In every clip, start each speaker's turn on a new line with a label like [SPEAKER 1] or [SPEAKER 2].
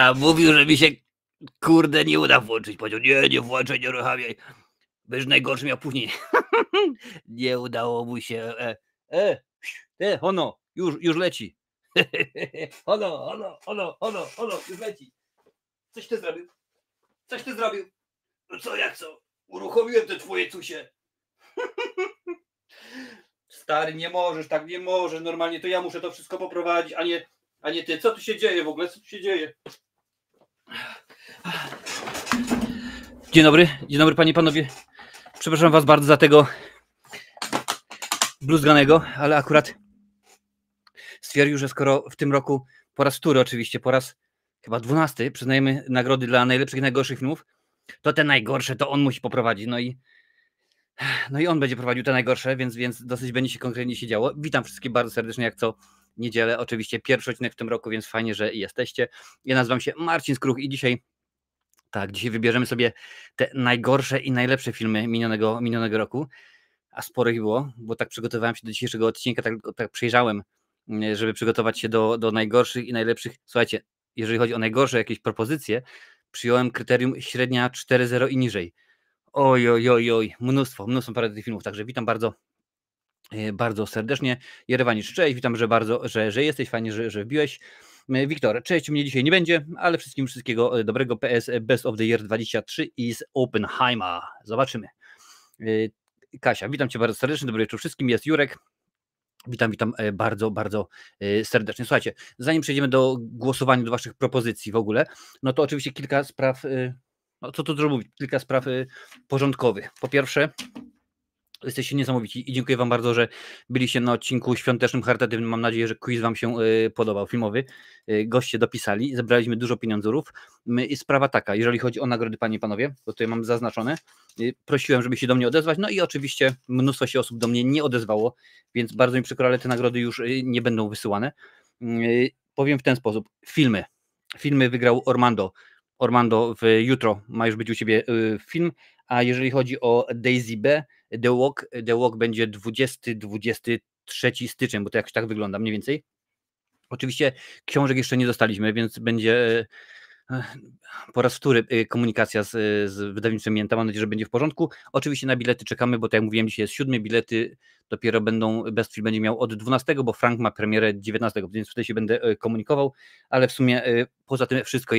[SPEAKER 1] A mówił, że mi się, kurde, nie uda włączyć. Powiedział, nie włączaj, nie uruchamiaj. Będziesz najgorszy miał później. Nie udało mu się. Ono, już leci. Ono, już leci. Coś ty zrobił? No co, jak co? Uruchomiłem te twoje cusie. Stary, nie możesz, tak nie możesz. Normalnie to ja muszę to wszystko poprowadzić, a nie ty. Co tu się dzieje w ogóle? Co tu się dzieje? Dzień dobry panie i panowie. Przepraszam was bardzo za tego bluzganego, ale akurat stwierdził, że skoro w tym roku po raz wtóry oczywiście, po raz chyba 12 przyznajemy nagrody dla najlepszych i najgorszych filmów, to te najgorsze to on musi poprowadzić. No i on będzie prowadził te najgorsze, więc dosyć będzie się konkretnie się działo. Witam wszystkich bardzo serdecznie, jak co niedzielę. Oczywiście pierwszy odcinek w tym roku, więc fajnie, że jesteście. Ja nazywam się Marcin Skruch i dzisiaj wybierzemy sobie te najgorsze i najlepsze filmy minionego roku. A sporo ich było, bo tak przygotowałem się do dzisiejszego odcinka, tak przejrzałem, żeby przygotować się do najgorszych i najlepszych. Słuchajcie, jeżeli chodzi o najgorsze jakieś propozycje, przyjąłem kryterium średnia 4.0 i niżej. Oj, mnóstwo parę tych filmów, także witam bardzo serdecznie. Jerewanicz, cześć, witam, że jesteś, fajnie, że wbiłeś. Wiktor, cześć, mnie dzisiaj nie będzie, ale wszystkiego dobrego. PS Best of the Year 23 is Oppenheimer. Zobaczymy. Kasia, witam cię bardzo serdecznie, dobry wieczór wszystkim, jest Jurek. Witam bardzo serdecznie. Słuchajcie, zanim przejdziemy do głosowania, do waszych propozycji w ogóle, no to oczywiście kilka spraw, no co tu dużo mówić, kilka spraw porządkowych. Po pierwsze, jesteście niesamowici i dziękuję wam bardzo, że byliście na odcinku świątecznym, charytatywnym. Mam nadzieję, że quiz wam się podobał, filmowy. Goście dopisali, zebraliśmy dużo pieniądzów. I sprawa taka, jeżeli chodzi o nagrody, panie i panowie, to tutaj mam zaznaczone, prosiłem, żeby się do mnie odezwać, no i oczywiście mnóstwo się osób do mnie nie odezwało, więc bardzo mi przykro, ale te nagrody już nie będą wysyłane. Powiem w ten sposób, filmy wygrał Ormando jutro ma już być u ciebie film, a jeżeli chodzi o Daisy B, The Walk będzie 20-23 styczeń, bo to jakoś tak wygląda mniej więcej. Oczywiście książek jeszcze nie dostaliśmy, więc będzie po raz wtóry komunikacja z wydawnictwem Mięta. Mam nadzieję, że będzie w porządku. Oczywiście na bilety czekamy, bo tak jak mówiłem, dzisiaj jest 7, bilety dopiero będą, Best Film będzie miał od 12, bo Frank ma premierę 19, więc tutaj się będę komunikował, ale w sumie poza tym wszystko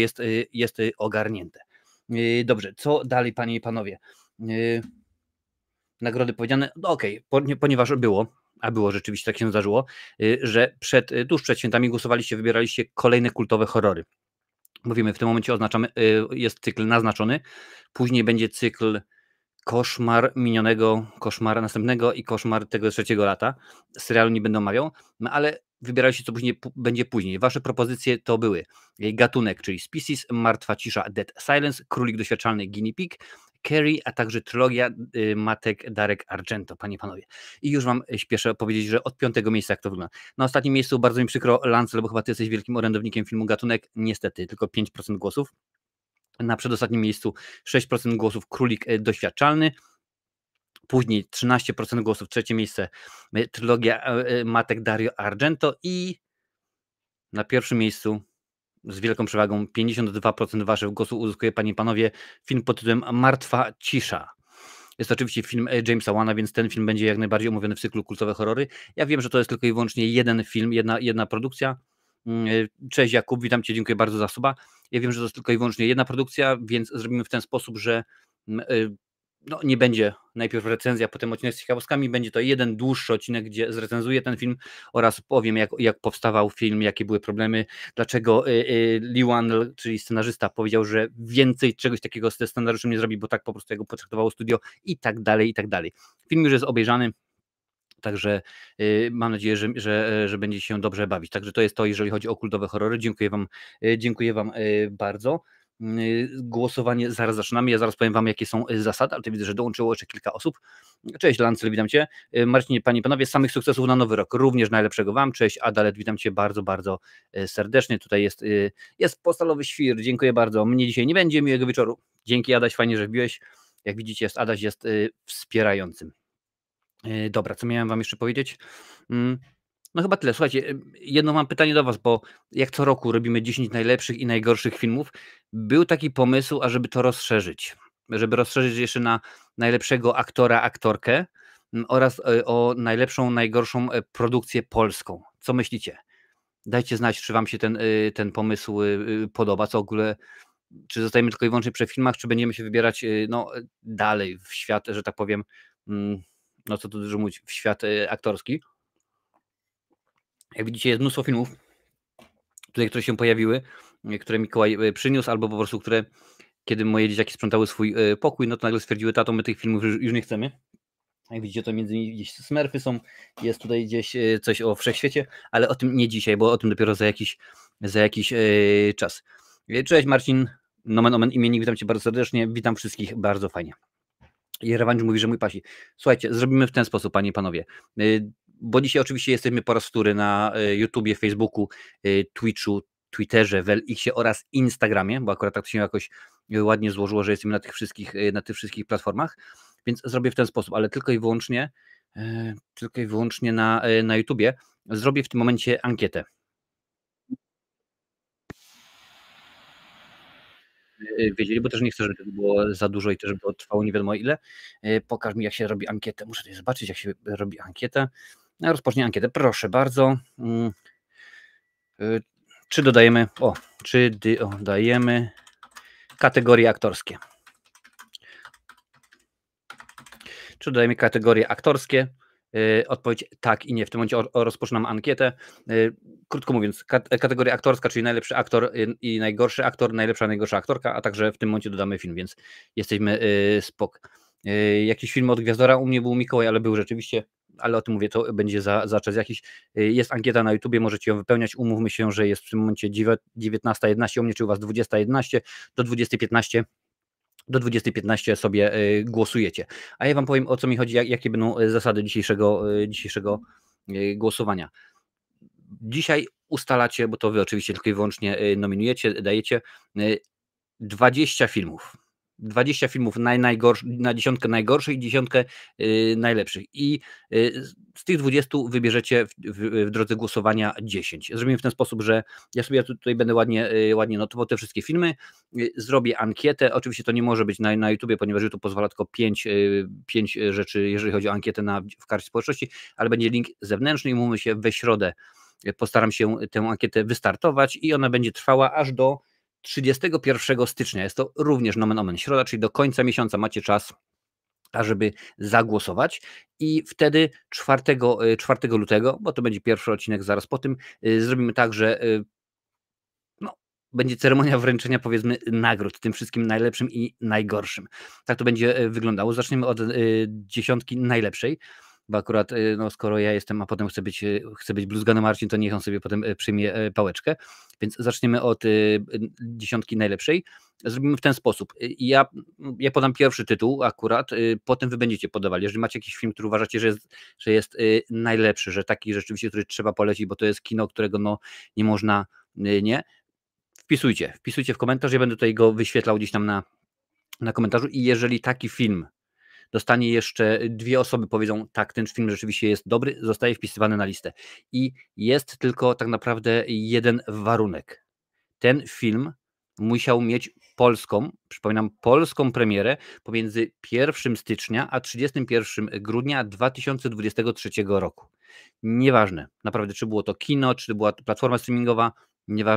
[SPEAKER 1] jest ogarnięte. Dobrze, co dalej, panie i panowie? Nagrody powiedziane, no okej, ponieważ było rzeczywiście, tak się zdarzyło, że tuż przed świętami głosowaliście, wybieraliście kolejne kultowe horrory. Mówimy, w tym momencie oznaczamy, jest cykl naznaczony, później będzie cykl Koszmar minionego, Koszmar następnego i Koszmar tego 3 lata. Serialu nie będę omawiał, no ale wybieraliście, co będzie później. Wasze propozycje to były Gatunek, czyli Species, Martwa cisza, Dead Silence, Królik doświadczalny, Guinea Pig, Carrie, a także trylogia Matek Darek Argento, panie i panowie. I już wam śpieszę powiedzieć, że od 5. miejsca jak to wygląda. Na ostatnim miejscu bardzo mi przykro, Lancel, bo chyba ty jesteś wielkim orędownikiem filmu Gatunek, niestety tylko 5% głosów. Na przedostatnim miejscu 6% głosów Królik doświadczalny, później 13% głosów, 3. miejsce trylogia Matek Dario Argento i na pierwszym miejscu z wielką przewagą 52% waszych głosów uzyskuje, panie i panowie, film pod tytułem Martwa cisza. Jest to oczywiście film Jamesa Wana, więc ten film będzie jak najbardziej omówiony w cyklu Kultowe Horrory. Ja wiem, że to jest tylko i wyłącznie jeden film, jedna produkcja. Cześć Jakub, witam cię, dziękuję bardzo za suba. Ja wiem, że to jest tylko i wyłącznie jedna produkcja, więc zrobimy w ten sposób, że no, nie będzie najpierw recenzja, potem odcinek z ciekawostkami, będzie to jeden dłuższy odcinek, gdzie zrecenzuję ten film oraz powiem, jak powstawał film, jakie były problemy, dlaczego Lee Wannell, czyli scenarzysta, powiedział, że więcej czegoś takiego z tym scenariuszem nie zrobi, bo tak po prostu jego potraktowało studio i tak dalej. Film już jest obejrzany, także mam nadzieję, że będzie się dobrze bawić. Także to jest to, jeżeli chodzi o kultowe horrory. Dziękuję wam bardzo. Głosowanie zaraz zaczynamy. Ja zaraz powiem wam, jakie są zasady, ale to widzę, że dołączyło jeszcze kilka osób. Cześć Lancel, witam cię. Marcinie, panie i panowie, samych sukcesów na nowy rok. Również najlepszego wam. Cześć Adalet, witam cię bardzo serdecznie. Tutaj jest postalowy świr. Dziękuję bardzo. Mnie dzisiaj nie będzie. Miłego wieczoru. Dzięki Adaś, fajnie, że wbiłeś. Jak widzicie, Adaś jest wspierającym. Dobra, co miałem wam jeszcze powiedzieć? No chyba tyle. Słuchajcie, jedno mam pytanie do was, bo jak co roku robimy 10 najlepszych i najgorszych filmów. Był taki pomysł, ażeby to rozszerzyć. Żeby rozszerzyć jeszcze na najlepszego aktora, aktorkę oraz o najlepszą, najgorszą produkcję polską. Co myślicie? Dajcie znać, czy wam się ten pomysł podoba, co w ogóle, czy zostajemy tylko i wyłącznie przy filmach, czy będziemy się wybierać no, dalej w świat, że tak powiem, no co tu dużo mówić, w świat aktorski. Jak widzicie, jest mnóstwo filmów, tutaj, które się pojawiły, które Mikołaj przyniósł, albo po prostu, które kiedy moje dzieciaki sprzątały swój pokój, no to nagle stwierdziły: tato, my tych filmów już nie chcemy. Jak widzicie, to między innymi gdzieś Smurfy są, jest tutaj gdzieś coś o Wszechświecie, ale o tym nie dzisiaj, bo o tym dopiero za jakiś czas. Cześć Marcin, nomen omen imiennik, witam cię bardzo serdecznie, witam wszystkich bardzo fajnie. I Rewanż mówi, że mój pasi. Słuchajcie, zrobimy w ten sposób, panie i panowie, bo dzisiaj oczywiście jesteśmy po raz wtóry na YouTubie, Facebooku, Twitchu, Twitterze, w LX-ie oraz Instagramie, bo akurat tak się jakoś ładnie złożyło, że jesteśmy na tych wszystkich platformach, więc zrobię w ten sposób, ale tylko i wyłącznie na YouTubie. Zrobię w tym momencie ankietę. Wiedzieli, bo też nie chcę, żeby tego było za dużo i też żeby to trwało nie wiadomo ile. Pokaż mi, jak się robi ankietę. Muszę tutaj zobaczyć, jak się robi ankietę. Rozpocznij ankietę, proszę bardzo. Czy dodajemy kategorie aktorskie? Czy dodajemy kategorie aktorskie? Odpowiedź tak i nie. W tym momencie rozpoczynam ankietę. Krótko mówiąc, kategoria aktorska, czyli najlepszy aktor i najgorszy aktor, najlepsza, najgorsza aktorka, a także w tym momencie dodamy film, więc jesteśmy spok. Jakiś film od Gwiazdora u mnie był Mikołaj, ale był rzeczywiście, ale o tym mówię, to będzie za czas jakiś. Jest ankieta na YouTubie, możecie ją wypełniać. Umówmy się, że jest w tym momencie 19:11, u mnie czy u was 20:11, do 20:15. Do 20:15 sobie głosujecie. A ja wam powiem, o co mi chodzi, jakie będą zasady dzisiejszego głosowania. Dzisiaj ustalacie, bo to wy oczywiście tylko i wyłącznie nominujecie, dajecie 20 filmów. 20 filmów na dziesiątkę najgorszych i dziesiątkę najlepszych. I z tych 20 wybierzecie w drodze głosowania 10. Zrobimy w ten sposób, że ja sobie tutaj będę ładnie notował te wszystkie filmy. Zrobię ankietę. Oczywiście to nie może być na YouTubie, ponieważ YouTube pozwala tylko 5 rzeczy, jeżeli chodzi o ankietę w karcie społeczności, ale będzie link zewnętrzny i umówmy się, we środę postaram się tę ankietę wystartować i ona będzie trwała aż do 31 stycznia. Jest to również nomen omen środa, czyli do końca miesiąca macie czas, ażeby zagłosować i wtedy 4 lutego, bo to będzie pierwszy odcinek zaraz po tym, zrobimy tak, że no, będzie ceremonia wręczenia, powiedzmy, nagród, tym wszystkim najlepszym i najgorszym. Tak to będzie wyglądało. Zaczniemy od dziesiątki najlepszej, bo akurat no, skoro ja jestem, a potem chcę być bluzgany Marcin, to niech on sobie potem przyjmie pałeczkę. Więc zaczniemy od dziesiątki najlepszej. Zrobimy w ten sposób. Ja podam pierwszy tytuł akurat, potem wy będziecie podawali. Jeżeli macie jakiś film, który uważacie, że jest najlepszy, że taki rzeczywiście, który trzeba polecić, bo to jest kino, którego no, nie można nie, wpisujcie w komentarz, ja będę tutaj go wyświetlał gdzieś tam na komentarzu i jeżeli taki film dostanie jeszcze 2 osoby, powiedzą tak, ten film rzeczywiście jest dobry, zostaje wpisywany na listę. I jest tylko tak naprawdę jeden warunek. Ten film musiał mieć przypominam, polską premierę pomiędzy 1 stycznia a 31 grudnia 2023 roku. Nieważne, naprawdę, czy było to kino, czy była to platforma streamingowa,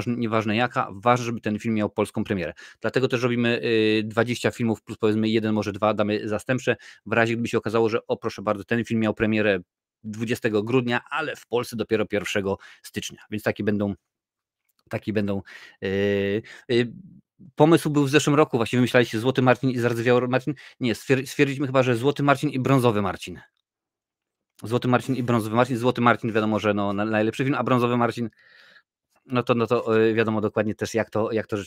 [SPEAKER 1] nieważne jaka, ważne, żeby ten film miał polską premierę. Dlatego też robimy 20 filmów plus powiedzmy 1, może 2 damy zastępcze, w razie gdyby się okazało, że o proszę bardzo, ten film miał premierę 20 grudnia, ale w Polsce dopiero 1 stycznia, więc taki będą. Pomysł był w zeszłym roku, właściwie myśleliście Złoty Marcin i Zardzewiały Marcin. Nie, stwierdziliśmy chyba, że Złoty Marcin i Brązowy Marcin. Złoty Marcin i Brązowy Marcin. Złoty Marcin wiadomo, że no, najlepszy film, a Brązowy Marcin, no to wiadomo dokładnie też jak to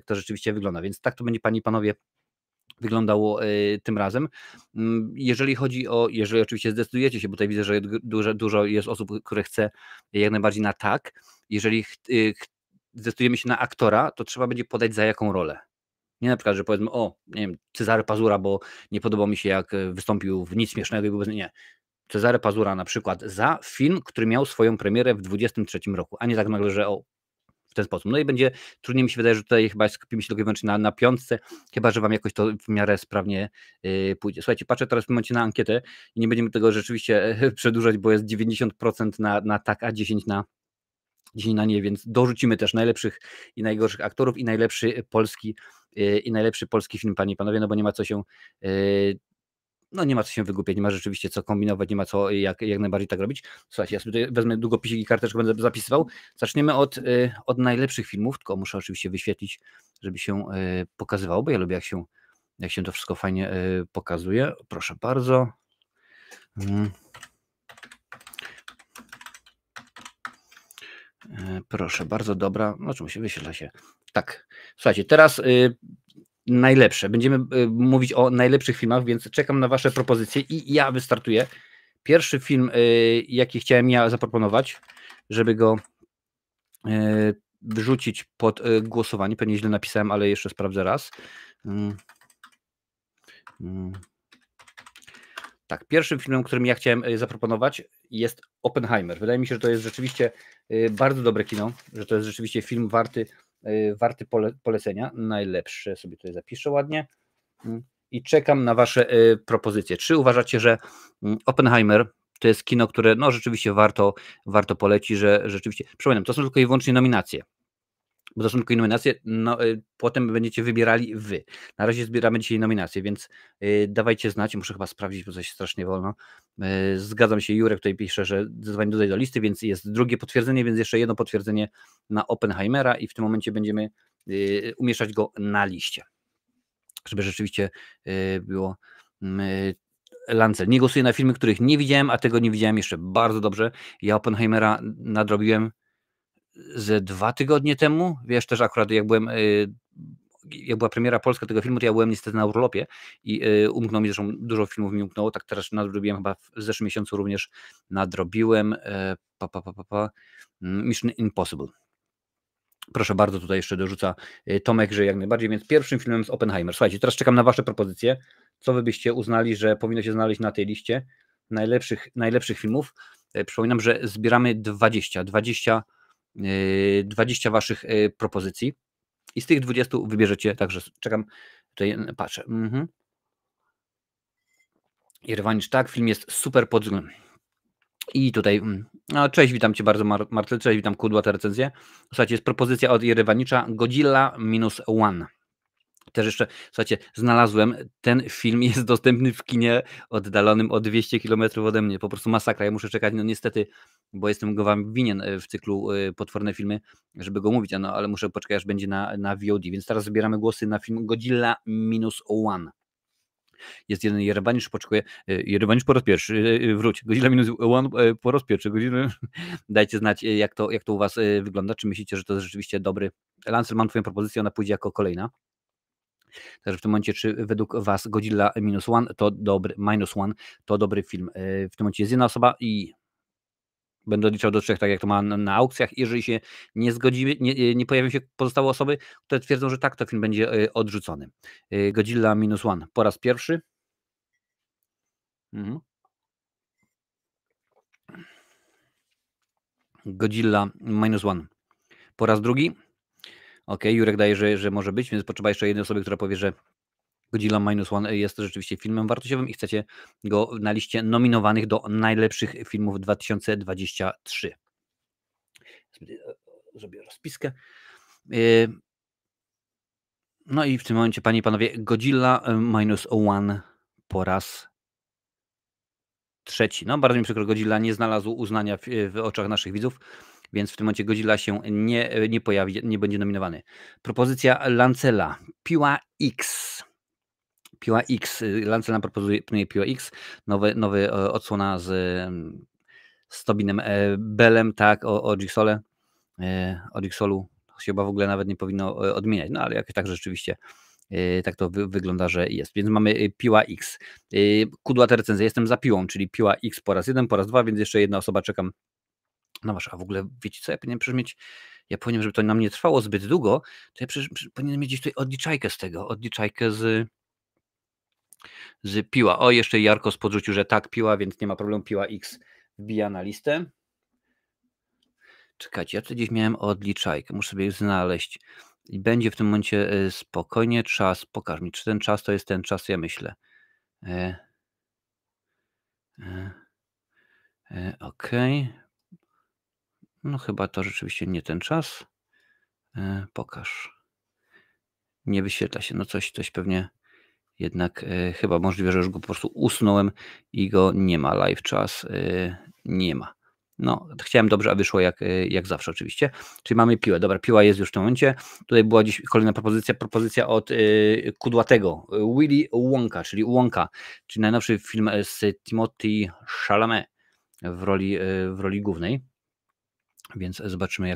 [SPEAKER 1] rzeczywiście wygląda. Więc tak to będzie, panie i panowie, wyglądało tym razem. Jeżeli oczywiście zdecydujecie się, bo tutaj widzę, że dużo jest osób, które chce jak najbardziej na tak. Jeżeli zdecydujemy się na aktora, to trzeba będzie podać za jaką rolę. Nie na przykład, że powiedzmy, nie wiem, Cezary Pazura, bo nie podobał mi się, jak wystąpił w Nic Śmiesznego i był bez... Nie. Cezary Pazura na przykład za film, który miał swoją premierę w 23 roku, a nie tak nagle, że w ten sposób. No i będzie trudniej, mi się wydaje, że tutaj chyba skupimy się tylko i wyłącznie na piątce, chyba że wam jakoś to w miarę sprawnie pójdzie. Słuchajcie, patrzę teraz w tym momencie na ankietę i nie będziemy tego rzeczywiście przedłużać, bo jest 90% na tak, a 10 na nie, więc dorzucimy też najlepszych i najgorszych aktorów i najlepszy polski film, panie i panowie, no bo nie ma co się nie ma co się wygłupiać, nie ma rzeczywiście co kombinować, nie ma co jak najbardziej tak robić. Słuchajcie, ja sobie tutaj wezmę długopisik i karteczkę, będę zapisywał. Zaczniemy od najlepszych filmów, tylko muszę oczywiście wyświetlić, żeby się pokazywało, bo ja lubię jak się to wszystko fajnie pokazuje. Proszę bardzo. Proszę bardzo, dobra. No oczywiście wyświetla się. Tak, słuchajcie, teraz najlepsze. Będziemy mówić o najlepszych filmach, więc czekam na wasze propozycje i ja wystartuję. Pierwszy film, jaki chciałem ja zaproponować, żeby go wrzucić pod głosowanie. Pewnie źle napisałem, ale jeszcze sprawdzę raz. Tak, pierwszym filmem, którym ja chciałem zaproponować, jest Oppenheimer. Wydaje mi się, że to jest rzeczywiście bardzo dobre kino, że to jest rzeczywiście film warty polecenia. Najlepsze sobie tutaj zapiszę ładnie i czekam na wasze propozycje. Czy uważacie, że Oppenheimer to jest kino, które no rzeczywiście warto polecić, że rzeczywiście, przypominam, to są tylko i wyłącznie nominacje, bo to są tylko nominacje, no, potem będziecie wybierali wy. Na razie zbieramy dzisiaj nominacje, więc dawajcie znać, muszę chyba sprawdzić, bo coś strasznie wolno. Zgadzam się, Jurek tutaj pisze, że zadzwoni dodaj do listy, więc jest drugie potwierdzenie, więc jeszcze jedno potwierdzenie na Oppenheimera i w tym momencie będziemy umieszczać go na liście, żeby rzeczywiście było Lancel. Nie głosuję na filmy, których nie widziałem, a tego nie widziałem jeszcze bardzo dobrze. Ja Oppenheimera nadrobiłem ze 2 tygodnie temu, wiesz, też akurat jak była premiera polska tego filmu, to ja byłem niestety na urlopie i umknął mi, zresztą dużo filmów mi umknęło, tak teraz nadrobiłem, chyba w zeszłym miesiącu również nadrobiłem Mission Impossible. Proszę bardzo, tutaj jeszcze dorzuca Tomek, że jak najbardziej, więc pierwszym filmem jest Oppenheimer. Słuchajcie, teraz czekam na wasze propozycje, co wy byście uznali, że powinno się znaleźć na tej liście najlepszych filmów. Przypominam, że zbieramy 20 waszych propozycji i z tych 20 wybierzecie, także czekam, tutaj patrzę. Irwanicz, tak, film jest super pod względem. I tutaj, no, cześć, witam cię bardzo Marcel, cześć, witam Kudłatę recenzję. Słuchajcie, jest propozycja od Jerewanicza, Godzilla Minus One. Też jeszcze, słuchajcie, znalazłem, ten film jest dostępny w kinie oddalonym o 200 km ode mnie, po prostu masakra, ja muszę czekać, no niestety, bo jestem go wam winien w cyklu Potworne Filmy, żeby go mówić, no, ale muszę poczekać, aż będzie na VOD, więc teraz zbieramy głosy na film Godzilla Minus One. Jest jeden Jerewanicz, poczekuje, Jerewanicz po raz pierwszy, wróć, Godzilla Minus One po raz pierwszy, dajcie znać, jak to u was wygląda, czy myślicie, że to jest rzeczywiście dobry, Lancel, mam twoją propozycję, ona pójdzie jako kolejna. Także w tym momencie, czy według was Godzilla Minus One to dobry film? W tym momencie jest jedna osoba i będę odliczał do 3, tak jak to ma na aukcjach. Jeżeli się nie zgodzimy, nie pojawią się pozostałe osoby, które twierdzą, że tak, to film będzie odrzucony. Godzilla Minus One po raz pierwszy. Godzilla Minus One po raz drugi. Ok, Jurek daje, że może być, więc potrzeba jeszcze jednej osoby, która powie, że Godzilla Minus One jest rzeczywiście filmem wartościowym i chcecie go na liście nominowanych do najlepszych filmów 2023. Zrobię rozpiskę. No i w tym momencie, panie i panowie, Godzilla Minus One po raz trzeci. No bardzo mi przykro, Godzilla nie znalazł uznania w oczach naszych widzów, więc w tym momencie Godzilla się nie pojawi, nie będzie nominowany. Propozycja Lancela, Piła X. Piła X, Lancel nam proponuje Piła X, nowy odsłona z Tobinem Bellem, tak, o Jigsole. O Jigsolu się chyba w ogóle nawet nie powinno odmieniać, no ale jakoś tak rzeczywiście tak to wygląda, że jest. Więc mamy Piła X. Kudłata recenzja, jestem za Piłą, czyli Piła X po raz 1, po raz 2, więc jeszcze jedna osoba, czekam na wasze. A w ogóle wiecie co, ja powinien, żeby to nam nie trwało zbyt długo, to ja powinienem mieć gdzieś tutaj odliczajkę z tego, z Piła. O, jeszcze Jarkos podrzucił, że tak, Piła, więc nie ma problemu. Piła X wbija na listę. Czekajcie, ja tu gdzieś miałem odliczajkę, muszę sobie znaleźć. I będzie w tym momencie spokojnie czas. Pokaż mi, czy ten czas to jest ten czas, ja myślę. Okej. No chyba to rzeczywiście nie ten czas. Pokaż. Nie wyświetla się. No coś pewnie jednak chyba możliwe, że już go po prostu usunąłem i go nie ma. Live czas nie ma. No, chciałem dobrze, a wyszło jak zawsze oczywiście. Czyli mamy Piłę. Dobra, Piła jest już w tym momencie. Tutaj była dziś kolejna propozycja od kudłatego. Willy Wonka, czyli Wonka, czyli najnowszy film z Timothée Chalamet w roli głównej. Więc zobaczymy,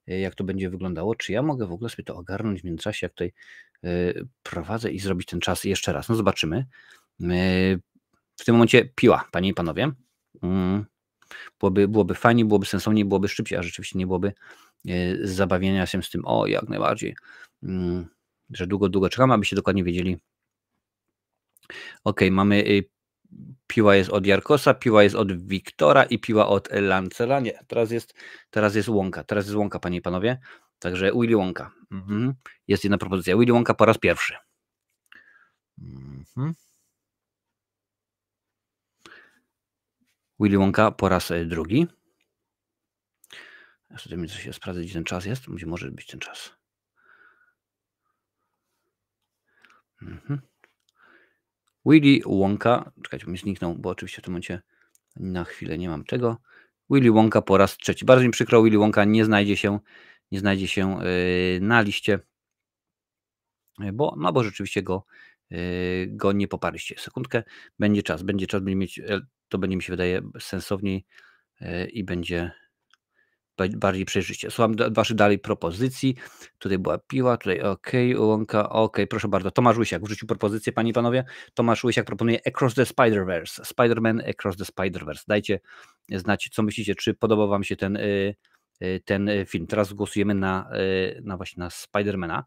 [SPEAKER 1] jak to będzie wyglądało. Czy ja mogę w ogóle sobie to ogarnąć w międzyczasie, jak tutaj prowadzę i zrobić ten czas jeszcze raz. No zobaczymy. W tym momencie Piła, panie i panowie. Byłoby fajnie, byłoby sensowniej, byłoby szybciej, a rzeczywiście nie byłoby zabawienia się z tym, jak najbardziej, że długo czekamy, abyście dokładnie wiedzieli. Okej, mamy Piła jest od Jarkosa, Piła jest od Wiktora i Piła od Lancela. Nie, teraz jest Wonka. Teraz jest Wonka, panie i panowie. Także Willy Wonka. Jest jedna propozycja. Willy Wonka po raz pierwszy. Willy Wonka po raz drugi. Ja sobie coś sprawdzę, gdzie ten czas jest. Gdzie może być ten czas. Willy Wonka. Czekajcie, mi zniknął, bo oczywiście w tym momencie na chwilę nie mam tego. Willy Wonka po raz trzeci. Bardzo mi przykro, Willy Wonka nie znajdzie się na liście, bo rzeczywiście go nie poparliście. Sekundkę, będzie czas, to będzie mi się wydaje sensowniej i będzie bardziej przejrzyście. Słucham waszych dalej propozycji. Tutaj była Piła, tutaj Wonka, proszę bardzo. Tomasz Łysiak wrzucił propozycję, panie i panowie. Tomasz Łysiak proponuje Across the Spider-Verse. Spider-Man Across the Spider-Verse. Dajcie znać, co myślicie, czy podobał wam się ten film. Teraz głosujemy właśnie na Spider-Mana.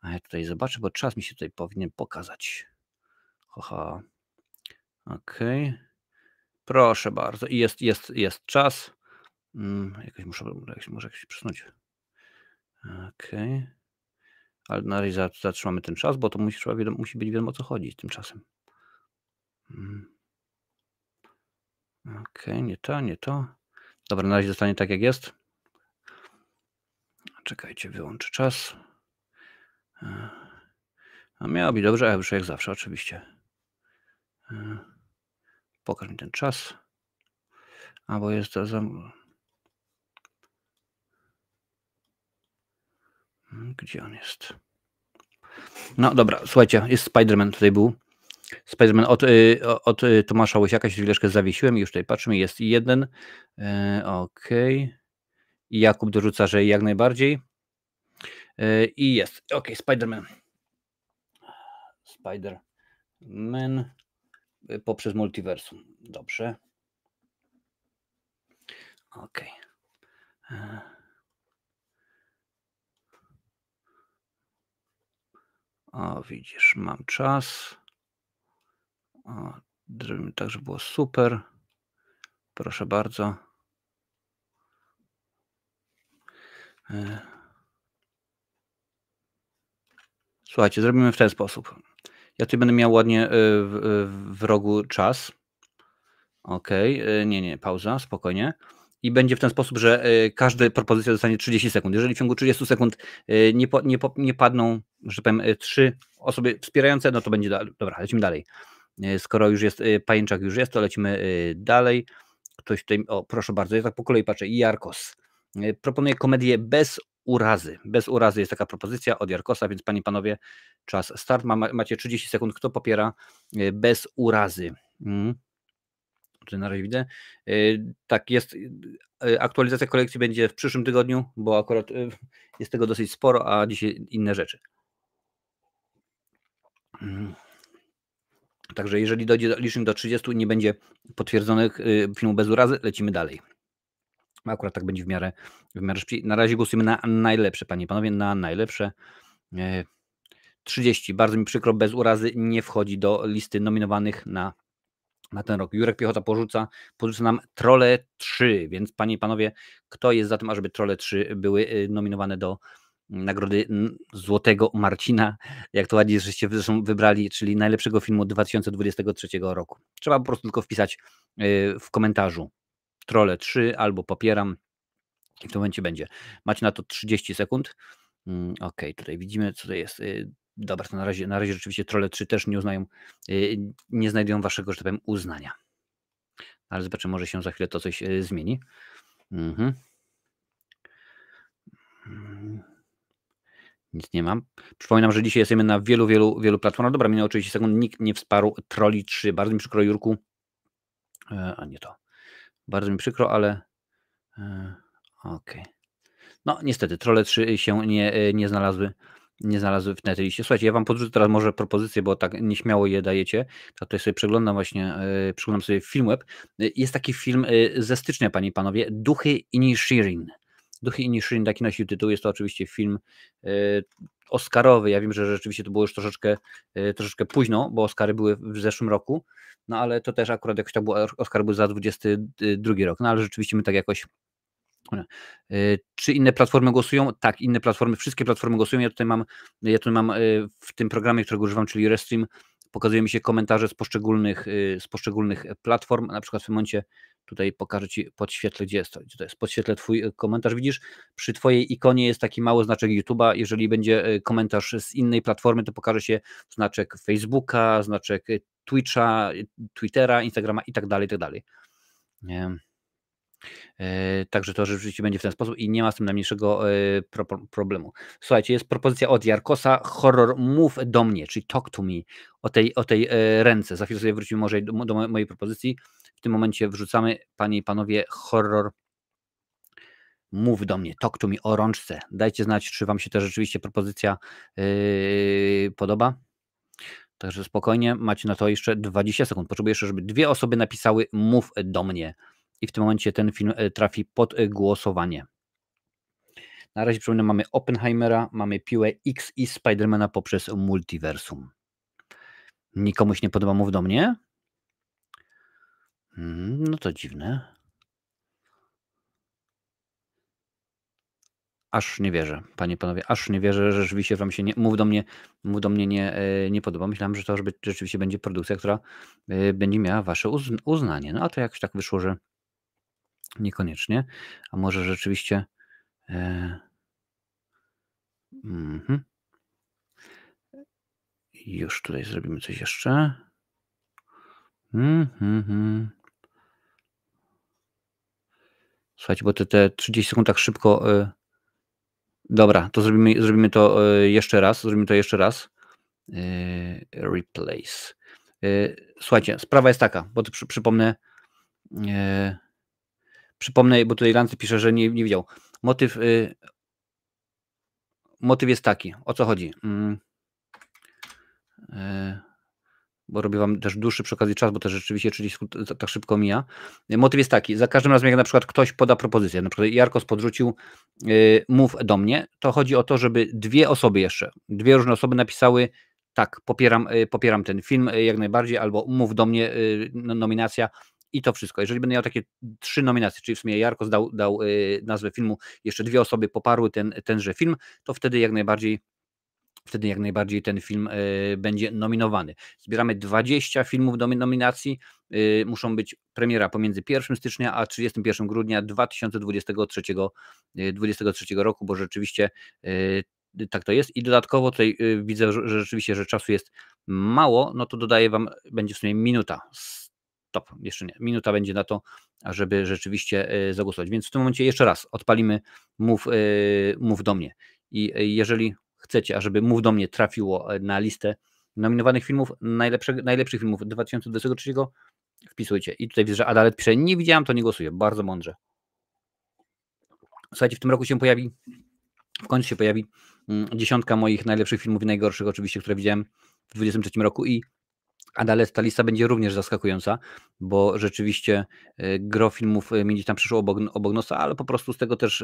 [SPEAKER 1] A ja tutaj zobaczę, bo czas mi się tutaj powinien pokazać. Proszę bardzo. I jest czas. Może jakoś przesunąć. Ale na razie zatrzymamy ten czas, bo to musi być wiadomo, o co chodzi z tym czasem. Nie to. Dobra, na razie zostanie tak, jak jest. Czekajcie, wyłączę czas. A miało być dobrze, a wyszło jak zawsze, oczywiście. Pokaż mi ten czas. Albo jest to Gdzie on jest? No dobra, słuchajcie, jest Spider-Man, tutaj był. Spider-Man od Tomasza Łysiaka, się chwileczkę zawiesiłem i już tutaj patrzymy, jest jeden. I Jakub dorzuca, że jak najbardziej. I jest. Spider-Man poprzez multiversum. Dobrze. Widzisz, mam czas. Zrobimy tak, żeby było super. Proszę bardzo. Słuchajcie, zrobimy w ten sposób. Ja tutaj będę miał ładnie w rogu czas. Nie, pauza, spokojnie. I będzie w ten sposób, że każda propozycja dostanie 30 sekund. Jeżeli w ciągu 30 sekund nie padną, że powiem, 3 osoby wspierające, no to będzie dalej. Dobra, lecimy dalej. Skoro już jest Pajęczak, to lecimy dalej. Ktoś tutaj, proszę bardzo, ja tak po kolei patrzę. Jarkos proponuje komedię bez urazy. Bez urazy jest taka propozycja od Jarkosa, więc panie i panowie, czas start. Macie 30 sekund. Kto popiera bez urazy? Tutaj na razie widzę. Tak, jest. Aktualizacja kolekcji będzie w przyszłym tygodniu, bo akurat jest tego dosyć sporo, a dzisiaj inne rzeczy. Także jeżeli dojdzie licznik do 30, nie będzie potwierdzonych filmów bez urazy, lecimy dalej. Akurat tak będzie w miarę szybciej. Na razie głosujemy na najlepsze, panie i panowie, na najlepsze. 30. Bardzo mi przykro, bez urazy nie wchodzi do listy nominowanych na ten rok. Jurek Piechota porzuca nam Trolle 3, więc panie i panowie, kto jest za tym, ażeby Trolle 3 były nominowane do nagrody Złotego Marcina, jak to ładnie żeście zresztą wybrali, czyli najlepszego filmu 2023 roku. Trzeba po prostu tylko wpisać w komentarzu Trolle 3 albo popieram i w tym momencie będzie. Macie na to 30 sekund. Ok, tutaj widzimy, co to jest. Dobra, to na razie rzeczywiście Trolle 3 też nie znajdują waszego, że tak powiem, uznania. Ale zobaczymy, może się za chwilę to coś zmieni. Nic nie mam. Przypominam, że dzisiaj jesteśmy na wielu platformach. Dobra, minęło 30 sekund. Nikt nie wsparł Trolli 3. Bardzo mi przykro, Jurku. A nie to. Bardzo mi przykro, ale okej. No niestety, Trolle 3 się nie znalazły w tej liście. Słuchajcie, ja wam podrzucę teraz może propozycje, bo tak nieśmiało je dajecie. To tutaj sobie przeglądam sobie Filmweb. Jest taki film ze stycznia, panie i panowie, Duchy Inisherin. Duchy Inisherin, taki nosi tytuł. Jest to oczywiście film oscarowy. Ja wiem, że rzeczywiście to było już troszeczkę późno, bo Oscary były w zeszłym roku, no ale to też akurat jakoś tak było, Oscar był za 22 rok, no ale rzeczywiście my tak jakoś. Czy inne platformy głosują? Tak, inne platformy, wszystkie platformy głosują. Ja tutaj mam w tym programie, którego używam, czyli Restream, pokazuje mi się komentarze z poszczególnych platform. Na przykład w tym momencie tutaj pokażę ci, podświetlę, gdzie jest to. To jest, podświetlę twój komentarz. Widzisz, przy twojej ikonie jest taki mały znaczek YouTube'a. Jeżeli będzie komentarz z innej platformy, to pokaże się znaczek Facebooka, znaczek Twitcha, Twittera, Instagrama i tak dalej, i tak dalej. Nie. Także to rzeczywiście będzie w ten sposób i nie ma z tym najmniejszego problemu. Słuchajcie, jest propozycja od Jarkosa, horror Mów do mnie, czyli Talk to Me, o tej ręce. Za chwilę sobie wrócimy może do mojej propozycji. W tym momencie wrzucamy, panie i panowie, horror Mów do mnie, Talk to Me o rączce. Dajcie znać, czy wam się ta rzeczywiście propozycja podoba. Także spokojnie, macie na to jeszcze 20 sekund. Potrzebuję jeszcze, żeby 2 osoby napisały Mów do mnie. I w tym momencie ten film trafi pod głosowanie. Na razie przypominam, mamy Oppenheimera, mamy Piłę X i Spidermana poprzez multiversum. Nikomuś nie podoba Mów do mnie? No to dziwne. Aż nie wierzę, panie i panowie, aż nie wierzę, że rzeczywiście wam się Mów do mnie nie podoba. Myślałem, że to rzeczywiście będzie produkcja, która będzie miała wasze uznanie. No a to jakoś tak wyszło, że niekoniecznie. A może rzeczywiście... Już tutaj zrobimy coś jeszcze. Słuchajcie, bo te 30 sekund tak szybko... Dobra, to zrobimy to jeszcze raz. Replace. Słuchajcie, sprawa jest taka, bo to przypomnę, bo tutaj Lancy pisze, że nie widział. Motyw jest taki. O co chodzi? Bo robię wam też dłuższy przy okazji czas, bo też rzeczywiście 30 sekund tak szybko mija. Motyw jest taki, za każdym razem jak na przykład ktoś poda propozycję, na przykład Jarkos podrzucił Mów do mnie, to chodzi o to, żeby 2 różne osoby napisały tak, popieram ten film jak najbardziej, albo Mów do mnie, nominacja i to wszystko. Jeżeli będę miał takie 3 nominacje, czyli w sumie Jarkos dał nazwę filmu, jeszcze 2 osoby poparły tenże film, to wtedy jak najbardziej ten film będzie nominowany. Zbieramy 20 filmów do nominacji. Muszą być premiera pomiędzy 1 stycznia a 31 grudnia 2023 roku, bo rzeczywiście tak to jest. I dodatkowo tutaj widzę, że rzeczywiście, że czasu jest mało, no to dodaję wam, będzie w sumie minuta. Stop, jeszcze nie. Minuta będzie na to, ażeby rzeczywiście zagłosować. Więc w tym momencie jeszcze raz odpalimy Mów do mnie. I jeżeli chcecie, ażeby Mów do mnie trafiło na listę nominowanych filmów, najlepszych filmów 2023, wpisujcie. I tutaj widzę, że Adalet pisze, nie widziałam, to nie głosuję. Bardzo mądrze. Słuchajcie, w tym roku w końcu się pojawi 10 moich najlepszych filmów i najgorszych oczywiście, które widziałem w 2023 roku i Adalet, ta lista będzie również zaskakująca, bo rzeczywiście gro filmów mi gdzieś tam przyszło obok nosa, ale po prostu z tego też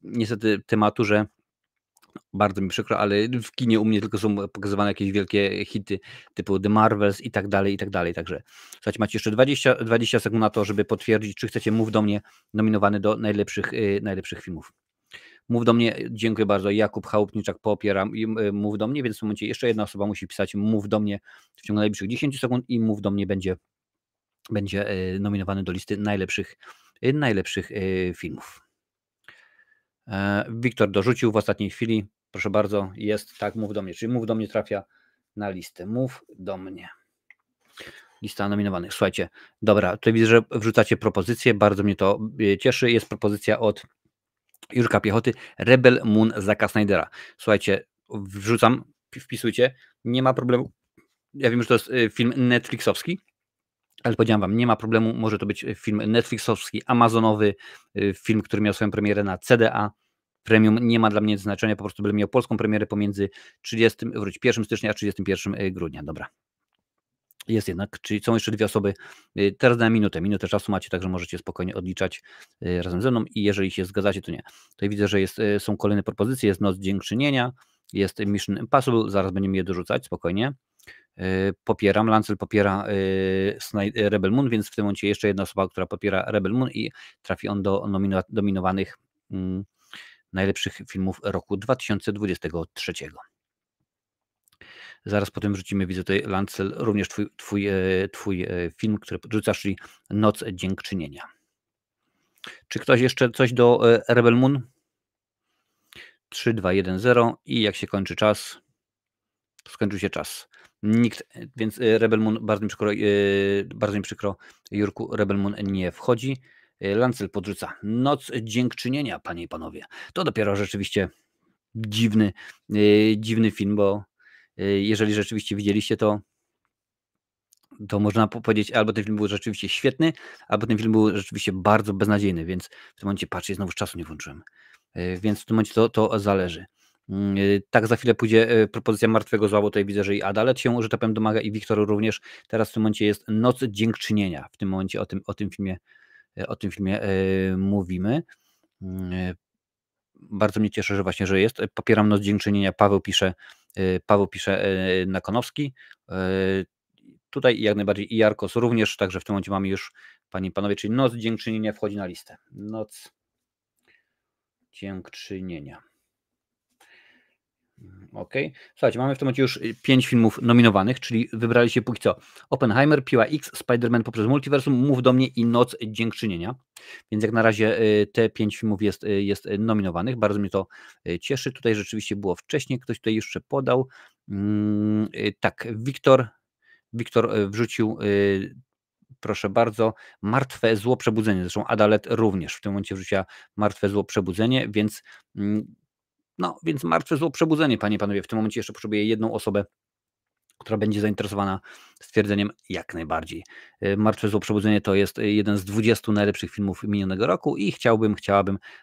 [SPEAKER 1] niestety tematu, że Bardzo mi przykro, ale w kinie u mnie tylko są pokazywane jakieś wielkie hity typu The Marvels i tak dalej, i tak dalej. Także słuchajcie, macie jeszcze 20 sekund na to, żeby potwierdzić, czy chcecie Mów do mnie nominowany do najlepszych filmów. Mów do mnie, dziękuję bardzo. Jakub Chałupniczak popiera Mów do mnie, więc w tym momencie jeszcze jedna osoba musi pisać Mów do mnie w ciągu najbliższych 10 sekund i Mów do mnie będzie nominowany do listy najlepszych filmów. Wiktor dorzucił w ostatniej chwili. Proszę bardzo, jest tak, Mów do mnie. Czyli Mów do mnie trafia na listę. Mów do mnie. Lista nominowanych. Słuchajcie, dobra, tutaj widzę, że wrzucacie propozycje. Bardzo mnie to cieszy. Jest propozycja od Jurka Piechoty. Rebel Moon Zacka Snydera. Słuchajcie, wrzucam, wpisujcie. Nie ma problemu. Ja wiem, że to jest film netflixowski, ale powiedziałem wam, nie ma problemu. Może to być film netflixowski, amazonowy, film, który miał swoją premierę na CDA. Premium nie ma dla mnie znaczenia, po prostu będę miał polską premierę pomiędzy 1 stycznia a 31 grudnia. Dobra. Jest jednak, czyli są jeszcze 2 osoby. Teraz dałem minutę czasu macie, także możecie spokojnie odliczać razem ze mną i jeżeli się zgadzacie, to nie. Tutaj widzę, że są kolejne propozycje, jest Noc Dziękczynienia, jest Mission Impossible, zaraz będziemy je dorzucać, spokojnie. Popieram, Lancel popiera Rebel Moon, więc w tym momencie jeszcze jedna osoba, która popiera Rebel Moon i trafi on do nominowanych najlepszych filmów roku 2023. Zaraz potem wrzucimy, widzę tutaj Lancel, również twój film, który podrzucasz, czyli Noc Dziękczynienia. Czy ktoś jeszcze coś do Rebel Moon? 3, 2, 1, 0 i jak się kończy czas, skończył się czas. Nikt, więc Rebel Moon, bardzo mi przykro, Jurku, Rebel Moon nie wchodzi. Lancel podrzuca Noc Dziękczynienia, panie i panowie. To dopiero rzeczywiście dziwny film, bo jeżeli rzeczywiście widzieliście, to można powiedzieć, albo ten film był rzeczywiście świetny, albo ten film był rzeczywiście bardzo beznadziejny, więc w tym momencie patrzcie, znowu czasu nie włączyłem. Więc w tym momencie to zależy. Tak, za chwilę pójdzie propozycja Martwego Zła, bo tutaj widzę, że i Adalet się, że tak powiem, domaga i Wiktor również. Teraz w tym momencie jest Noc Dziękczynienia. W tym momencie o tym filmie mówimy. Bardzo mnie cieszy, że właśnie, że jest. Popieram Noc Dziękczynienia. Paweł pisze Nakonowski. Tutaj jak najbardziej i Jarkos również, także w tym momencie mamy już, panie i panowie, czyli Noc Dziękczynienia wchodzi na listę. Noc Dziękczynienia. Ok. Słuchajcie, mamy w tym momencie już 5 filmów nominowanych, czyli wybraliście póki co Oppenheimer, Piła X, Spider-Man poprzez multiversum, Mów do mnie i Noc Dziękczynienia. Więc jak na razie te 5 filmów jest nominowanych. Bardzo mnie to cieszy. Tutaj rzeczywiście było wcześniej, ktoś tutaj jeszcze podał. Tak, Wiktor wrzucił, proszę bardzo, Martwe Zło Przebudzenie. Zresztą Adalet również w tym momencie wrzuciła Martwe Zło Przebudzenie, więc Martwe Zło Przebudzenie, panie i panowie. W tym momencie jeszcze potrzebuję jedną osobę, która będzie zainteresowana stwierdzeniem jak najbardziej. Martwe Zło Przebudzenie to jest jeden z 20 najlepszych filmów minionego roku i chciałabym,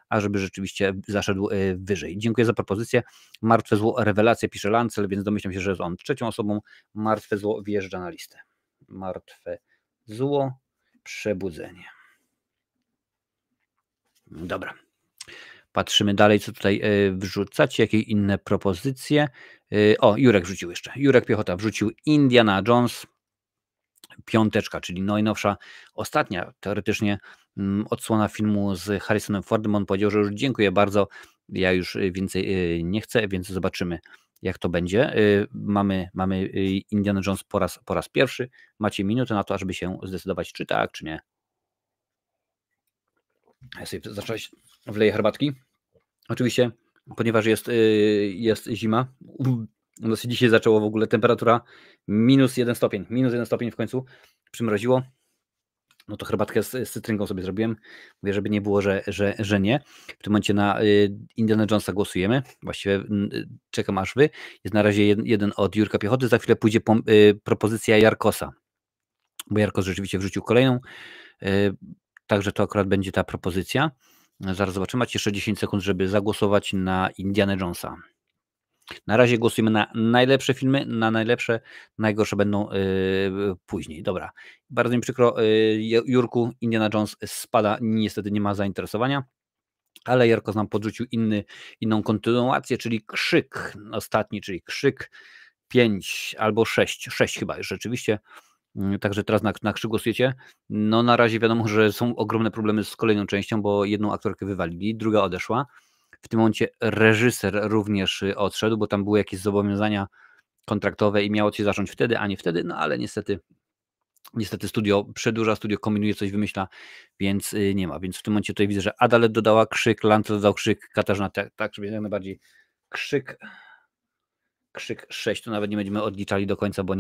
[SPEAKER 1] ażeby rzeczywiście zaszedł wyżej. Dziękuję za propozycję. Martwe Zło Rewelacja pisze Lancel, więc domyślam się, że jest on trzecią osobą. Martwe Zło wjeżdża na listę. Martwe Zło Przebudzenie. Dobra. Patrzymy dalej, co tutaj wrzucacie, jakie inne propozycje. O, Jurek wrzucił jeszcze. Jurek Piechota wrzucił Indiana Jones, 5, czyli najnowsza, ostatnia teoretycznie odsłona filmu z Harrisonem Fordem. On powiedział, że już dziękuję bardzo, ja już więcej nie chcę, więc zobaczymy, jak to będzie. Mamy Indiana Jones po raz pierwszy. Macie minutę na to, ażeby się zdecydować, czy tak, czy nie. Ja sobie zacząć wleję herbatki. Oczywiście, ponieważ jest zima, dzisiaj zaczęło w ogóle temperatura -1 stopień. -1 stopień w końcu przymroziło. No to herbatkę z cytrynką sobie zrobiłem. Mówię, żeby nie było, że nie. W tym momencie na Indiana Jonesa głosujemy. Właściwie czekam aż wy. Jest na razie jeden od Jurka Piechoty. Za chwilę pójdzie propozycja Jarkosa. Bo Jarkos rzeczywiście wrzucił kolejną. Także to akurat będzie ta propozycja. Zaraz zobaczymy. Macie jeszcze 10 sekund, żeby zagłosować na Indiana Jonesa. Na razie głosujemy na najlepsze filmy, na najlepsze, najgorsze będą później. Dobra, bardzo mi przykro, Jurku, Indiana Jones spada, niestety nie ma zainteresowania, ale Jarko nam podrzucił inną kontynuację, czyli Krzyk ostatni, czyli Krzyk 5 albo 6, 6 chyba już rzeczywiście. Także teraz na Krzyk głosujecie. No na razie wiadomo, że są ogromne problemy z kolejną częścią, bo jedną aktorkę wywalili, druga odeszła. W tym momencie reżyser również odszedł, bo tam były jakieś zobowiązania kontraktowe i miało się zacząć wtedy, a nie wtedy, no ale niestety studio przedłuża, studio kombinuje, coś wymyśla, więc nie ma. Więc w tym momencie tutaj widzę, że Adalet dodała Krzyk, Lancel dodał Krzyk, Katarzyna tak, żeby jak najbardziej Krzyk 6, to nawet nie będziemy odliczali do końca, bo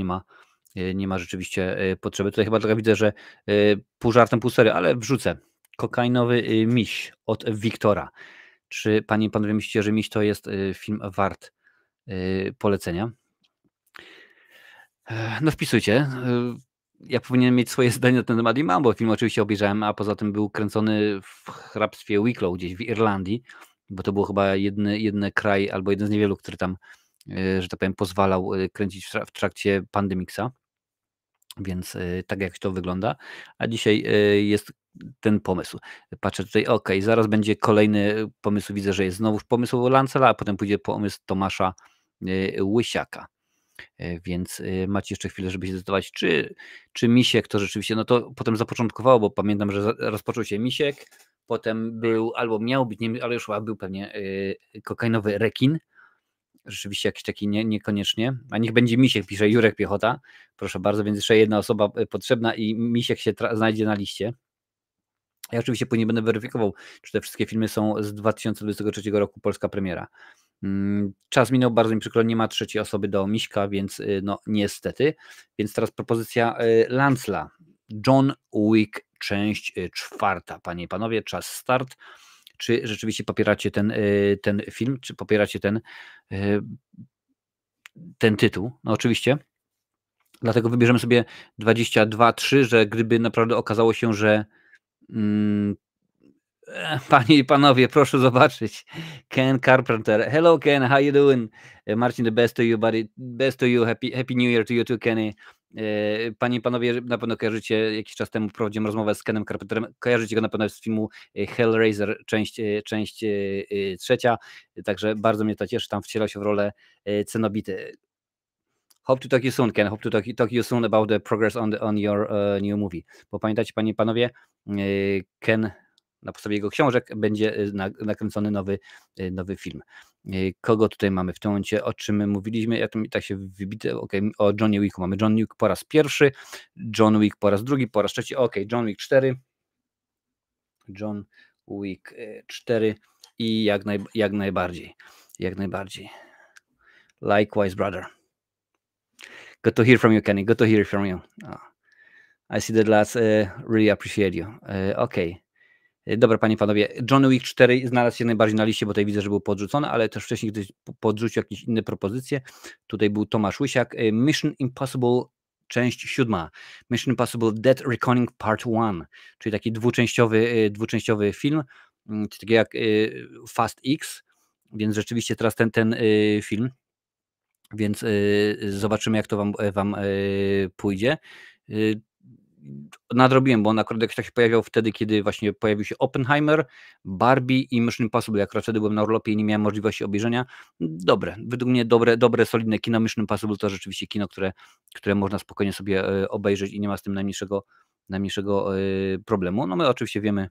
[SPEAKER 1] nie ma rzeczywiście potrzeby. Tutaj chyba trochę widzę, że pół żartem, pół serio, ale wrzucę. Kokainowy miś od Wiktora. Czy panie i panowie myślicie, że Miś to jest film wart polecenia? No wpisujcie. Ja powinienem mieć swoje zdanie na ten temat i mam, bo film oczywiście obejrzałem, a poza tym był kręcony w hrabstwie Wicklow, gdzieś w Irlandii, bo to był chyba jedyny kraj, albo jeden z niewielu, który tam, że tak powiem, pozwalał kręcić w trakcie pandemiksa. Więc tak jak to wygląda. A dzisiaj jest ten pomysł. Patrzę tutaj, zaraz będzie kolejny pomysł. Widzę, że jest znowu pomysł Lancela, a potem pójdzie pomysł Tomasza Łysiaka. Więc macie jeszcze chwilę, żeby się zdecydować, czy Misiek to rzeczywiście, no to potem zapoczątkowało, bo pamiętam, że rozpoczął się Misiek, potem był, albo miał być, nie, ale już chyba był pewnie kokainowy rekin. Rzeczywiście jakiś taki niekoniecznie. A niech będzie Misiek, pisze Jurek Piechota. Proszę bardzo, więc jeszcze jedna osoba potrzebna i Misiek się znajdzie na liście. Ja oczywiście później będę weryfikował, czy te wszystkie filmy są z 2023 roku, polska premiera. Czas minął, bardzo mi przykro, nie ma trzeciej osoby do Miśka, więc no niestety. Więc teraz propozycja Lancla. John Wick, część 4. Panie i panowie, czas start. Czy rzeczywiście popieracie ten film, czy popieracie ten tytuł? No oczywiście. Dlatego wybierzemy sobie 22-3, że gdyby naprawdę okazało się, że panie i panowie, proszę zobaczyć. Ken Carpenter. Hello Ken, how you doing? Marcin, the best to you, buddy. Best to you. Happy New Year to you too, Kenny. Panie i panowie, na pewno kojarzycie, jakiś czas temu prowadziłem rozmowę z Kenem Carpenterem. Kojarzycie go na pewno z filmu Hellraiser, część 3. Także bardzo mnie to cieszy. Tam wcielał się w rolę Cenobity. Hope to talk you soon, Ken. Hope to talk you soon about the progress on your new movie. Bo pamiętajcie, panie i panowie, Ken na podstawie jego książek będzie nakręcony nowy film. Kogo tutaj mamy w tym momencie, o czym my mówiliśmy? Ja tu tak się wybite, o Johnie Wicku mamy. John Wick po raz pierwszy, John Wick po raz drugi, po raz trzeci, John Wick 4. John Wick 4 i jak najbardziej. Likewise, brother. Good to hear from you, Kenny. Good to hear from you. I see that lads really appreciate you. Dobra, panie i panowie. John Wick 4 znalazł się najbardziej na liście, bo tutaj widzę, że był podrzucony, ale też wcześniej ktoś podrzucił jakieś inne propozycje. Tutaj był Tomasz Łysiak. Mission Impossible, część 7. Mission Impossible Dead Reckoning Part 1, czyli taki dwuczęściowy film, czyli taki jak Fast X, więc rzeczywiście teraz ten film. Więc zobaczymy, jak to wam pójdzie. Nadrobiłem, bo on akurat jakoś tak się pojawiał wtedy, kiedy właśnie pojawił się Oppenheimer, Barbie i Mission Impossible. Akurat wtedy byłem na urlopie i nie miałem możliwości obejrzenia. Według mnie dobre, solidne kino. Mission Impossible to rzeczywiście kino, które można spokojnie sobie obejrzeć i nie ma z tym najmniejszego problemu. No my oczywiście wiemy.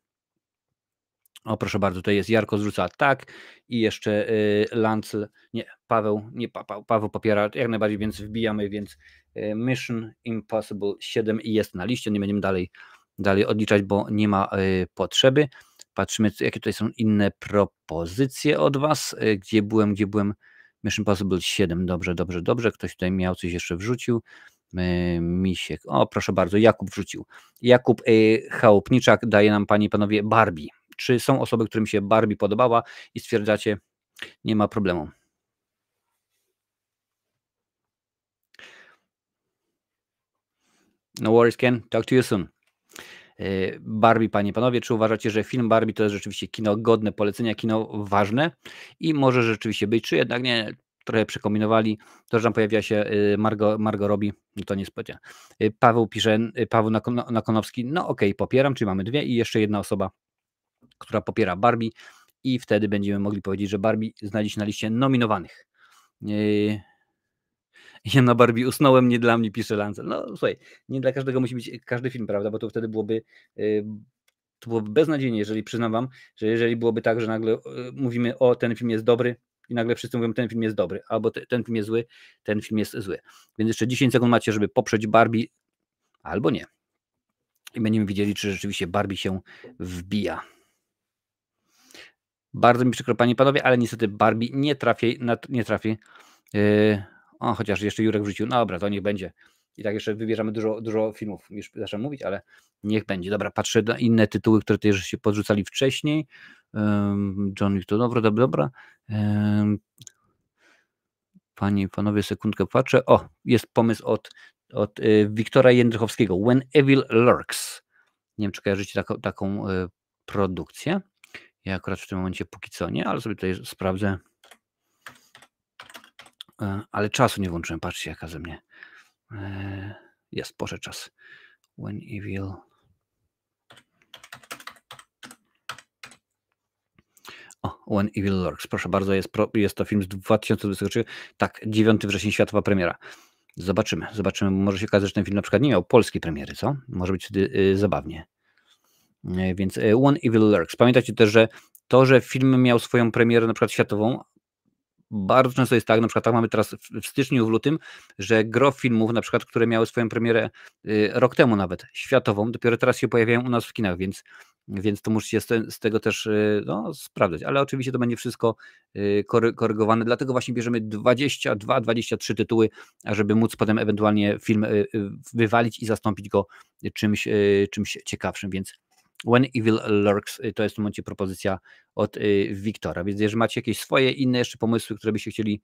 [SPEAKER 1] O, proszę bardzo, tutaj jest Jarko zrzuca tak i jeszcze Lancel, Paweł popiera jak najbardziej, więc wbijamy, więc Mission Impossible 7 i jest na liście, nie będziemy dalej odliczać, bo nie ma potrzeby. Patrzymy, jakie tutaj są inne propozycje od was, gdzie byłem, Mission Impossible 7, dobrze, ktoś tutaj miał coś jeszcze wrzucił. Misiek, o proszę bardzo, Jakub wrzucił. Jakub Chałupniczak daje nam, panie i panowie, Barbie. Czy są osoby, którym się Barbie podobała i stwierdzacie, nie ma problemu? No worries, Ken. Talk to you soon. Barbie, panie i panowie, czy uważacie, że film Barbie to jest rzeczywiście kino godne polecenia, kino ważne i może rzeczywiście być, czy jednak nie, trochę przekombinowali, to, że tam pojawia się Margot Robbie, to nie spodziewa. Paweł pisze, Paweł Nakonowski, no okej, popieram, czyli mamy dwie i jeszcze jedna osoba, która popiera Barbie i wtedy będziemy mogli powiedzieć, że Barbie znajdzie się na liście nominowanych. Ja na Barbie usnąłem, nie dla mnie, pisze Lancel. No słuchaj, nie dla każdego musi być każdy film, prawda, bo to wtedy byłoby beznadziejnie, jeżeli przyznam wam, że jeżeli byłoby tak, że nagle mówimy, o, ten film jest dobry i nagle wszyscy mówią, ten film jest dobry, albo ten film jest zły, ten film jest zły. Więc jeszcze 10 sekund macie, żeby poprzeć Barbie, albo nie. I będziemy widzieli, czy rzeczywiście Barbie się wbija. Bardzo mi przykro, panie i panowie, ale niestety Barbie nie trafi. Chociaż jeszcze Jurek wrzucił. No dobra, to niech będzie. I tak jeszcze wybierzemy dużo filmów. Już zacząłem mówić, ale niech będzie. Dobra, patrzę na inne tytuły, które też się podrzucali wcześniej. John Wick to dobra. Panie i panowie, sekundkę patrzę. O, jest pomysł od Wiktora Jędrychowskiego. When Evil Lurks. Nie wiem, czy kojarzycie taką produkcję. Ja akurat w tym momencie póki co nie, ale sobie tutaj sprawdzę. Ale czasu nie włączyłem. Patrzcie, jaka ze mnie. Jest, poszedł czas. When Evil. When Evil Lurks. Proszę bardzo, jest to film z 2023. Tak, 9 września, światowa premiera. Zobaczymy. Może się okazać, że ten film na przykład nie miał polskiej premiery, co? Może być wtedy zabawnie. Więc When Evil Lurks. Pamiętajcie też, że to, że film miał swoją premierę na przykład światową, bardzo często jest tak, na przykład tak mamy teraz w styczniu, w lutym, że gro filmów, na przykład, które miały swoją premierę rok temu nawet, światową, dopiero teraz się pojawiają u nas w kinach, więc to musicie z tego też sprawdzać. Ale oczywiście to będzie wszystko korygowane, dlatego właśnie bierzemy 22-23 tytuły, ażeby móc potem ewentualnie film wywalić i zastąpić go czymś ciekawszym, więc When Evil Lurks to jest w tym momencie propozycja od Wiktora, więc jeżeli macie jakieś swoje inne jeszcze pomysły, które byście chcieli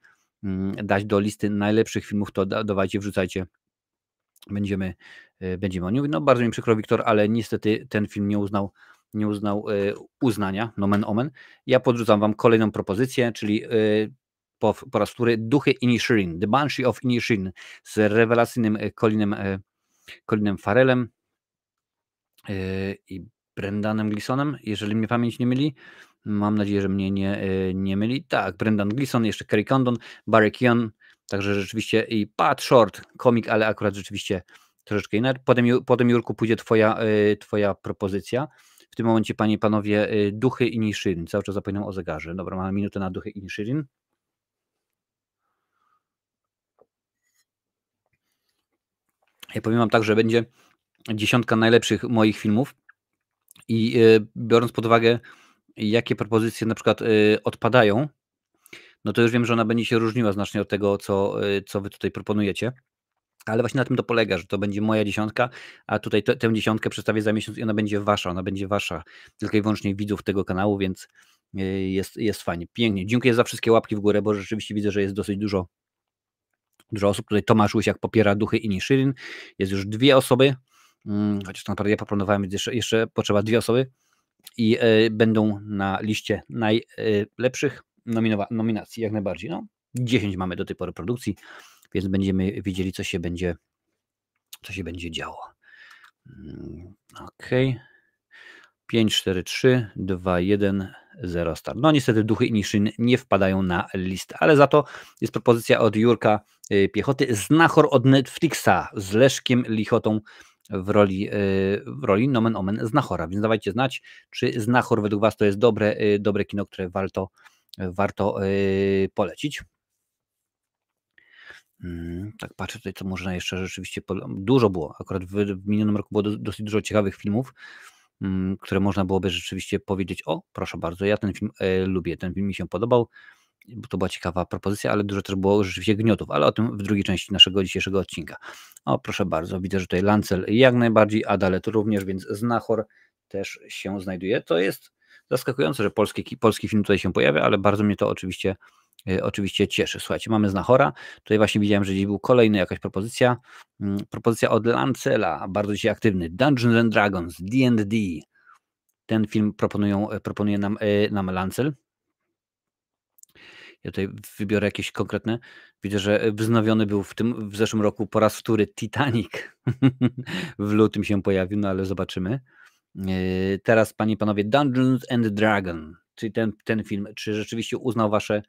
[SPEAKER 1] dać do listy najlepszych filmów, to dawajcie, wrzucajcie. Będziemy o nim mówić. No bardzo mi przykro, Wiktor, ale niestety ten film nie uznał uznania, nomen omen. Ja podrzucam wam kolejną propozycję, czyli po raz wtóry Duchy Inisherin, The Banshee of Inisherin z rewelacyjnym Colinem Farrellem i Brendanem Gleesonem, jeżeli mnie pamięć nie myli. Mam nadzieję, że mnie nie myli. Tak, Brendan Gleeson, jeszcze Kerry Condon, Barry Keoghan, także rzeczywiście i Pat Short, komik, ale akurat rzeczywiście troszeczkę inny. Potem Jurku pójdzie twoja propozycja. W tym momencie, panie i panowie, Duchy Inisherin. Cały czas zapominam o zegarze. Dobra, mamy minutę na Duchy Inisherin. Ja powiem wam tak, że będzie 10 najlepszych moich filmów i biorąc pod uwagę, jakie propozycje na przykład odpadają, no to już wiem, że ona będzie się różniła znacznie od tego, co wy tutaj proponujecie. Ale właśnie na tym to polega, że to będzie moja 10, a tutaj tę 10 przedstawię za miesiąc i ona będzie wasza, tylko i wyłącznie widzów tego kanału, więc jest fajnie, pięknie. Dziękuję za wszystkie łapki w górę, bo rzeczywiście widzę, że jest dosyć dużo osób. Tutaj Tomasz Łysiak popiera Duchy Inisherin. Jest już 2 osoby, chociaż naprawdę ja proponowałem, więc jeszcze potrzeba 2 osoby i będą na liście najlepszych nominacji, jak najbardziej. 10 mamy do tej pory produkcji, więc będziemy wiedzieli, co się będzie działo. Ok. 5, 4, 3, 2, 1, 0 start. No niestety Duchy Inisherin nie wpadają na listę, ale za to jest propozycja od Jurka Piechoty. Znachor od Netflixa z Leszkiem Lichotą w roli nomen omen Znachora, więc dawajcie znać, czy Znachor według was to jest dobre kino, które warto polecić. Tak patrzę tutaj, co można jeszcze rzeczywiście, dużo było, akurat w minionym roku było dosyć dużo ciekawych filmów, które można byłoby rzeczywiście powiedzieć, o proszę bardzo, ja ten film lubię, ten film mi się podobał, bo to była ciekawa propozycja, ale dużo też było rzeczywiście gniotów, ale o tym w drugiej części naszego dzisiejszego odcinka. O proszę bardzo, widzę, że tutaj Lancel jak najbardziej, Adalet również, więc Znachor też się znajduje. To jest zaskakujące, że polski film tutaj się pojawia, ale bardzo mnie to oczywiście cieszy. Słuchajcie, mamy Znachora. Tutaj właśnie widziałem, że gdzieś był kolejny jakaś propozycja. Propozycja od Lancela, bardzo dzisiaj aktywny. Dungeons and Dragons, D&D. Ten film proponuje nam Lancel. Ja tutaj wybiorę jakieś konkretne. Widzę, że wznowiony był w zeszłym roku po raz wtóry Titanic. W lutym się pojawił, no ale zobaczymy. Teraz, panie i panowie, Dungeons and Dragons. czyli ten film, czy rzeczywiście uznał wasze,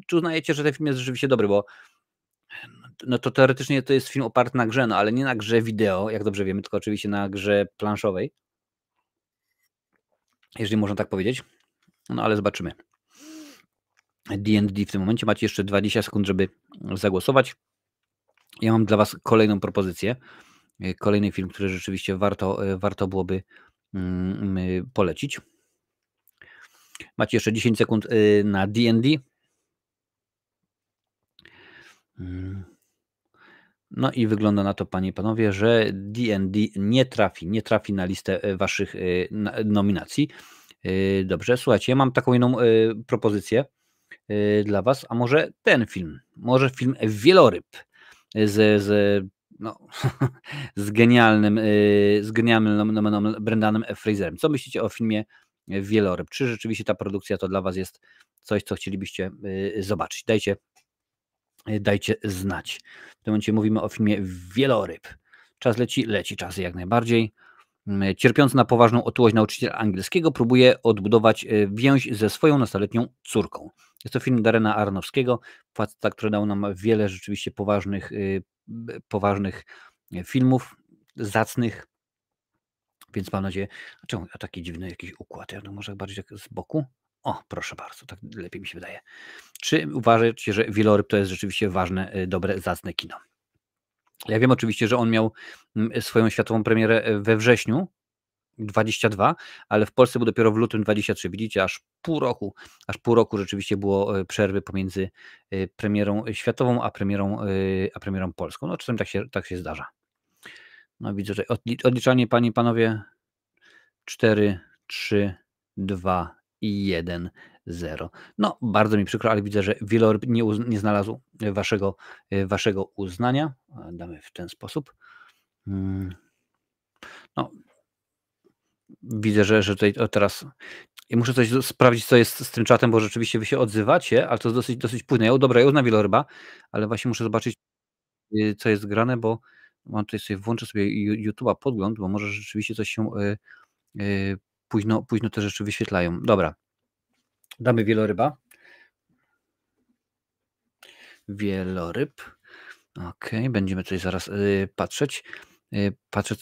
[SPEAKER 1] czy uznajecie, że ten film jest rzeczywiście dobry, bo no to teoretycznie to jest film oparty na grze, no ale nie na grze wideo, jak dobrze wiemy, tylko oczywiście na grze planszowej, jeżeli można tak powiedzieć. No ale zobaczymy. D&D w tym momencie. Macie jeszcze 20 sekund, żeby zagłosować. Ja mam dla was kolejną propozycję. Kolejny film, który rzeczywiście warto byłoby polecić. Macie jeszcze 10 sekund na D&D. No i wygląda na to, panie i panowie, że D&D nie trafi na listę waszych nominacji. Dobrze, słuchajcie, ja mam taką inną propozycję dla was, a może ten film, może film Wieloryb no, z genialnym Brendanem Fraserem. Co myślicie o filmie Wieloryb? Czy rzeczywiście ta produkcja to dla was jest coś, co chcielibyście zobaczyć? Dajcie znać. W tym momencie mówimy o filmie Wieloryb. Czas leci czas jak najbardziej. Cierpiący na poważną otyłość nauczyciel angielskiego próbuje odbudować więź ze swoją nastoletnią córką. Jest to film Darrena Aronofskiego, faceta, który dał nam wiele rzeczywiście poważnych filmów, zacnych, więc mam nadzieję, czemu taki dziwny jakiś układ, ja to może bardziej tak z boku? O, proszę bardzo, tak lepiej mi się wydaje. Czy uważacie, że Wieloryb to jest rzeczywiście ważne, dobre, zacne kino? Ja wiem oczywiście, że on miał swoją światową premierę we wrześniu 22, ale w Polsce był dopiero w lutym 23. Widzicie, aż pół roku rzeczywiście było przerwy pomiędzy premierą światową, a premierą polską. No czasem tak się zdarza. No widzę, że odliczanie, panie i panowie, 4, 3, 2 i 1, 0. No bardzo mi przykro, ale widzę, że Wieloryb nie znalazł waszego uznania. Damy w ten sposób. No, widzę, że tutaj teraz ja muszę coś sprawdzić, co jest z tym czatem, bo rzeczywiście wy się odzywacie, ale to jest dosyć późno. Ja uznam Wieloryba, ale właśnie muszę zobaczyć, co jest grane, bo mam tutaj włączę sobie YouTube'a podgląd, bo może rzeczywiście coś się późno te rzeczy wyświetlają. Dobra. Damy Wieloryba. Wieloryb. Okej, będziemy tutaj zaraz patrzeć. Patrzę,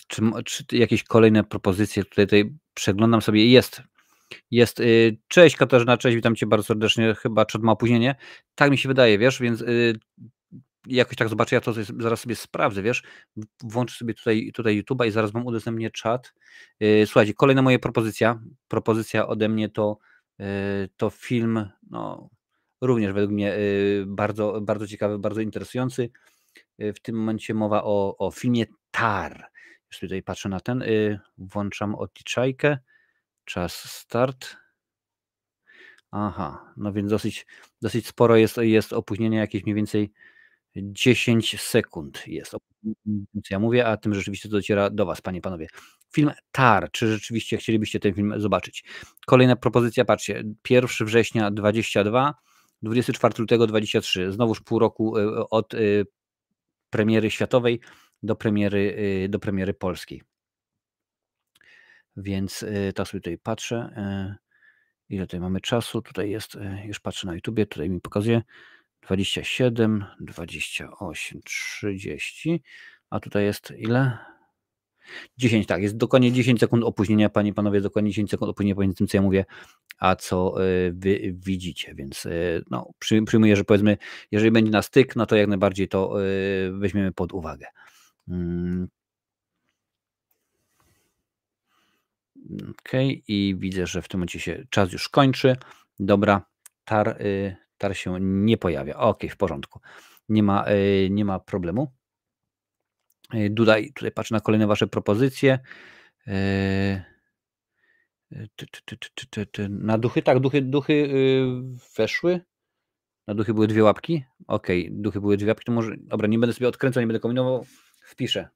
[SPEAKER 1] czy jakieś kolejne propozycje tutaj przeglądam sobie. Jest. Cześć Katarzyna, cześć, witam cię bardzo serdecznie. Chyba czat ma opóźnienie. Tak mi się wydaje, wiesz, więc jakoś tak zobaczę, ja to zaraz sobie sprawdzę, wiesz. Włączę sobie tutaj YouTube'a i zaraz wam udostępnię czat. Słuchajcie, kolejna moja propozycja ode mnie to film, no również według mnie bardzo, bardzo ciekawy, bardzo interesujący. W tym momencie mowa o filmie Tar. Już tutaj patrzę na ten, włączam odliczajkę. Czas start. Aha, no więc dosyć sporo jest opóźnienia, jakieś mniej więcej 10 sekund jest. Co ja mówię, a tym rzeczywiście to dociera do was, panie i panowie. Film Tar. Czy rzeczywiście chcielibyście ten film zobaczyć? Kolejna propozycja, patrzcie, 1 września 22, 24 lutego 23. Znowuż pół roku od premiery światowej do premiery polskiej. Więc teraz sobie tutaj patrzę, ile tutaj mamy czasu. Tutaj jest, już patrzę na YouTubie, tutaj mi pokazuje 27, 28, 30, a tutaj jest ile? 10, tak, jest dokładnie 10 sekund opóźnienia, panie i panowie, dokładnie 10 sekund opóźnienia pomiędzy tym, co ja mówię, a co wy widzicie, więc no, przyjmuję, że powiedzmy, jeżeli będzie na styk, no to jak najbardziej to weźmiemy pod uwagę. Okej, i widzę, że w tym momencie się czas już kończy. Dobra, Tar się nie pojawia. Okej, w porządku. Nie ma problemu. Tutaj patrzę na kolejne wasze propozycje. Na duchy, tak, duchy weszły. Na duchy były 2 łapki. Okej, duchy były 2 łapki, to może, dobra, nie będę sobie odkręcał, nie będę kombinował. Wpiszę.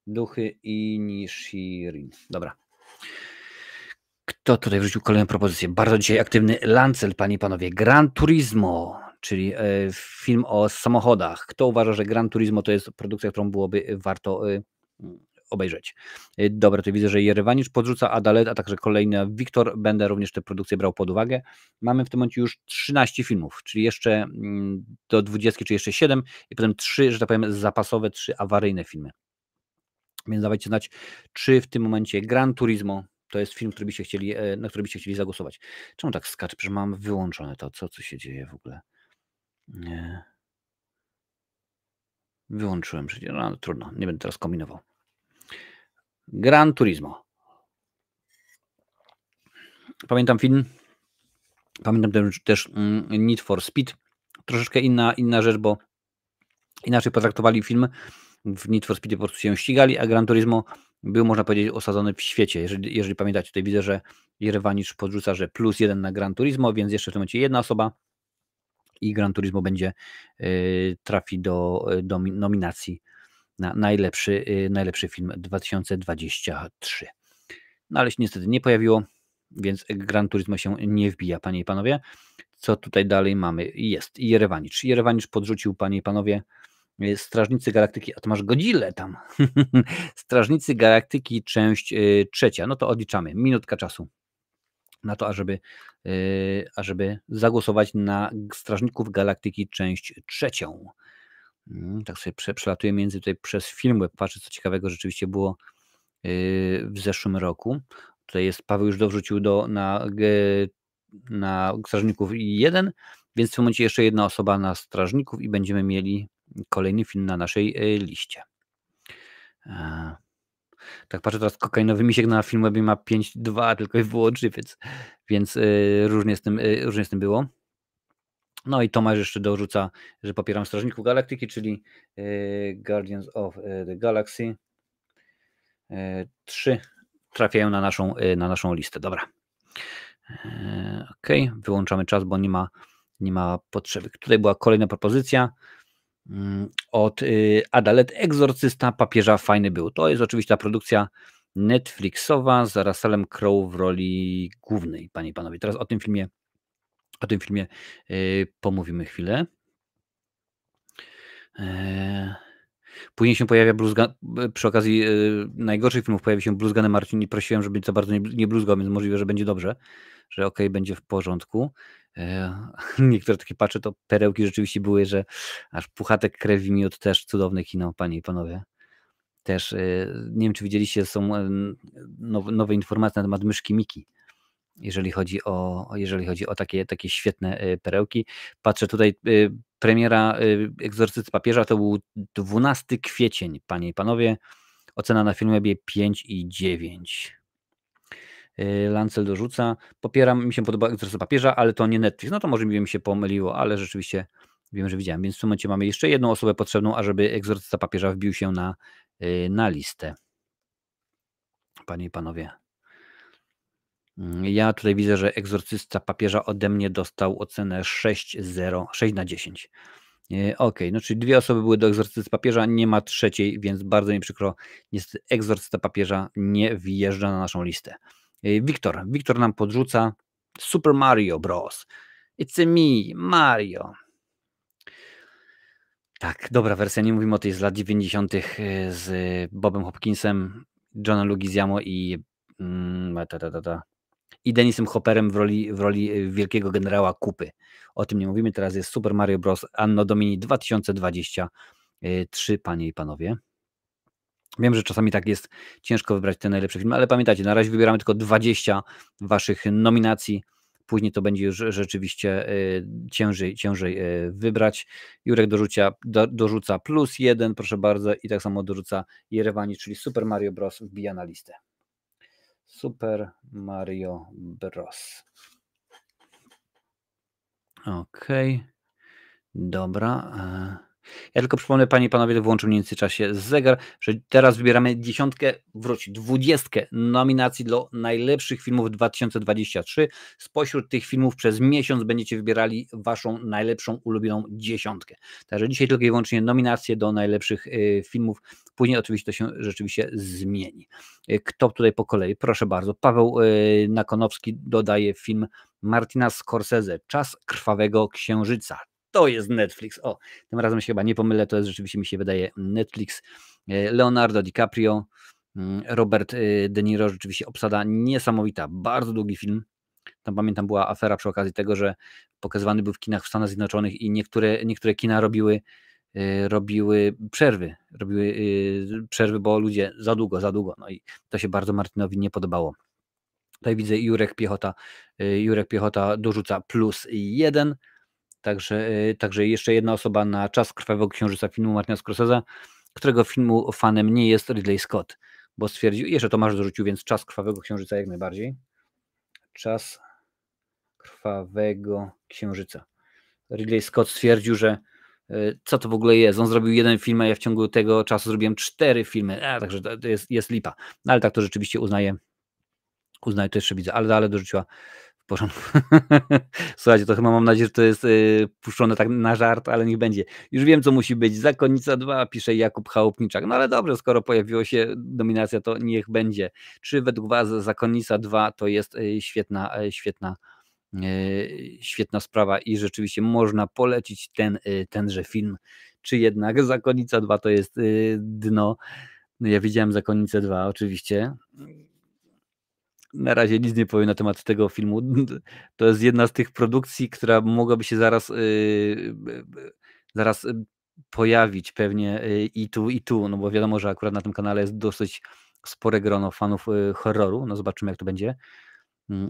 [SPEAKER 1] Duchy Inishirin. Dobra. Kto tutaj wrzucił kolejną propozycję? Bardzo dzisiaj aktywny Lancel, panie i panowie. Gran Turismo, czyli film o samochodach. Kto uważa, że Gran Turismo to jest produkcja, którą byłoby warto obejrzeć. Dobra, to widzę, że Jerewanicz podrzuca Adalet, a także kolejny Wiktor. Będę również tę produkcję brał pod uwagę. Mamy w tym momencie już 13 filmów, czyli jeszcze do 20, czy jeszcze 7 i potem 3, że tak powiem, zapasowe, 3 awaryjne filmy. Więc dawajcie znać, czy w tym momencie Gran Turismo to jest film, który byście chcieli, na który byście chcieli zagłosować. Czemu tak skacze? Przecież mam wyłączone to, co się dzieje w ogóle. Nie. Wyłączyłem przecież, no trudno, nie będę teraz kombinował. Gran Turismo. Pamiętam film, pamiętam też Need for Speed. Troszeczkę inna rzecz, bo inaczej potraktowali film. W Need for Speed po prostu się ścigali, a Gran Turismo był, można powiedzieć, osadzony w świecie. Jeżeli pamiętacie, tutaj widzę, że Jerewanicz podrzuca, że +1 na Gran Turismo, więc jeszcze w tym momencie jedna osoba i Gran Turismo będzie trafi do nominacji na najlepszy film 2023. No ale się niestety nie pojawiło, więc Gran Turismo się nie wbija, panie i panowie. Co tutaj dalej mamy? Jest Jerewanicz. Jerewanicz podrzucił, panie i panowie, Strażnicy Galaktyki, a to masz Godzillę tam. Strażnicy Galaktyki, część 3. No to odliczamy. Minutka czasu na to, ażeby zagłosować na Strażników Galaktyki, część 3. Tak sobie przelatuję między tutaj przez Filmweb, patrzę, co ciekawego rzeczywiście było w zeszłym roku. Tutaj jest, Paweł już dorzucił na Strażników 1, więc w tym momencie jeszcze jedna osoba na Strażników i będziemy mieli kolejny film na naszej liście. Tak patrzę teraz, kokainowy misiek na Filmwebie ma 5,2 tylko i wyłącznie, więc różnie z tym było. No i Tomasz jeszcze dorzuca, że popieram Strażników Galaktyki, czyli Guardians of the Galaxy. 3 trafiają na naszą listę. Dobra. Ok, wyłączamy czas, bo nie ma potrzeby. Tutaj była kolejna propozycja od Adalet, Egzorcysta Papieża, fajny był. To jest oczywiście ta produkcja Netflixowa z Russellem Crowe w roli głównej, panie i panowie. Teraz o tym filmie pomówimy chwilę. Później się pojawia przy okazji najgorszych filmów pojawi się bluzgany Marcin i prosiłem, żeby za bardzo nie bluzgał, więc możliwe, że będzie dobrze, że okej, będzie w porządku. Niektóre takie patrzę, to perełki rzeczywiście były, że aż Puchatek krew mi od też cudowne kino, panie i panowie. Też nie wiem, czy widzieliście, są nowe informacje na temat myszki Miki, jeżeli chodzi o takie świetne perełki. Patrzę tutaj, premiera Egzorcysty Papieża to był 12 kwiecień, panie i panowie. Ocena na Filmwebie 5,9. Lancel dorzuca. Popieram, mi się podoba Egzorcysta Papieża, ale to nie Netflix. No to może mi się pomyliło, ale rzeczywiście wiem, że widziałem. Więc w tym momencie mamy jeszcze jedną osobę potrzebną, ażeby Egzorcysta Papieża wbił się na listę. Panie i panowie. Ja tutaj widzę, że Egzorcysta Papieża ode mnie dostał ocenę 6,0, 6/10. Okej, no czyli 2 osoby były do Egzorcysty Papieża, nie ma trzeciej, więc bardzo mi przykro. Niestety Egzorcysta Papieża nie wjeżdża na naszą listę. Wiktor nam podrzuca Super Mario Bros. It's me, Mario. Tak, dobra wersja, nie mówimy o tej z lat 90. z Bobem Hopkinsem, Johnem Leguizamo i Denisem Hopperem w roli wielkiego generała Kupy. O tym nie mówimy, teraz jest Super Mario Bros. Anno Domini 2023, panie i panowie. Wiem, że czasami tak jest ciężko wybrać te najlepsze filmy, ale pamiętajcie, na razie wybieramy tylko 20 waszych nominacji. Później to będzie już rzeczywiście ciężej wybrać. Jurek dorzuca +1, proszę bardzo, i tak samo dorzuca Jerewanicz, czyli Super Mario Bros. Wbija na listę. Super Mario Bros. Okej. Dobra. Ja tylko przypomnę, panie i panowie, włączę w międzyczasie zegar, że teraz wybieramy 20 nominacji do najlepszych filmów 2023. Spośród tych filmów przez miesiąc będziecie wybierali waszą najlepszą, ulubioną 10. Także dzisiaj tylko i wyłącznie nominacje do najlepszych filmów. Później oczywiście to się rzeczywiście zmieni. Kto tutaj po kolei? Proszę bardzo. Paweł Nakonowski dodaje film Martina Scorsese, Czas krwawego księżyca. To jest Netflix. O, tym razem się chyba nie pomylę, to jest rzeczywiście, mi się wydaje, Netflix. Leonardo DiCaprio, Robert De Niro, rzeczywiście obsada niesamowita, bardzo długi film. Tam pamiętam była afera przy okazji tego, że pokazywany był w kinach w Stanach Zjednoczonych i niektóre kina robiły przerwy, bo ludzie za długo, no i to się bardzo Martinowi nie podobało. Tutaj widzę Jurek Piechota dorzuca +1, także jeszcze jedna osoba na Czas Krwawego Księżyca filmu Martina Scorsese, którego filmu fanem nie jest Ridley Scott, bo stwierdził, jeszcze Tomasz dorzucił, więc Czas Krwawego Księżyca jak najbardziej. Czas Krwawego Księżyca. Ridley Scott stwierdził, że co to w ogóle jest. On zrobił jeden film, a ja w ciągu tego czasu zrobiłem 4 filmy. Także to jest lipa. No ale tak to rzeczywiście uznaję, to jeszcze widzę, ale dalej dorzuciła w porządku. Słuchajcie, to chyba mam nadzieję, że to jest puszczone tak na żart, ale niech będzie. Już wiem, co musi być. Zakonnica 2, pisze Jakub Chałupniczak. No ale dobrze, skoro pojawiła się nominacja, to niech będzie. Czy według Was Zakonnica 2 to jest świetna sprawa i rzeczywiście można polecić tenże film, czy jednak Zakonnica 2 to jest dno. No ja widziałem Zakonnicę 2 oczywiście. Na razie nic nie powiem na temat tego filmu. To jest jedna z tych produkcji, która mogłaby się zaraz pojawić pewnie i tu, no bo wiadomo, że akurat na tym kanale jest dosyć spore grono fanów horroru. No zobaczymy, jak to będzie.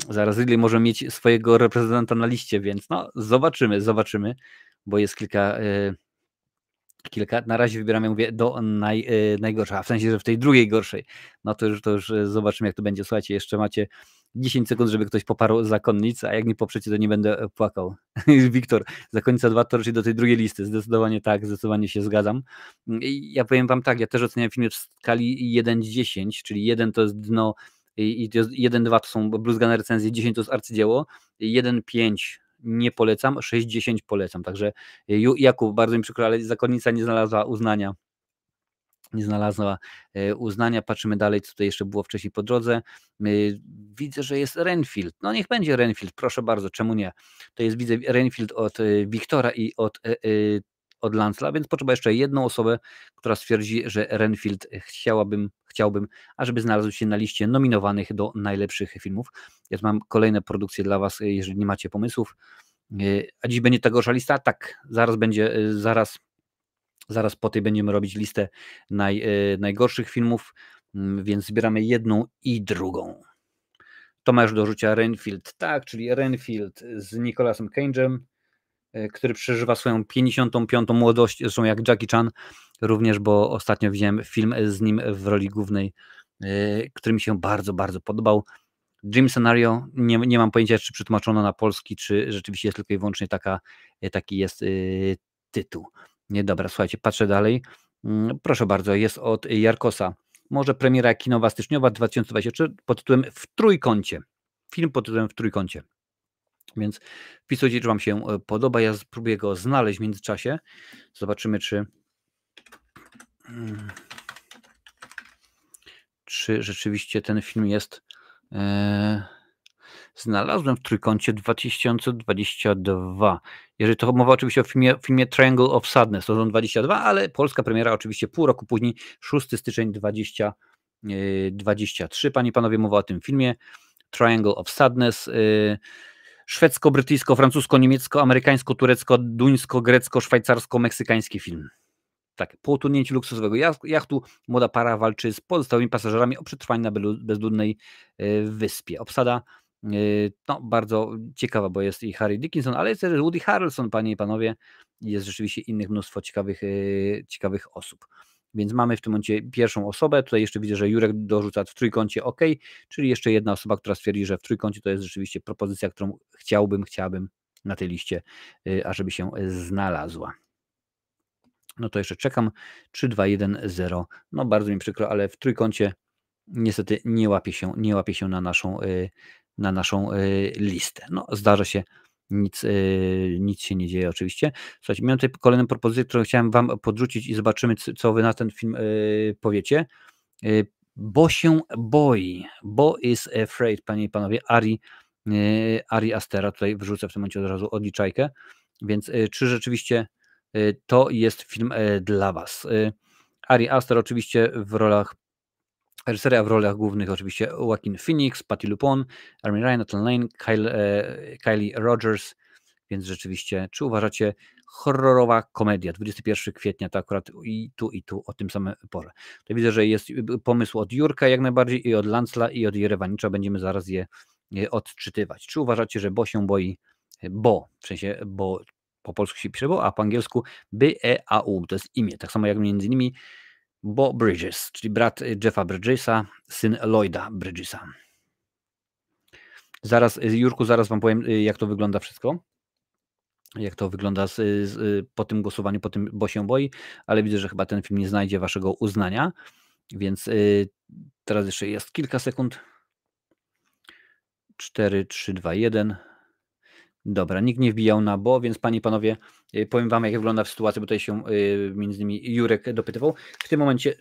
[SPEAKER 1] Zaraz Ridley może mieć swojego reprezentanta na liście, więc no zobaczymy, bo jest kilka. Na razie wybieramy, mówię, do najgorszej, a w sensie, że w tej drugiej gorszej. No to już zobaczymy, jak to będzie. Słuchajcie, jeszcze macie 10 sekund, żeby ktoś poparł Zakonnicę, a jak nie poprzecie, to nie będę płakał. Wiktor, Zakonnica 2 to raczej do tej drugiej listy. Zdecydowanie tak, zdecydowanie się zgadzam. I ja powiem Wam tak, ja też oceniam film w skali 1-10, czyli 1 to jest dno i 1-2 to są bluzgane recenzje, 10 to jest arcydzieło, 1-5 nie polecam, 6-10 polecam. Także Jakub, bardzo mi przykro, ale Zakonnica nie znalazła uznania. Patrzymy dalej, co tutaj jeszcze było wcześniej po drodze. Widzę, że jest Renfield. No niech będzie Renfield, proszę bardzo, czemu nie? To jest, widzę, Renfield od Wiktora i od Lancla, więc potrzeba jeszcze jedną osobę, która stwierdzi, że Renfield chciałbym, ażeby znalazł się na liście nominowanych do najlepszych filmów. Ja mam kolejne produkcje dla Was, jeżeli nie macie pomysłów. A dziś będzie ta gorsza lista? Tak, zaraz będzie, zaraz po tej będziemy robić listę najgorszych filmów, więc zbieramy jedną i drugą. Tomasz do rzucia Renfield, tak, czyli Renfield z Nicolasem Cage'em, który przeżywa swoją 55. młodość, zresztą jak Jackie Chan również, bo ostatnio widziałem film z nim w roli głównej, który mi się bardzo, bardzo podobał. Dream Scenario, nie mam pojęcia, czy przetłumaczono na polski, czy rzeczywiście jest tylko i wyłącznie taki jest tytuł. Nie, dobra, słuchajcie, patrzę dalej. Proszę bardzo, jest od Jarkosa. Może premiera kinowa styczniowa 2023 pod tytułem W trójkącie. Film pod tytułem W trójkącie. Więc wpisujcie, czy Wam się podoba. Ja spróbuję go znaleźć w międzyczasie. Zobaczymy, czy rzeczywiście ten film jest. Znalazłem w trójkącie 2022. Jeżeli to mowa oczywiście o filmie Triangle of Sadness, to są 22, ale polska premiera oczywiście pół roku później, 6 styczeń 2023. Panie i panowie, mowa o tym filmie Triangle of Sadness. Szwedzko-brytyjsko-francusko-niemiecko-amerykańsko-turecko-duńsko-grecko-szwajcarsko-meksykański film. Tak, po utonięciu luksusowego jachtu młoda para walczy z pozostałymi pasażerami o przetrwanie na bezludnej wyspie. Obsada no, bardzo ciekawa, bo jest i Harry Dickinson, ale jest też Woody Harrelson, panie i panowie. Jest rzeczywiście innych mnóstwo ciekawych osób. Więc mamy w tym momencie pierwszą osobę. Tutaj jeszcze widzę, że Jurek dorzuca w trójkącie OK, czyli jeszcze jedna osoba, która stwierdzi, że w trójkącie to jest rzeczywiście propozycja, którą chciałbym na tej liście, ażeby się znalazła. No to jeszcze czekam. 3, 2, 1, 0. No bardzo mi przykro, ale w trójkącie niestety nie łapie się na naszą listę. No zdarza się, nic się nie dzieje oczywiście. Słuchajcie, miałem tutaj kolejną propozycję, którą chciałem Wam podrzucić i zobaczymy, co Wy na ten film powiecie. Bo się boi. Bo is afraid, panie i panowie. Ari Astera, tutaj wrzucę w tym momencie od razu odliczajkę. Więc czy rzeczywiście to jest film dla Was? Ari Aster oczywiście w rolach Reżyseria w rolach głównych oczywiście Joaquin Phoenix, Patty LuPone, Amy Ryan, Nathan Lane, Kylie Rogers, więc rzeczywiście, czy uważacie horrorowa komedia, 21 kwietnia, to akurat i tu o tym samym porze. To widzę, że jest pomysł od Jurka jak najbardziej i od Lancla i od Jerewanicza, będziemy zaraz je odczytywać. Czy uważacie, że Bo się boi, bo, w sensie, bo po polsku się pisze bo, a po angielsku B-E-A-U, to jest imię, tak samo jak między innymi Bo Bridges, czyli brat Jeffa Bridgesa, syn Lloyda Bridgesa. Zaraz, Jurku, zaraz wam powiem, jak to wygląda wszystko. Jak to wygląda po tym głosowaniu, po tym Bo się boi, ale widzę, że chyba ten film nie znajdzie waszego uznania, więc teraz jeszcze jest kilka sekund. 4, 3, 2, 1. Dobra, nikt nie wbijał na Bo, więc panie i panowie, powiem wam, jak wygląda sytuacja, bo tutaj się między innymi Jurek dopytywał. W tym momencie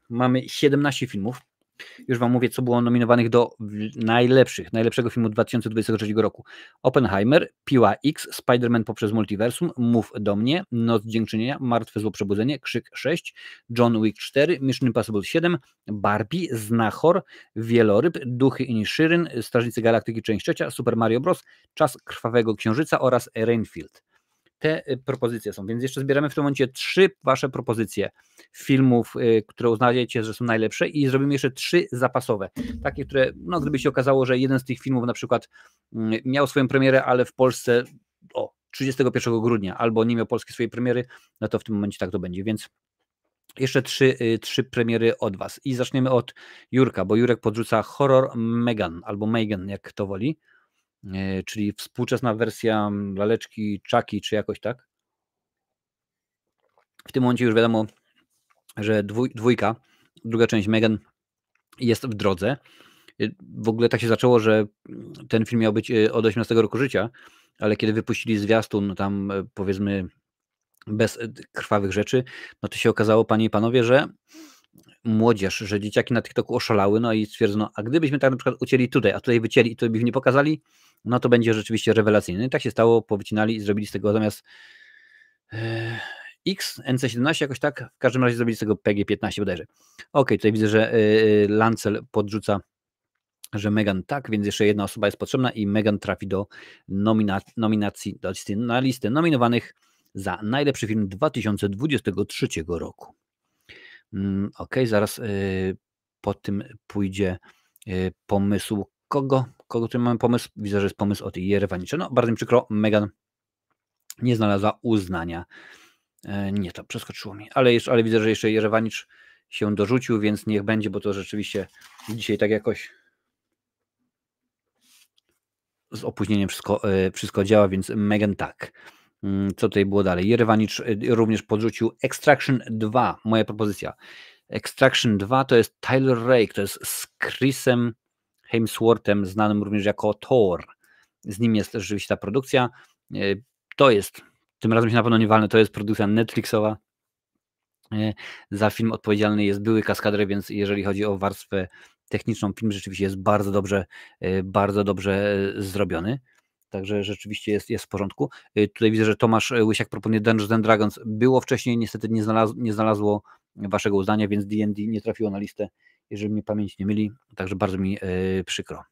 [SPEAKER 1] mamy 17 filmów. Już wam mówię, co było nominowanych do najlepszego filmu 2023 roku. Oppenheimer, Piła X, Spider-Man poprzez multiversum, Mów do mnie, Noc Dziękczynienia, Martwe Zło Przebudzenie, Krzyk 6, John Wick 4, Mission Impossible 7, Barbie, Znachor, Wieloryb, Duchy Inishyryn, Strażnicy Galaktyki część 3, Super Mario Bros., Czas Krwawego Księżyca oraz Rainfield. Te propozycje są, więc jeszcze zbieramy w tym momencie 3 wasze propozycje filmów, które uznajecie, że są najlepsze i zrobimy jeszcze 3 zapasowe. Takie, które, no gdyby się okazało, że jeden z tych filmów na przykład miał swoją premierę, ale w Polsce 31 grudnia albo nie miał polskiej swojej premiery, no to w tym momencie tak to będzie, więc jeszcze 3 premiery od was. I zaczniemy od Jurka, bo Jurek podrzuca horror Megan albo Megan, jak kto woli. Czyli współczesna wersja laleczki Chucky, czy jakoś tak. W tym momencie już wiadomo, że druga część Megan jest w drodze. W ogóle tak się zaczęło, że ten film miał być od 18 roku życia, ale kiedy wypuścili zwiastun tam powiedzmy bez krwawych rzeczy, no to się okazało, panie i panowie, że młodzież, że dzieciaki na TikToku oszalały, no i stwierdzono, a gdybyśmy tak na przykład ucięli tutaj, a tutaj wycięli i to by nie pokazali, no to będzie rzeczywiście rewelacyjny. I tak się stało, powycinali i zrobili z tego zamiast X, NC17 jakoś tak, w każdym razie zrobili z tego PG-15 bodajże. Okej, tutaj widzę, że Lancel podrzuca, że Megan tak, więc jeszcze jedna osoba jest potrzebna i Megan trafi do nominacji na listę nominowanych za najlepszy film 2023 roku. Okej, zaraz po tym pójdzie pomysł kogo tutaj mamy pomysł? Widzę, że jest pomysł od Jerewanicza. No, bardzo mi przykro, Megan nie znalazła uznania. Nie, to przeskoczyło mi, ale widzę, że jeszcze Jerewanicz się dorzucił, więc niech będzie, bo to rzeczywiście dzisiaj tak jakoś z opóźnieniem wszystko działa, więc Megan tak. Co tutaj było dalej? Jerewanicz również podrzucił Extraction 2, moja propozycja. Extraction 2 to jest Tyler Rake, to jest z Chrisem Hemsworthem, znanym również jako Thor. Z nim jest rzeczywiście ta produkcja. To jest, tym razem się na pewno nie walnę, to jest produkcja Netflixowa. Za film odpowiedzialny jest były kaskader, więc jeżeli chodzi o warstwę techniczną, film rzeczywiście jest bardzo dobrze zrobiony. Także rzeczywiście jest w porządku. Tutaj widzę, że Tomasz Łysiak proponuje Dungeons and Dragons. Było wcześniej, niestety nie znalazło waszego uznania, więc D&D nie trafiło na listę, jeżeli mnie pamięć nie myli. Także bardzo mi przykro.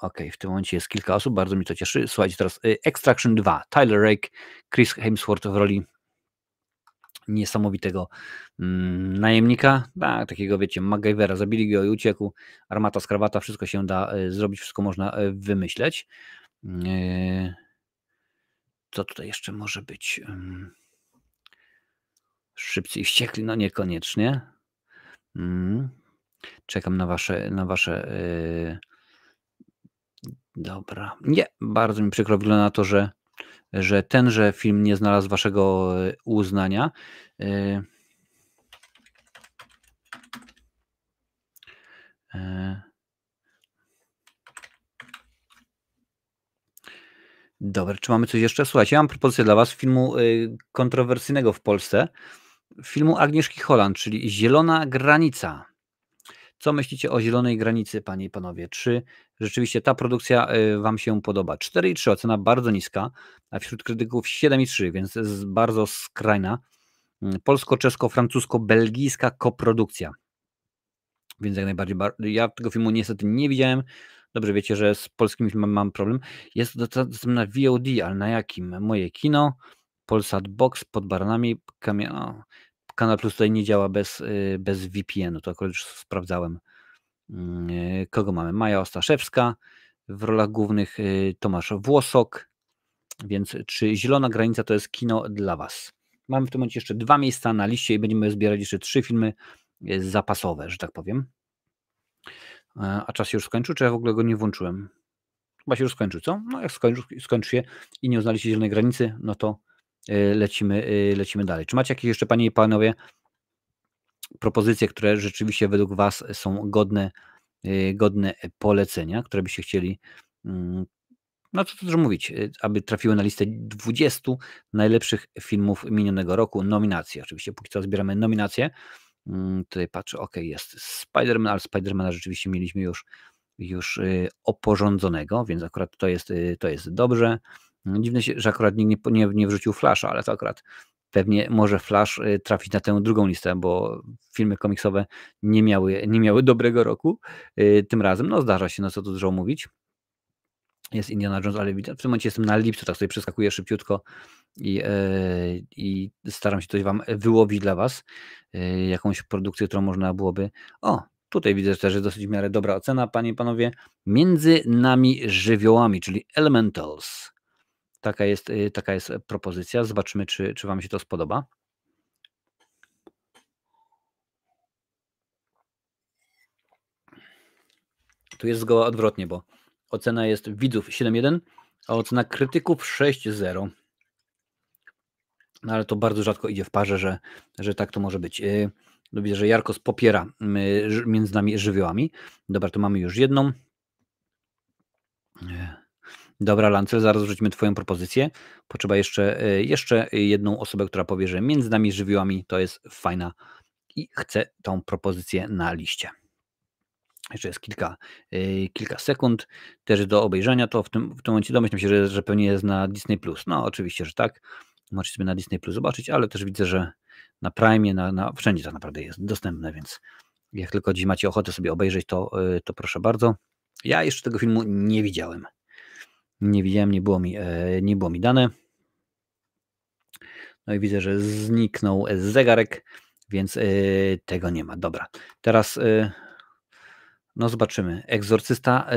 [SPEAKER 1] Okej, w tym momencie jest kilka osób, bardzo mi to cieszy. Słuchajcie, teraz Extraction 2, Tyler Rake, Chris Hemsworth w roli niesamowitego najemnika, takiego wiecie, MacGyvera, zabili go i uciekł, armata z krawata, wszystko się da zrobić, wszystko można wymyśleć. Co tutaj jeszcze może być? Szybcy i wściekli, no niekoniecznie. Czekam na wasze dobra. Nie, bardzo mi przykro, wygląda na to, że tenże film nie znalazł waszego uznania. Dobra, czy mamy coś jeszcze? Słuchajcie, ja mam propozycję dla was filmu kontrowersyjnego w Polsce. Filmu Agnieszki Holland, czyli Zielona Granica. Co myślicie o Zielonej Granicy, panie i panowie? Czy rzeczywiście ta produkcja wam się podoba? 4,3, ocena bardzo niska, a wśród krytyków 7,3, więc jest bardzo skrajna. Polsko-czesko-francusko-belgijska koprodukcja. Więc jak najbardziej. Ja tego filmu niestety nie widziałem. Dobrze wiecie, że z polskimi filmami mam problem. Jest dostępny na VOD, ale na jakim? Moje kino, Polsat Box pod Baranami, Kanal Plus tutaj nie działa bez VPN-u, to akurat już sprawdzałem. Kogo mamy? Maja Ostaszewska, w rolach głównych Tomasz Włosok, więc czy Zielona Granica to jest kino dla Was? Mamy w tym momencie jeszcze 2 miejsca na liście i będziemy zbierać jeszcze 3 filmy zapasowe, że tak powiem. A czas się już skończył, czy ja w ogóle go nie włączyłem? Chyba się już skończył, co? No jak skończy się i nie uznaliście Zielonej Granicy, no to lecimy dalej. Czy macie jakieś jeszcze, panie i panowie, propozycje, które rzeczywiście według Was są godne polecenia, które byście chcieli, no co tu dużo mówić, aby trafiły na listę 20 najlepszych filmów minionego roku, nominacje. Oczywiście póki co zbieramy nominacje. Tutaj patrzę, ok, jest Spider-Man, ale Spider-Mana rzeczywiście mieliśmy już oporządzonego, więc akurat to jest dobrze. Dziwne się, że akurat nikt nie wrzucił Flasha, ale to akurat pewnie może Flash trafić na tę drugą listę, bo filmy komiksowe nie miały dobrego roku tym razem. No zdarza się, no co tu dużo mówić. Jest Indiana Jones, ale w tym momencie jestem na lipcu, tak sobie przeskakuję szybciutko i staram się coś Wam wyłowić dla Was. Jakąś produkcję, którą można byłoby... O, tutaj widzę też, że dosyć w miarę dobra ocena, panie i panowie. Między nami żywiołami, czyli Elementals. Taka jest propozycja. Zobaczymy, czy Wam się to spodoba. Tu jest zgoła odwrotnie, bo ocena jest widzów 7,1, a ocena krytyków 6,0. No ale to bardzo rzadko idzie w parze, że tak to może być. Widzę, że Jarkos popiera między nami żywiołami. Dobra, to mamy już jedną. Dobra, Lancel, zaraz wrzucimy Twoją propozycję. Potrzeba jeszcze jedną osobę, która powie, że między nami żywiołami to jest fajna i chce tą propozycję na liście. Jeszcze jest kilka sekund też do obejrzenia. To w tym momencie domyślam się, że pewnie jest na Disney+. No oczywiście, że tak. Możecie sobie na Disney Plus zobaczyć, ale też widzę, że na Prime, wszędzie tak naprawdę jest dostępne, więc jak tylko dziś macie ochotę sobie obejrzeć, to proszę bardzo. Ja jeszcze tego filmu nie widziałem. Nie było mi dane. No i widzę, że zniknął zegarek, więc tego nie ma. Dobra, teraz no zobaczymy. Egzorcysta,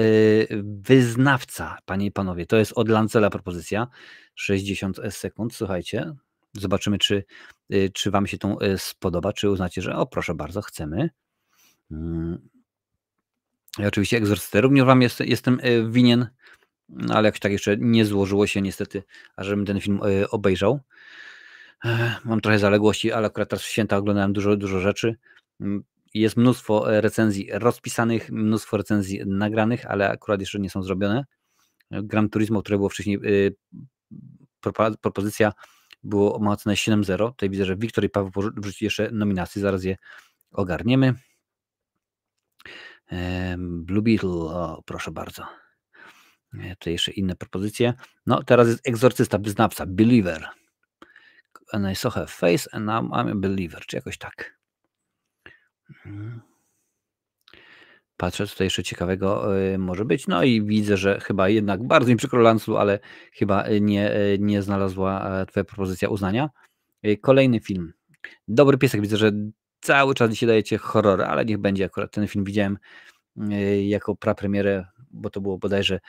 [SPEAKER 1] wyznawca, panie i panowie. To jest od Lancela propozycja. 60 sekund, słuchajcie. Zobaczymy, czy Wam się to spodoba, czy uznacie, że o proszę bardzo, chcemy. Ja oczywiście Egzorcystę również Wam jestem winien, no ale jakoś tak jeszcze nie złożyło się niestety, ażebym ten film obejrzał. Mam trochę zaległości, ale akurat teraz w święta oglądałem dużo rzeczy. Jest mnóstwo recenzji rozpisanych, mnóstwo recenzji nagranych, ale akurat jeszcze nie są zrobione. Gran Turismo, które było wcześniej propozycja, ma ocenę 7,0. Tutaj widzę, że Wiktor i Paweł wrzucili jeszcze nominacje, zaraz je ogarniemy. Blue Beetle, o, proszę bardzo. Tutaj jeszcze inne propozycje. No teraz jest Egzorcysta, wyznawca, Believer. And I saw her face and now I'm a believer, czy jakoś tak. Patrzę, tutaj jeszcze ciekawego może być. No i widzę, że chyba jednak bardzo mi przykro, Lancu, ale chyba nie znalazła Twoja propozycja uznania. Kolejny film. Dobry piesek. Widzę, że cały czas dzisiaj dajecie horrory, ale niech będzie. Akurat ten film widziałem jako prapremierę, bo to było bodajże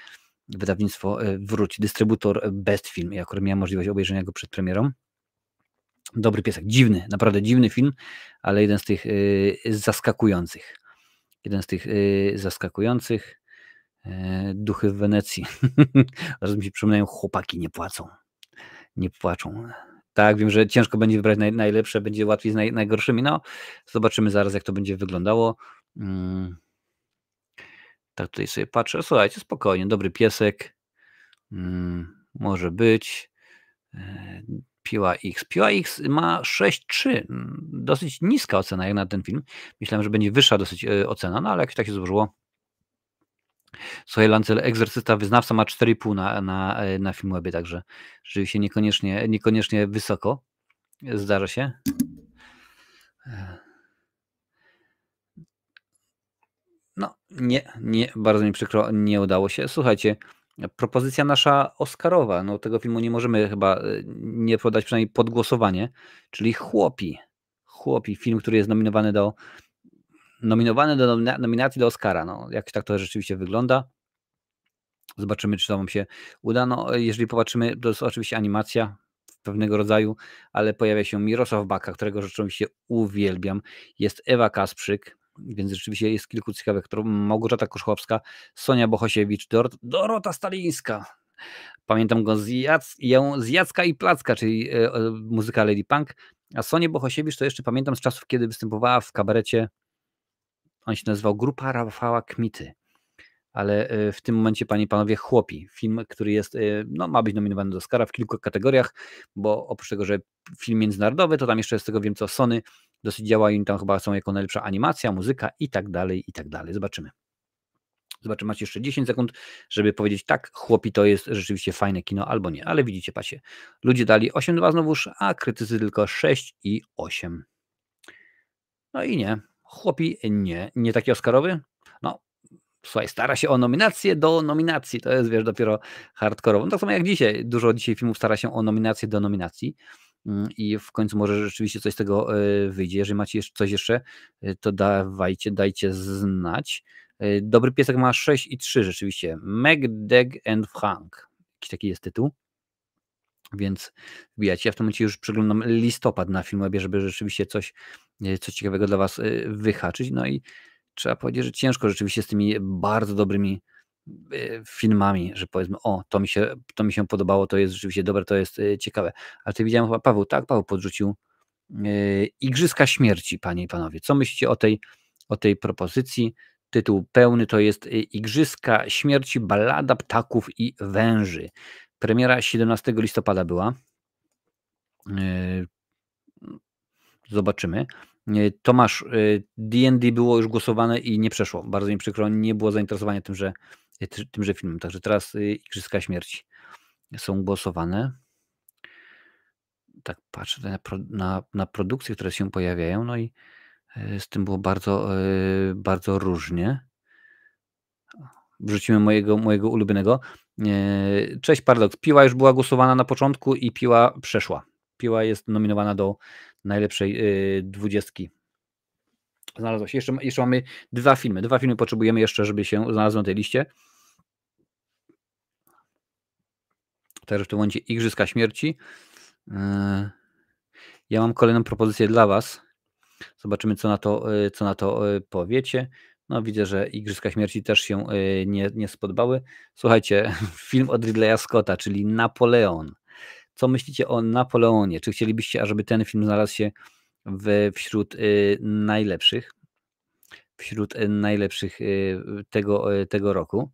[SPEAKER 1] wydawnictwo Wróć, dystrybutor Best Film. Ja akurat miałem możliwość obejrzenia go przed premierą. Dobry piesek. Dziwny, naprawdę dziwny film, ale jeden z tych zaskakujących. Duchy w Wenecji. Zaraz mi się przypominają, chłopaki nie płaczą. Tak, wiem, że ciężko będzie wybrać najlepsze, będzie łatwiej z najgorszymi. No, zobaczymy zaraz, jak to będzie wyglądało. Tak, tutaj sobie patrzę. Słuchajcie, spokojnie, dobry piesek. Może być. Piła X. Piła X ma 6,3. Dosyć niska ocena jak na ten film. Myślałem, że będzie wyższa dosyć ocena, no ale jakoś tak się złożyło. Słuchaj, Lancel, Egzorcysta, wyznawca ma 4,5 na Filmwebie, także rzeczywiście niekoniecznie wysoko. Zdarza się. No, bardzo mi przykro, nie udało się. Słuchajcie, propozycja nasza oscarowa, no tego filmu nie możemy chyba nie podać przynajmniej pod głosowanie, czyli Chłopi. Chłopi, film, który jest nominowany do nominacji do Oscara. No, jak tak to rzeczywiście wygląda. Zobaczymy, czy to wam się uda. No, jeżeli popatrzymy, to jest oczywiście animacja pewnego rodzaju, ale pojawia się Mirosław Baka, którego rzeczywiście uwielbiam. Jest Ewa Kasprzyk, więc rzeczywiście jest kilku ciekawych, Małgorzata Koszłowska, Sonia Bohosiewicz, Dorota Stalińska. Pamiętam ją z Jacka i Placka, czyli muzyka Lady Punk, a Sonię Bohosiewicz to jeszcze pamiętam z czasów, kiedy występowała w kabarecie, on się nazywał Grupa Rafała Kmity. Ale w tym momencie, panie i panowie, Chłopi. Film, który jest, no, ma być nominowany do Oscara w kilku kategoriach, bo oprócz tego, że film międzynarodowy, to tam jeszcze z tego wiem, co Sony dosyć działa i tam chyba są jako najlepsza animacja, muzyka i tak dalej, i tak dalej. Zobaczymy. Macie jeszcze 10 sekund, żeby powiedzieć tak, Chłopi to jest rzeczywiście fajne kino, albo nie. Ale widzicie, patrzcie, ludzie dali 8,2 znowuż, a krytycy tylko 6 i 8. No i nie. Chłopi nie taki oscarowy? No, słuchaj, stara się o nominację do nominacji. To jest, wiesz, dopiero hardkorowo. No tak samo jak dzisiaj. Dużo dzisiaj filmów stara się o nominację do nominacji. I w końcu może rzeczywiście coś z tego wyjdzie. Jeżeli macie coś jeszcze, to dajcie znać. Dobry piesek ma 6 i 3 rzeczywiście. Meg, Deg and Frank. Jakiś taki jest tytuł. Więc wbijacie. Ja w tym momencie już przeglądam listopad na Filmwebie, żeby rzeczywiście coś ciekawego dla was wyhaczyć. No i trzeba powiedzieć, że ciężko rzeczywiście z tymi bardzo dobrymi filmami, że powiedzmy, o, to mi się podobało, to jest rzeczywiście dobre, to jest ciekawe. Ale ty widziałem chyba Paweł, tak? Paweł podrzucił Igrzyska Śmierci, panie i panowie. Co myślicie o tej propozycji? Tytuł pełny to jest Igrzyska Śmierci, Ballada Ptaków i Węży. Premiera 17 listopada była. Zobaczymy. Tomasz, D&D było już głosowane i nie przeszło. Bardzo mi przykro, nie było zainteresowania tymże filmem. Także teraz Igrzyska Śmierci są głosowane. Tak patrzę na produkcje, które się pojawiają, no i z tym było bardzo różnie. Wrzucimy mojego ulubionego. Cześć Paradox. Piła już była głosowana na początku i Piła przeszła. Piła jest nominowana do najlepszej 20. Znalazła się. Jeszcze mamy dwa filmy. Dwa filmy potrzebujemy jeszcze, żeby się znalazły na tej liście. Także w tym momencie Igrzyska Śmierci. Ja mam kolejną propozycję dla was. Zobaczymy, co na to powiecie. No widzę, że Igrzyska Śmierci też się nie spodobały. Słuchajcie, film od Ridleya Scotta, czyli Napoleon. Co myślicie o Napoleonie? Czy chcielibyście, ażeby ten film znalazł się wśród najlepszych? Wśród najlepszych tego roku.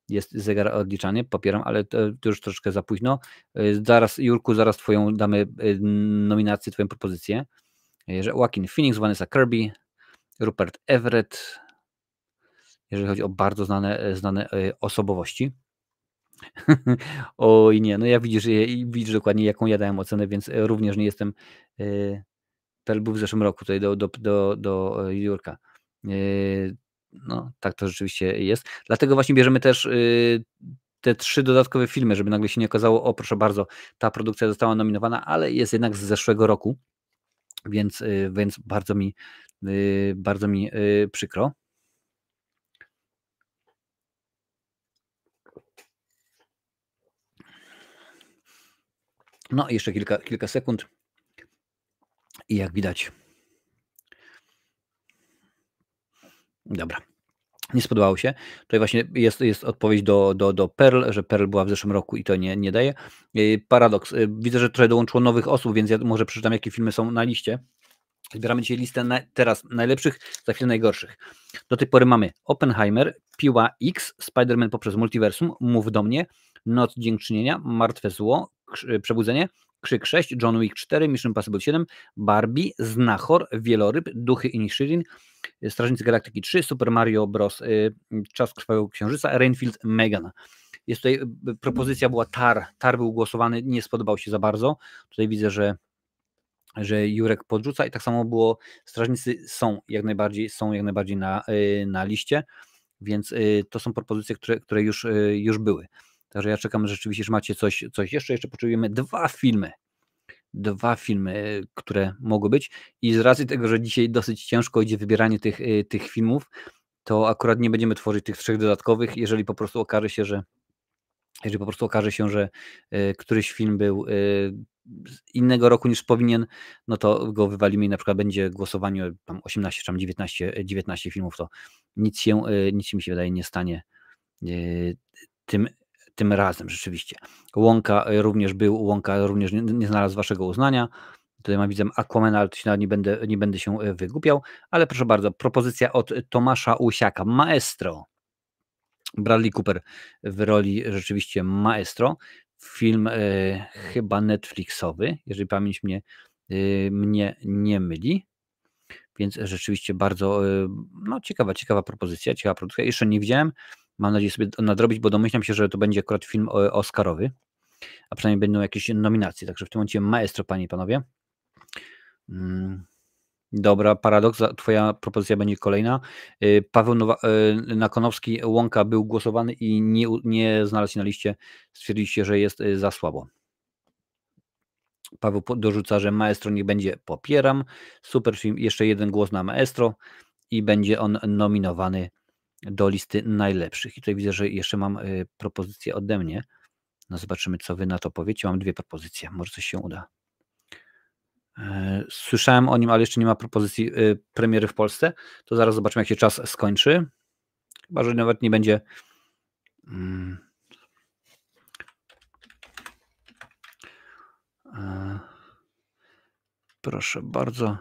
[SPEAKER 1] Jest zegar odliczany, popieram, ale to już troszkę za późno. Zaraz, Jurku, damy nominację, twoją propozycję. Że Joaquin Phoenix, Vanessa Kirby, Rupert Everett, jeżeli chodzi o bardzo znane osobowości. Oj nie, no ja widzisz dokładnie, jaką ja dałem ocenę, więc również nie jestem. Pel był w zeszłym roku tutaj do Jurka. No, tak to rzeczywiście jest. Dlatego właśnie bierzemy też te 3 dodatkowe filmy, żeby nagle się nie okazało, o proszę bardzo, ta produkcja została nominowana, ale jest jednak z zeszłego roku, więc bardzo mi przykro. No i jeszcze kilka sekund i jak widać. Dobra. Nie spodobało się. Tutaj właśnie jest odpowiedź do Pearl, że Pearl była w zeszłym roku i to nie daje. Paradoks. Widzę, że trochę dołączyło nowych osób, więc ja może przeczytam, jakie filmy są na liście. Zbieramy dzisiaj listę teraz najlepszych, za chwilę najgorszych. Do tej pory mamy Oppenheimer, Piła X, Spider-Man poprzez multiversum, Mów do mnie, Noc Dziękczynienia, Martwe Zło, Przebudzenie, Krzyk 6, John Wick 4, Mission Impossible 7, Barbie, Znachor, Wieloryb, Duchy Inisherin, Strażnicy Galaktyki 3, Super Mario Bros. Czas Krwawego Księżyca, Rainfield, Megan. Jest tutaj propozycja była Tar. Tar był głosowany, nie spodobał się za bardzo. Tutaj widzę, że Jurek podrzuca i tak samo było. Strażnicy są jak najbardziej na liście. więc to są propozycje, które już były. Także ja czekam rzeczywiście, że macie coś jeszcze. Jeszcze potrzebujemy 2 filmy. 2 filmy, które mogły być i z racji tego, że dzisiaj dosyć ciężko idzie wybieranie tych filmów, to akurat nie będziemy tworzyć tych 3 dodatkowych, jeżeli po prostu okaże się, że któryś film był z innego roku niż powinien, no to go wywalimy i na przykład będzie głosowanie tam 18 czy tam 19 filmów, to nic się mi się wydaje nie stanie tym razem rzeczywiście. Łąka również był, Łąka również nie znalazł waszego uznania. Tutaj mam widzę Aquamana, ale to się nawet nie będę się wygłupiał, ale proszę bardzo, propozycja od Tomasza Łysiaka, Maestro. Bradley Cooper w roli rzeczywiście Maestro. Film chyba Netflixowy, jeżeli pamięć mnie nie myli. Więc rzeczywiście bardzo ciekawa propozycja, ciekawa produkcja. Jeszcze nie widziałem. Mam nadzieję sobie nadrobić, bo domyślam się, że to będzie akurat film oscarowy, a przynajmniej będą jakieś nominacje. Także w tym momencie Maestro, panie i panowie. Dobra, Paradoks, twoja propozycja będzie kolejna. Paweł Nakonowski, Łąka był głosowany i nie znalazł się na liście. Stwierdziliście, że jest za słabo. Paweł dorzuca, że Maestro nie będzie, popieram. Super film, jeszcze 1 głos na Maestro i będzie on nominowany do listy najlepszych. I tutaj widzę, że jeszcze mam propozycję ode mnie. No zobaczymy, co wy na to powiecie. Mam 2 propozycje, może coś się uda. Słyszałem o nim, ale jeszcze nie ma propozycji premiery w Polsce. To zaraz zobaczymy, jak się czas skończy. Chyba, że nawet nie będzie. Proszę bardzo.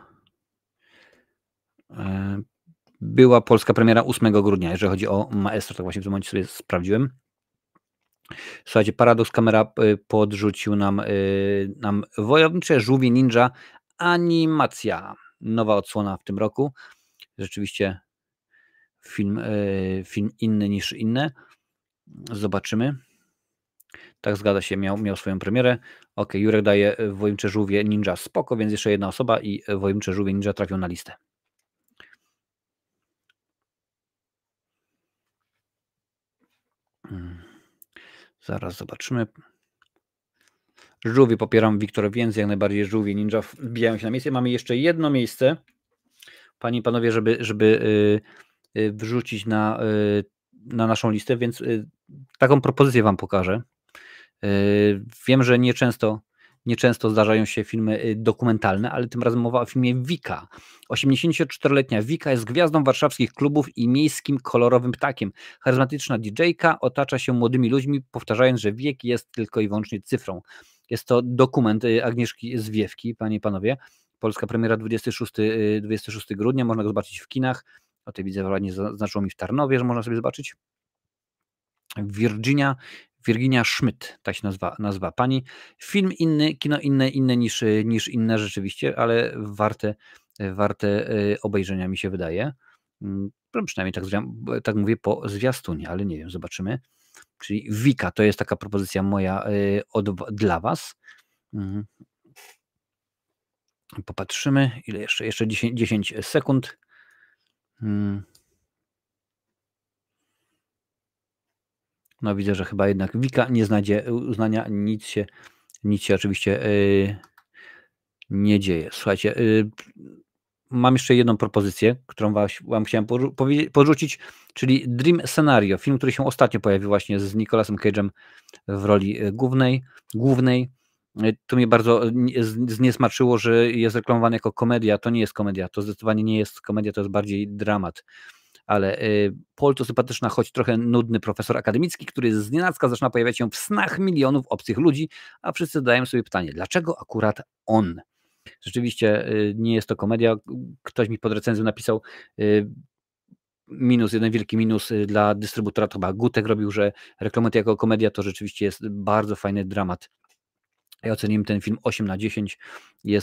[SPEAKER 1] Była polska premiera 8 grudnia, jeżeli chodzi o Maestro, tak właśnie w tym momencie sobie sprawdziłem. Słuchajcie, Paradoks Kamera podrzucił nam Wojownicze Żółwie Ninja animacja. Nowa odsłona w tym roku. Rzeczywiście film inny niż inne. Zobaczymy. Tak, zgadza się, miał swoją premierę. Ok, Jurek daje Wojownicze Żółwie Ninja, spoko, więc jeszcze 1 osoba i Wojownicze Żółwie Ninja trafią na listę. Zaraz zobaczymy. Żółwie popieram, Wiktor, więc jak najbardziej Żółwie Ninja wbijają się na miejsce. Mamy jeszcze 1 miejsce, panie i panowie, żeby wrzucić na naszą listę, więc taką propozycję wam pokażę. Wiem, że nieczęsto zdarzają się filmy dokumentalne, ale tym razem mowa o filmie Wika. 84-letnia Wika jest gwiazdą warszawskich klubów i miejskim kolorowym ptakiem. Charyzmatyczna DJ-ka otacza się młodymi ludźmi, powtarzając, że wiek jest tylko i wyłącznie cyfrą. Jest to dokument Agnieszki Zwiewki, panie i panowie. Polska premiera 26 grudnia, można go zobaczyć w kinach. O tej widzę, ładnie zaznaczyło mi w Tarnowie, że można sobie zobaczyć. Virginia Schmidt, tak się nazywa pani. Film inny, kino inne niż inne rzeczywiście, ale warte obejrzenia mi się wydaje. Przynajmniej tak mówię po zwiastunie, ale nie wiem, zobaczymy. Czyli Wika to jest taka propozycja moja dla was. Popatrzymy, ile jeszcze 10 sekund. No widzę, że chyba jednak Wika nie znajdzie uznania, nic się oczywiście nie dzieje. Słuchajcie, mam jeszcze 1 propozycję, którą wam chciałem porzucić, czyli Dream Scenario, film, który się ostatnio pojawił właśnie z Nicolasem Cage'em w roli głównej. To mnie bardzo zniesmaczyło, że jest reklamowany jako komedia. To nie jest komedia, to zdecydowanie nie jest komedia, to jest bardziej dramat. Ale Paul to sympatyczna, choć trochę nudny profesor akademicki, który znienacka zaczyna pojawiać się w snach milionów obcych ludzi, a wszyscy zadają sobie pytanie, dlaczego akurat on? Rzeczywiście nie jest to komedia. Ktoś mi pod recenzją napisał jeden wielki minus dla dystrybutora, to chyba Gutek robił, że reklamuje to jako komedia, to rzeczywiście jest bardzo fajny dramat. Ja oceniłem ten film 8/10,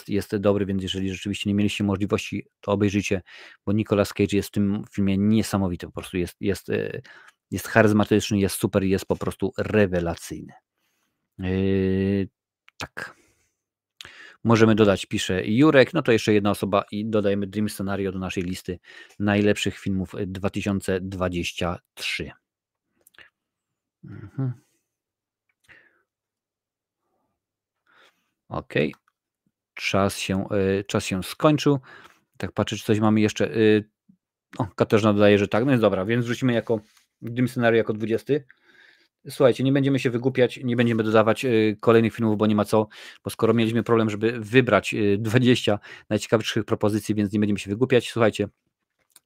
[SPEAKER 1] jest dobry, więc jeżeli rzeczywiście nie mieliście możliwości, to obejrzyjcie, bo Nicolas Cage jest w tym filmie niesamowity, po prostu jest charyzmatyczny, jest super, jest po prostu rewelacyjny. Tak. możemy dodać, pisze Jurek. No to jeszcze jedna osoba i dodajemy Dream Scenario do naszej listy najlepszych filmów 2023. Mhm. Ok. Czas się skończył. Tak patrzę, czy coś mamy jeszcze. O, Katarzyna dodaje, że tak. No jest dobra, więc wrzucimy jako Dream Scenario jako 20. Słuchajcie, nie będziemy się wygłupiać, nie będziemy dodawać kolejnych filmów, bo nie ma co, bo skoro mieliśmy problem, żeby wybrać 20 najciekawszych propozycji, więc nie będziemy się wygłupiać. Słuchajcie,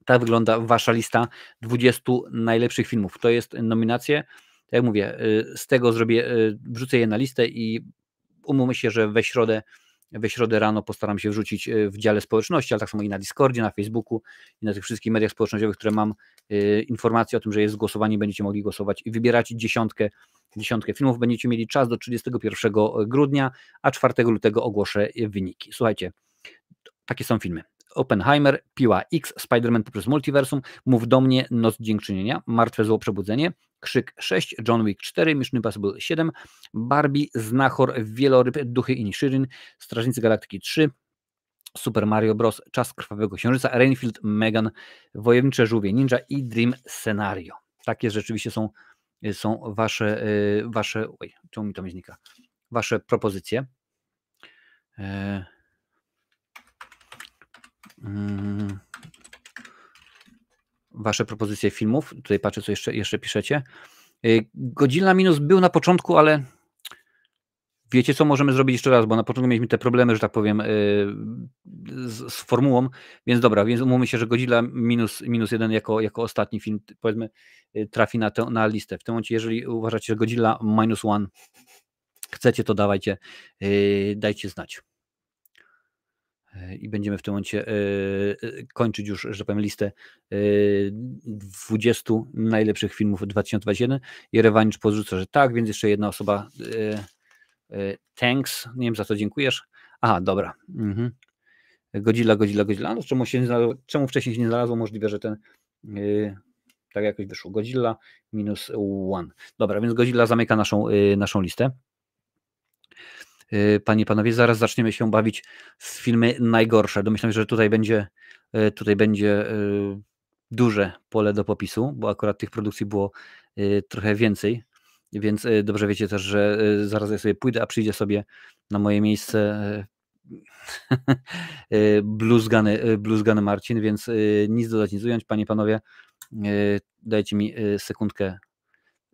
[SPEAKER 1] tak wygląda wasza lista 20 najlepszych filmów. To jest nominacje. Tak jak mówię, z tego wrzucę je na listę i umówmy się, że we środę rano postaram się wrzucić w dziale społeczności, ale tak samo i na Discordzie, na Facebooku i na tych wszystkich mediach społecznościowych, które mam informacje o tym, że jest głosowanie, będziecie mogli głosować i wybierać dziesiątkę filmów. Będziecie mieli czas do 31 grudnia, a 4 lutego ogłoszę wyniki. Słuchajcie, takie są filmy. Oppenheimer, Piła X, Spider-Man poprzez multiversum, Mów do mnie, Noc Dziękczynienia, Martwe Zło Przebudzenie, Krzyk 6, John Wick 4, Mission Impossible 7, Barbie, Znachor, Wieloryb, Duchy Inisherin, Strażnicy Galaktyki 3, Super Mario Bros., Czas Krwawego Księżyca, Rainfield, Megan, Wojownicze Żółwie Ninja i Dream Scenario. Takie rzeczywiście są wasze oj, czemu mi to znika? Wasze propozycje. Wasze propozycje filmów. Tutaj patrzę, co jeszcze piszecie. Godzilla Minus był na początku, ale wiecie co, możemy zrobić jeszcze raz, bo na początku mieliśmy te problemy, że tak powiem, z formułą, więc dobra, więc umówmy się, że Godzilla minus 1 jako ostatni film, powiedzmy, trafi na listę. W tym momencie, jeżeli uważacie, że Godzilla -1 chcecie, to dajcie znać. I będziemy w tym momencie kończyć już, że powiem, listę 20 najlepszych filmów 2021. Jerewanic podrzuca, że tak, więc jeszcze jedna osoba. Thanks, nie wiem za co dziękujesz. Aha, dobra. Godzilla. No, czemu wcześniej się nie znalazło? Możliwe, że ten tak jakoś wyszło. Godzilla -1. Dobra, więc Godzilla zamyka naszą listę. Panie i panowie, zaraz zaczniemy się bawić w filmy najgorsze. Domyślam się, że tutaj będzie duże pole do popisu, bo akurat tych produkcji było trochę więcej, więc dobrze wiecie też, że zaraz ja sobie pójdę, a przyjdzie sobie na moje miejsce bluzgany Marcin, więc nic dodać, nic ująć. Panie i panowie, dajcie mi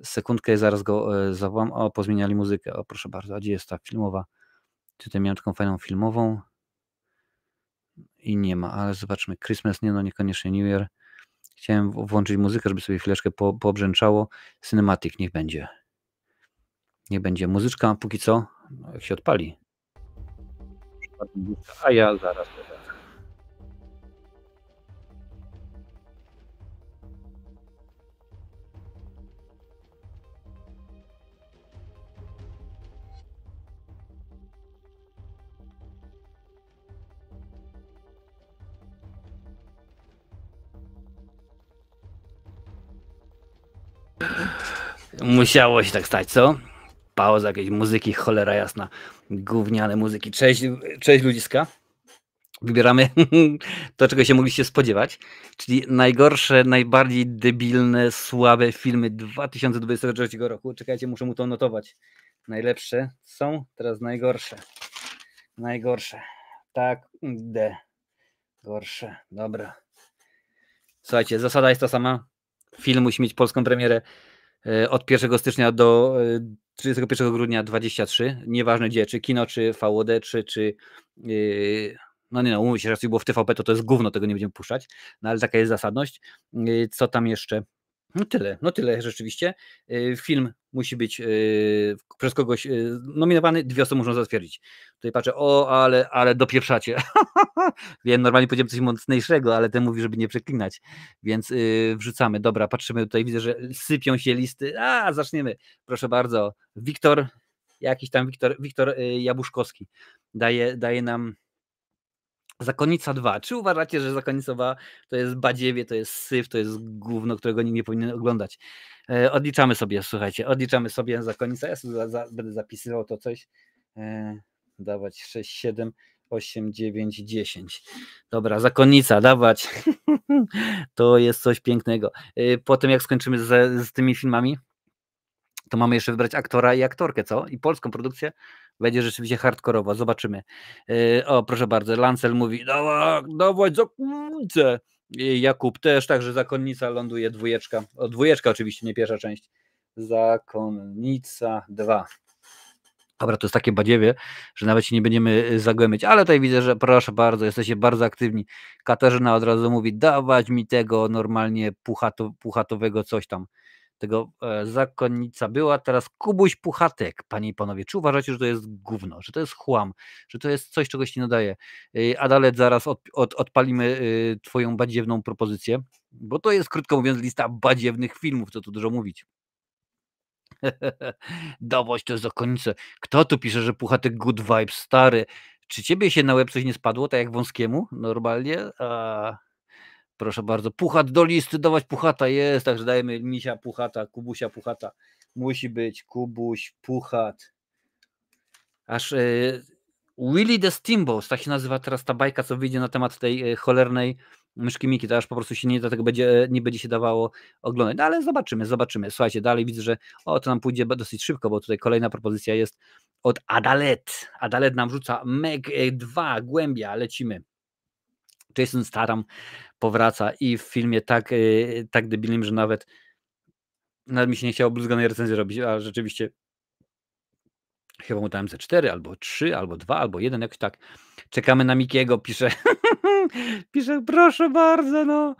[SPEAKER 1] sekundkę, zaraz go zawołam. O, pozmieniali muzykę. O, proszę bardzo, a gdzie jest ta filmowa? Tutaj miałem taką fajną filmową i nie ma, ale zobaczmy. Christmas nie, no niekoniecznie New Year. Chciałem włączyć muzykę, żeby sobie chwileczkę poobrzęczało. Cinematic niech będzie. Niech będzie muzyczka, póki co, no, jak się odpali. A ja zaraz. Musiało się tak stać, co? Pauza jakiejś muzyki, cholera jasna. Gówniane muzyki. Cześć ludziska. Wybieramy to, czego się mogliście spodziewać, czyli najgorsze, najbardziej debilne, słabe filmy 2023 roku. Czekajcie, muszę mu to notować. Najlepsze są teraz najgorsze. Tak, gorsze. Dobra. Słuchajcie, zasada jest ta sama. Film musi mieć polską premierę od 1 stycznia do 31 grudnia 2023. Nieważne gdzie, czy kino, czy VOD, czy no nie no, umówmy się, że jak było w TVP, to jest gówno, tego nie będziemy puszczać, no ale taka jest zasadność. Co tam jeszcze? No tyle rzeczywiście. Film musi być przez kogoś nominowany, 2 osoby muszą zatwierdzić. Tutaj patrzę, ale dopieprzacie. Wiem, normalnie powiedziałem coś mocniejszego, ale ten mówi, żeby nie przeklinać, więc wrzucamy. Dobra, patrzymy tutaj, widzę, że sypią się listy. Zaczniemy. Proszę bardzo. Wiktor Jabuszkowski daje nam Zakonnica 2. Czy uważacie, że Zakonnica 2 to jest badziewie, to jest syf, to jest gówno, którego nikt nie powinien oglądać? Odliczamy sobie, słuchajcie, Zakonnica. Ja sobie będę zapisywał to coś. dawać 6, 7, 8, 9, 10. Dobra, Zakonnica, dawać. To jest coś pięknego. Potem jak skończymy z tymi filmami, to mamy jeszcze wybrać aktora i aktorkę, co? I polską produkcję będzie rzeczywiście hardkorowa, zobaczymy. O, proszę bardzo, Lancel mówi, dawać Zakonnicę. Jakub też, także Zakonnica ląduje, dwójeczka. O, dwójeczka oczywiście, nie pierwsza część. Zakonnica 2. Dobra, to jest takie badziewie, że nawet się nie będziemy zagłębiać, ale tutaj widzę, że proszę bardzo, jesteście bardzo aktywni. Katarzyna od razu mówi, dawać mi tego normalnie puchatowego coś tam. Tego Zakonnica była, teraz Kubuś Puchatek, panie i panowie. Czy uważacie, że to jest gówno, że to jest chłam, że to jest coś, czego się nie nadaje? Adalet, zaraz odpalimy twoją badziewną propozycję, bo to jest, krótko mówiąc, lista badziewnych filmów, co tu dużo mówić. Dawać to Zakonnicę. Kto tu pisze, że Puchatek good vibes, stary? Czy ciebie się na łeb coś nie spadło, tak jak Wąskiemu normalnie? Proszę bardzo, Puchat do listy, dawać Puchata jest, także dajemy Misia Puchata, Kubusia Puchata. Musi być Kubuś Puchat. Aż Willy the Steamboat, tak się nazywa teraz ta bajka, co wyjdzie na temat tej cholernej myszki Miki, to aż po prostu się nie da tego nie będzie się dawało oglądać. No ale zobaczymy. Słuchajcie, dalej widzę, że to nam pójdzie dosyć szybko, bo tutaj kolejna propozycja jest od Adalet. Adalet nam rzuca Meg 2, Głębia, lecimy. Jason Statham powraca i w filmie tak debilnym, że nawet mi się nie chciało bluzganej recenzji robić, a rzeczywiście chyba mu dałem ze 4, albo 3, albo 2, albo 1, jakoś tak. Czekamy na Mikiego, pisze. Pisze, proszę bardzo, no.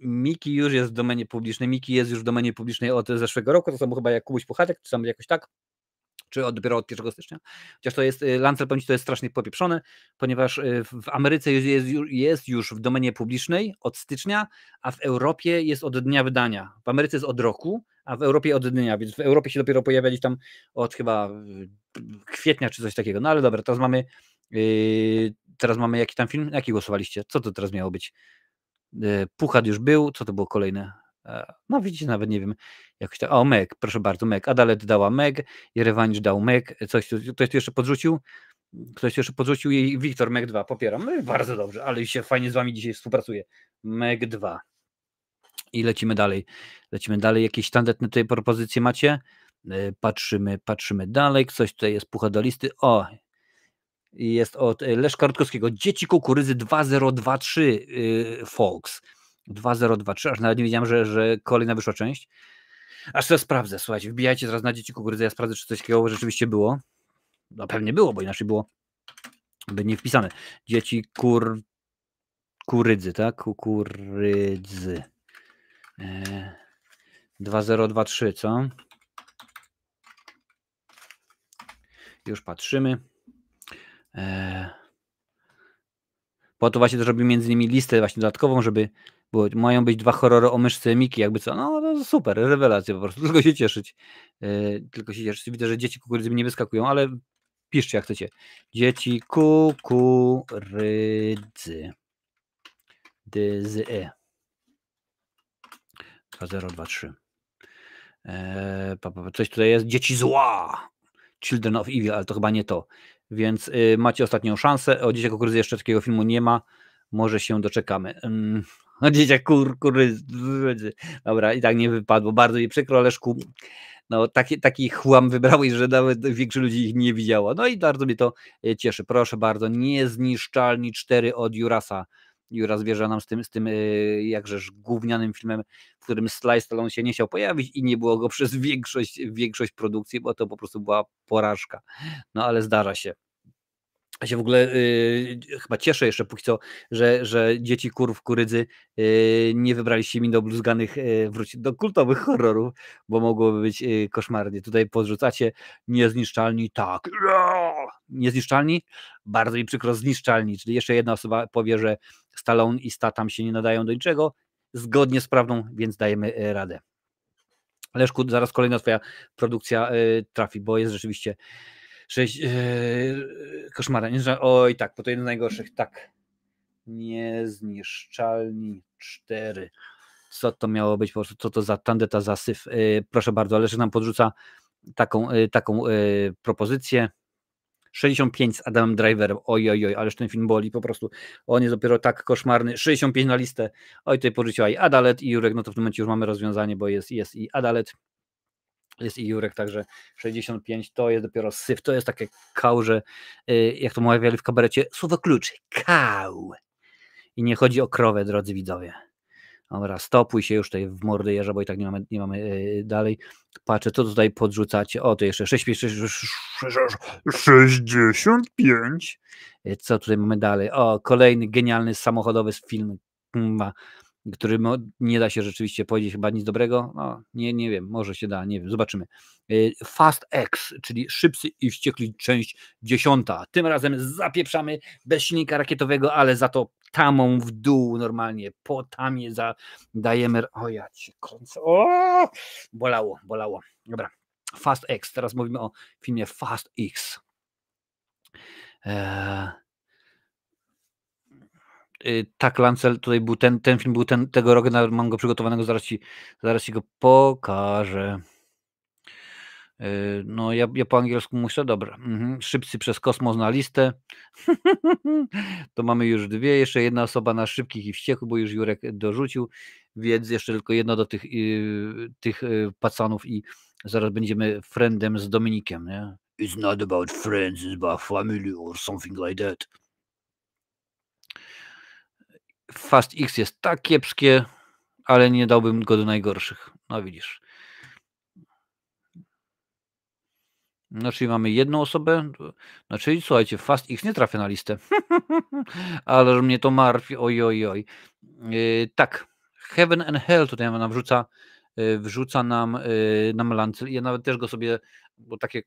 [SPEAKER 1] Miki już jest w domenie publicznej. Miki jest już w domenie publicznej od zeszłego roku. To samo chyba jak Kubuś Puchatek, czy tam jakoś tak. Czy dopiero od 1 stycznia. Chociaż to jest, Lancel powiem ci, to jest strasznie popieprzone, ponieważ w Ameryce jest już w domenie publicznej od stycznia, a w Europie jest od dnia wydania. W Ameryce jest od roku, a w Europie od dnia, więc w Europie się dopiero pojawiali tam od chyba kwietnia czy coś takiego. No ale dobra, teraz mamy jaki tam film? Jaki głosowaliście? Co to teraz miało być? Puchat już był, co to było kolejne? No widzicie, nawet nie wiem. Jakoś tak. O, Meg, proszę bardzo, Meg. Adalet dała Meg, Jerewanicz dał Meg. Ktoś tu jeszcze podrzucił? Ktoś jeszcze podrzucił i Wiktor Meg 2. Popieram. No, bardzo dobrze, ale się fajnie z wami dzisiaj współpracuje. Meg 2. I lecimy dalej. Jakieś tandetne tutaj propozycje macie? Patrzymy dalej. Ktoś tutaj jest pucha do listy. O, jest od Leszka Rutkowskiego. Dzieci kukurydzy 2023 folks. 2023, aż nawet nie wiedziałem, że kolejna wyszła część. Aż to sprawdzę, słuchajcie, wbijajcie teraz na Dzieci kukurydzy, ja sprawdzę, czy coś takiego rzeczywiście było. No pewnie było, bo inaczej by nie wpisane. Dzieci kurydzy, tak? Kukurydzy. 2023, co? Już patrzymy. Po to właśnie zrobił między innymi listę właśnie dodatkową, żeby mają być 2 horrory o myszce Miki, jakby co, no to super, rewelacja po prostu, tylko się cieszyć. Widzę, że dzieci kukurydzy mi nie wyskakują, ale piszcie jak chcecie. Dzieci kukurydzy. DZE 2023. Coś tutaj jest. Dzieci zła. Children of Evil, ale to chyba nie to. Więc macie ostatnią szansę. O dzieciach kukurydzy jeszcze takiego filmu nie ma. Może się doczekamy. O dzieciach kukurydzy. Dobra, i tak nie wypadło. Bardzo mi przykro, Leszku. No, taki chłam wybrałeś, że nawet większość ludzi ich nie widziało. No i bardzo mnie to cieszy. Proszę bardzo. Niezniszczalni 4 od Jurasa. Juras wierza nam z tym jakżeż gównianym filmem, w którym Sly Stallone się nie chciał pojawić i nie było go przez większość produkcji, bo to po prostu była porażka. No ale zdarza się. Ja się w ogóle chyba cieszę jeszcze póki co, że dzieci kurydzy nie wybraliście mi do bluzganych, wrócić do kultowych horrorów, bo mogłoby być koszmarnie. Tutaj podrzucacie niezniszczalni, tak, niezniszczalni, bardzo mi przykro, zniszczalni, czyli jeszcze jedna osoba powie, że Stallone i Statham się nie nadają do niczego, zgodnie z prawdą, więc dajemy radę. Leszku, zaraz kolejna twoja produkcja trafi, bo jest rzeczywiście 6 koszmara. Oj tak, bo to jeden z najgorszych. Tak. Niezniszczalni 4. Co to miało być? Po prostu co to za tandeta, za syf? Proszę bardzo, Leszek nam podrzuca taką propozycję. 65 z Adamem Driverem. Oj, oj, oj, ależ ten film boli po prostu. On jest dopiero tak koszmarny. 65 na listę. Oj, tutaj porzuciła i Adalet, i Jurek. No to w tym momencie już mamy rozwiązanie, bo jest i Adalet, jest i Jurek, także 65 to jest dopiero syf. To jest takie kał, że jak to mawiali w kabarecie, słowo klucz. Kał. I nie chodzi o krowę, drodzy widzowie. Dobra, stopuj się już tutaj w mordę jeża, bo i tak nie mamy dalej. Patrzę, co tutaj podrzucacie. O, to jeszcze 65. Co tutaj mamy dalej? O, kolejny genialny samochodowy film, który nie da się rzeczywiście powiedzieć chyba nic dobrego. No, nie wiem, może się da, nie wiem, zobaczymy. Fast X, czyli Szybcy i Wściekli, część 10. Tym razem zapieprzamy bez silnika rakietowego, ale za to tamą w dół normalnie, po tamie dajemy. O, ja cię kręcę. O! Bolało. Dobra, Fast X. Teraz mówimy o filmie Fast X. Tak, Lancel, tutaj był ten film był tego roku, mam go przygotowanego, zaraz ci go pokażę. No ja po angielsku muszę, dobra. Szybcy przez kosmos na listę. To mamy już 2, jeszcze jedna osoba na Szybkich i Wściekłych, bo już Jurek dorzucił, więc jeszcze tylko jedno do tych pacanów i zaraz będziemy friendem z Dominikiem, nie? It's not about friends, it's about family or something like that. Fast X jest tak kiepskie, ale nie dałbym go do najgorszych. No widzisz. No, czyli mamy jedną osobę. No, czyli słuchajcie, Fast X nie trafia na listę. Ale mnie to martwi. Oj. Tak, Heaven and Hell tutaj nam wrzuca nam Lancel. Ja nawet też go sobie, bo takie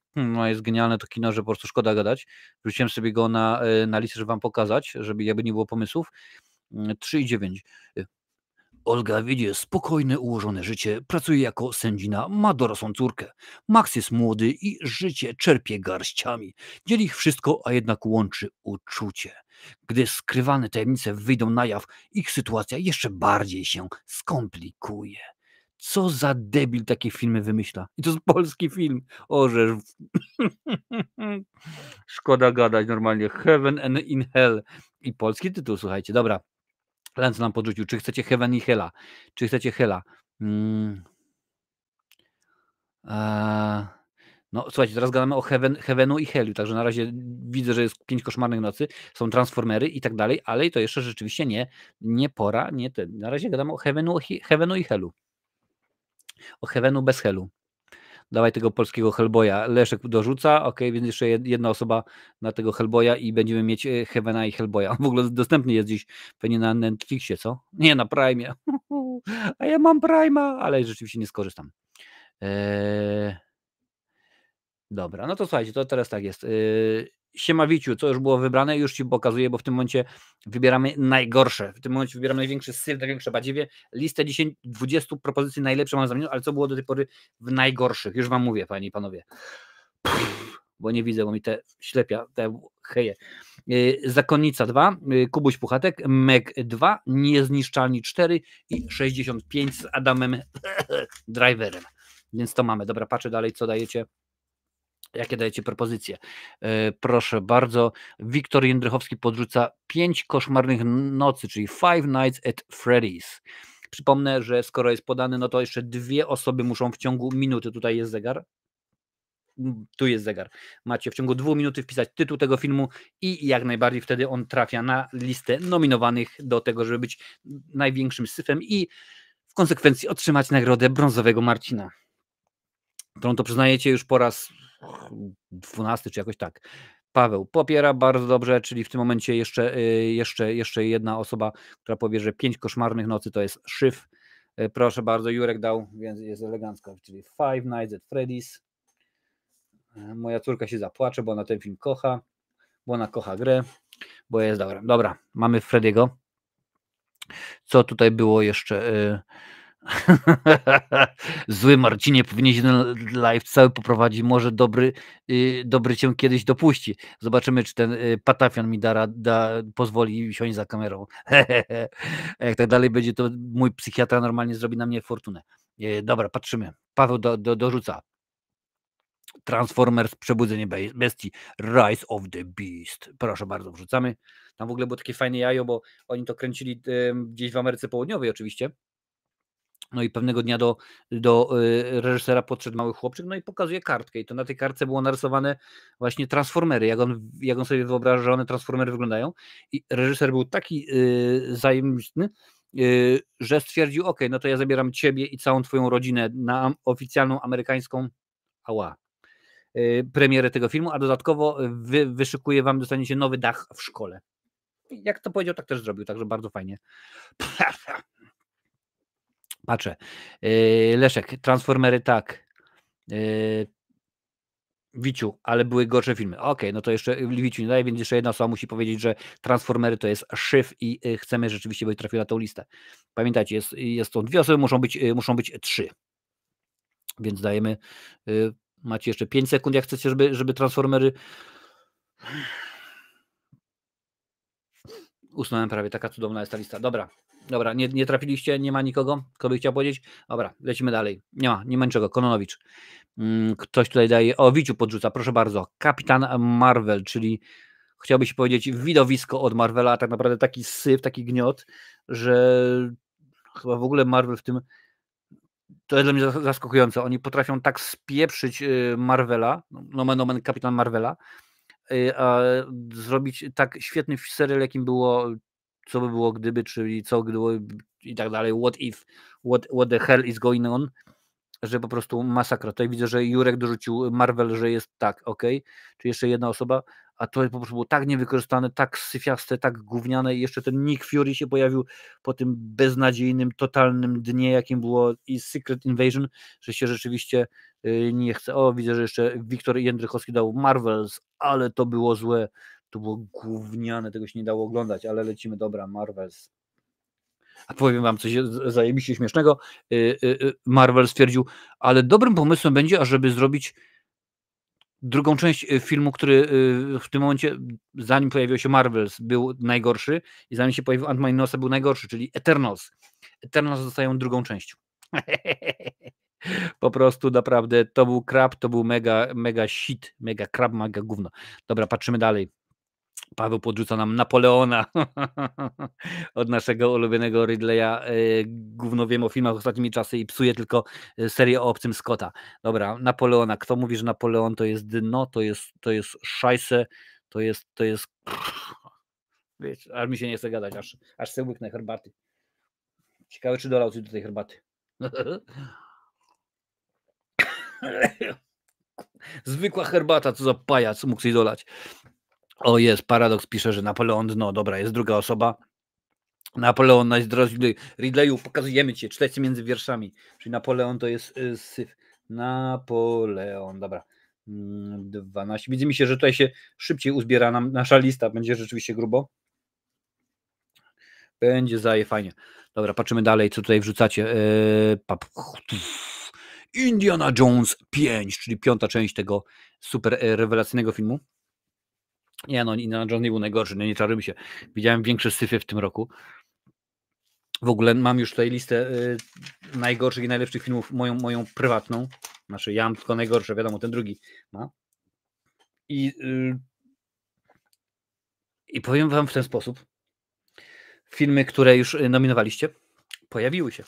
[SPEAKER 1] jest genialne to kino, że po prostu szkoda gadać. Wrzuciłem sobie go na listę, żeby wam pokazać, żeby jakby nie było pomysłów. 3,9. Olga wiedzie spokojne, ułożone życie, pracuje jako sędzina, ma dorosłą córkę. Max jest młody i życie czerpie garściami. Dzieli ich wszystko, a jednak łączy uczucie. Gdy skrywane tajemnice wyjdą na jaw, ich sytuacja jeszcze bardziej się skomplikuje. Co za debil takie filmy wymyśla? I to jest polski film. Orzesz. Szkoda gadać normalnie. Heaven and in Hell. I polski tytuł, słuchajcie. Dobra. Lance nam podrzucił, czy chcecie Heaven i Hella? Czy chcecie Hella? No słuchajcie, teraz gadamy o Heavenu i Hellu, także na razie widzę, że jest 5 koszmarnych nocy, są Transformery i tak dalej, ale to jeszcze rzeczywiście nie pora, nie ten. Na razie gadamy o Heavenu i Hellu. O Heavenu bez Hellu. Dawaj tego polskiego Hellboya. Leszek dorzuca, ok, więc jeszcze jedna osoba na tego Hellboya i będziemy mieć Heavena i Hellboya. W ogóle dostępny jest dziś pewnie na Netflixie, co? Nie, na Prime. A ja mam Prime'a, ale rzeczywiście nie skorzystam. Dobra, no to słuchajcie, to teraz tak jest. Siemawiciu, co już było wybrane, już ci pokazuję, bo w tym momencie wybieramy najgorsze. W tym momencie wybieramy największy syf, największe badziewie. Listę 20 propozycji najlepsze mam zamienić, ale co było do tej pory w najgorszych? Już wam mówię, panie i panowie. Bo nie widzę, bo mi te ślepia, te heje. Zakonnica 2, Kubuś Puchatek, Meg 2, Niezniszczalni 4 i 65 z Adamem Driverem. Więc to mamy. Dobra, patrzę dalej, co dajecie. Jakie dajecie propozycje? Proszę bardzo. Wiktor Jędrychowski podrzuca 5 koszmarnych nocy, czyli Five Nights at Freddy's. Przypomnę, że skoro jest podany, no to jeszcze 2 osoby muszą w ciągu minuty, tutaj jest zegar, tu jest zegar, macie w ciągu 2 minuty wpisać tytuł tego filmu i jak najbardziej wtedy on trafia na listę nominowanych do tego, żeby być największym syfem i w konsekwencji otrzymać nagrodę brązowego Marcina, którą to przyznajecie już po raz 12 czy jakoś tak. Paweł popiera bardzo dobrze, czyli w tym momencie jeszcze jedna osoba, która powie, że 5 koszmarnych nocy to jest szyf. Proszę bardzo, Jurek dał, więc jest elegancko, czyli Five Nights at Freddy's. Moja córka się zapłacze, bo ona ten film kocha, bo ona kocha grę, bo jest dobra. Dobra, mamy Freddy'ego. Co tutaj było jeszcze? Zły Marcinie, powinieneś ten live cały poprowadzić, może dobry cię kiedyś dopuści. Zobaczymy, czy ten Patafian mi pozwoli siąść za kamerą. Jak tak dalej będzie, to mój psychiatra normalnie zrobi na mnie fortunę. Dobra, patrzymy. Paweł dorzuca. Transformers Przebudzenie Bestii, Rise of the Beast. Proszę bardzo, wrzucamy. Tam w ogóle było takie fajne jajo, bo oni to kręcili gdzieś w Ameryce Południowej oczywiście. No i pewnego dnia do reżysera podszedł mały chłopczyk, no i pokazuje kartkę i to na tej kartce było narysowane właśnie Transformery, jak on sobie wyobraża, że one Transformery wyglądają i reżyser był taki zajemny, że stwierdził, ok, no to ja zabieram ciebie i całą twoją rodzinę na oficjalną amerykańską premierę tego filmu, a dodatkowo wyszykuję wam, dostaniecie nowy dach w szkole. Jak to powiedział, tak też zrobił, także bardzo fajnie. Patrzę. Leszek, Transformery tak. Wiciu, ale były gorsze filmy. Okej, no to jeszcze Wiciu nie daje, więc jeszcze jedna osoba musi powiedzieć, że Transformery to jest szyf i chcemy rzeczywiście, by trafił na tę listę. Pamiętajcie, jest to 2 osoby, muszą być 3. Więc dajemy, macie jeszcze 5 sekund, jak chcecie, żeby Transformery... Usunąłem prawie, taka cudowna jest ta lista. Dobra, nie trafiliście, nie ma nikogo, kto by chciał powiedzieć? Dobra, lecimy dalej. Nie ma niczego. Kononowicz. Ktoś tutaj daje, Wiciu podrzuca, proszę bardzo. Kapitan Marvel, czyli chciałbyś powiedzieć widowisko od Marvela, a tak naprawdę taki syf, taki gniot, że chyba w ogóle Marvel w tym, to jest dla mnie zaskakujące. Oni potrafią tak spieprzyć Marvela, nomen omen Kapitan Marvela, a zrobić tak świetny serial, jakim było Co by było gdyby, czyli co gdyby i tak dalej, what if, what the hell is going on, że po prostu masakra. Tutaj widzę, że Jurek dorzucił Marvel, że jest tak, ok, czy jeszcze jedna osoba, a to po prostu było tak niewykorzystane, tak syfiaste, tak gówniane i jeszcze ten Nick Fury się pojawił po tym beznadziejnym, totalnym dnie, jakim było i Secret Invasion, że się rzeczywiście nie chce. O, widzę, że jeszcze Wiktor Jędrychowski dał Marvels, ale to było złe, to było gówniane, tego się nie dało oglądać, ale lecimy, dobra, Marvels. A powiem wam coś zajebiście śmiesznego. Marvel stwierdził, ale dobrym pomysłem będzie, ażeby zrobić drugą część filmu, który w tym momencie, zanim pojawił się Marvels, był najgorszy i zanim się pojawił Ant-Man i Nosa, był najgorszy, czyli Eternals. Eternals dostają drugą część. Po prostu naprawdę to był krab, to był mega shit, mega krab, mega gówno. Dobra, patrzymy dalej. Paweł podrzuca nam Napoleona od naszego ulubionego Ridleya. Gówno wiem o filmach ostatnimi czasy i psuje tylko serię o obcym Scotta. Dobra, Napoleona. Kto mówi, że Napoleon to jest dno, to jest szajse, to jest... Wiecie, aż mi się nie chce gadać, aż sobie łyknę herbaty. Ciekawe, czy dolał coś do tej herbaty. Zwykła herbata, co za pajac, mógł sobie dolać. O, jest, Paradoks pisze, że Napoleon dno. Dobra, jest druga osoba. Napoleon, najdroższy Ridleyu, pokazujemy cię, czytajcie między wierszami. Czyli Napoleon to jest syf. Napoleon, dobra. 12. Widzę mi się, że tutaj się szybciej uzbiera nam nasza lista. Będzie rzeczywiście grubo. Będzie fajnie. Dobra, patrzymy dalej, co tutaj wrzucacie. Indiana Jones 5, czyli 5. część tego super rewelacyjnego filmu. Nie no, Indiana Jones nie był najgorszy, no nie czarujmy się. Widziałem większe syfy w tym roku. W ogóle mam już tutaj listę najgorszych i najlepszych filmów, moją prywatną. Znaczy, ja mam tylko najgorsze, wiadomo, ten drugi ma. I powiem wam w ten sposób. Filmy, które już nominowaliście, pojawiły się.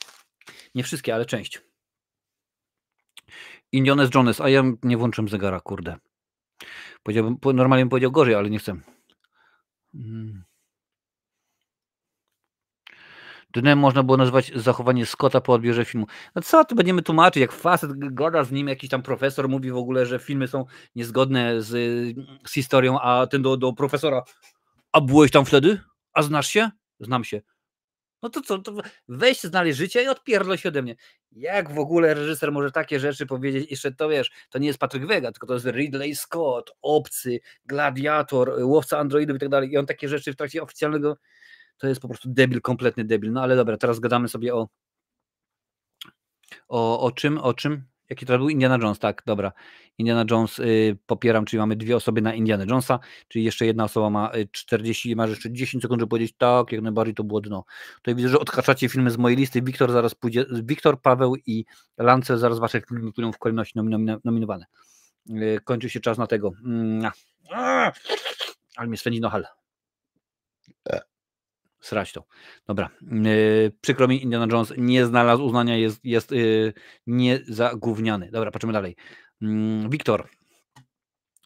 [SPEAKER 1] Nie wszystkie, ale część. Indiana Jones, a ja nie włączam zegara, kurde. Normalnie bym powiedział gorzej, ale nie chcę. Dnem można było nazywać zachowanie Scotta po odbiorze filmu. No co tu będziemy tłumaczyć, jak facet gada z nim, jakiś tam profesor mówi w ogóle, że filmy są niezgodne z historią, a ten do profesora, a byłeś tam wtedy? A znasz się? Znam się. No to co, to weź znaleźć życie i odpierdol się ode mnie. Jak w ogóle reżyser może takie rzeczy powiedzieć? Jeszcze to wiesz, to nie jest Patryk Wega, tylko to jest Ridley Scott, Obcy, Gladiator, Łowca Androidów i tak dalej. I on takie rzeczy w trakcie oficjalnego, to jest po prostu debil, kompletny debil. No ale dobra, teraz gadamy sobie o czym? Jaki to był? Indiana Jones, tak, dobra. Indiana Jones popieram, czyli mamy 2 osoby na Indiana Jonesa, czyli jeszcze jedna osoba ma 40, masz jeszcze 10 sekund, żeby powiedzieć tak, jak najbardziej to było dno. Tutaj widzę, że odhaczacie filmy z mojej listy. Wiktor zaraz pójdzie, Wiktor, Paweł i Lance, zaraz wasze filmy pójdą w kolejności nominowane. Kończy się czas na tego. Ale mnie swędzi nohal. Srać to. Dobra. Przykro mi, Indiana Jones nie znalazł uznania, jest niezagówniany. Dobra, patrzymy dalej. Wiktor.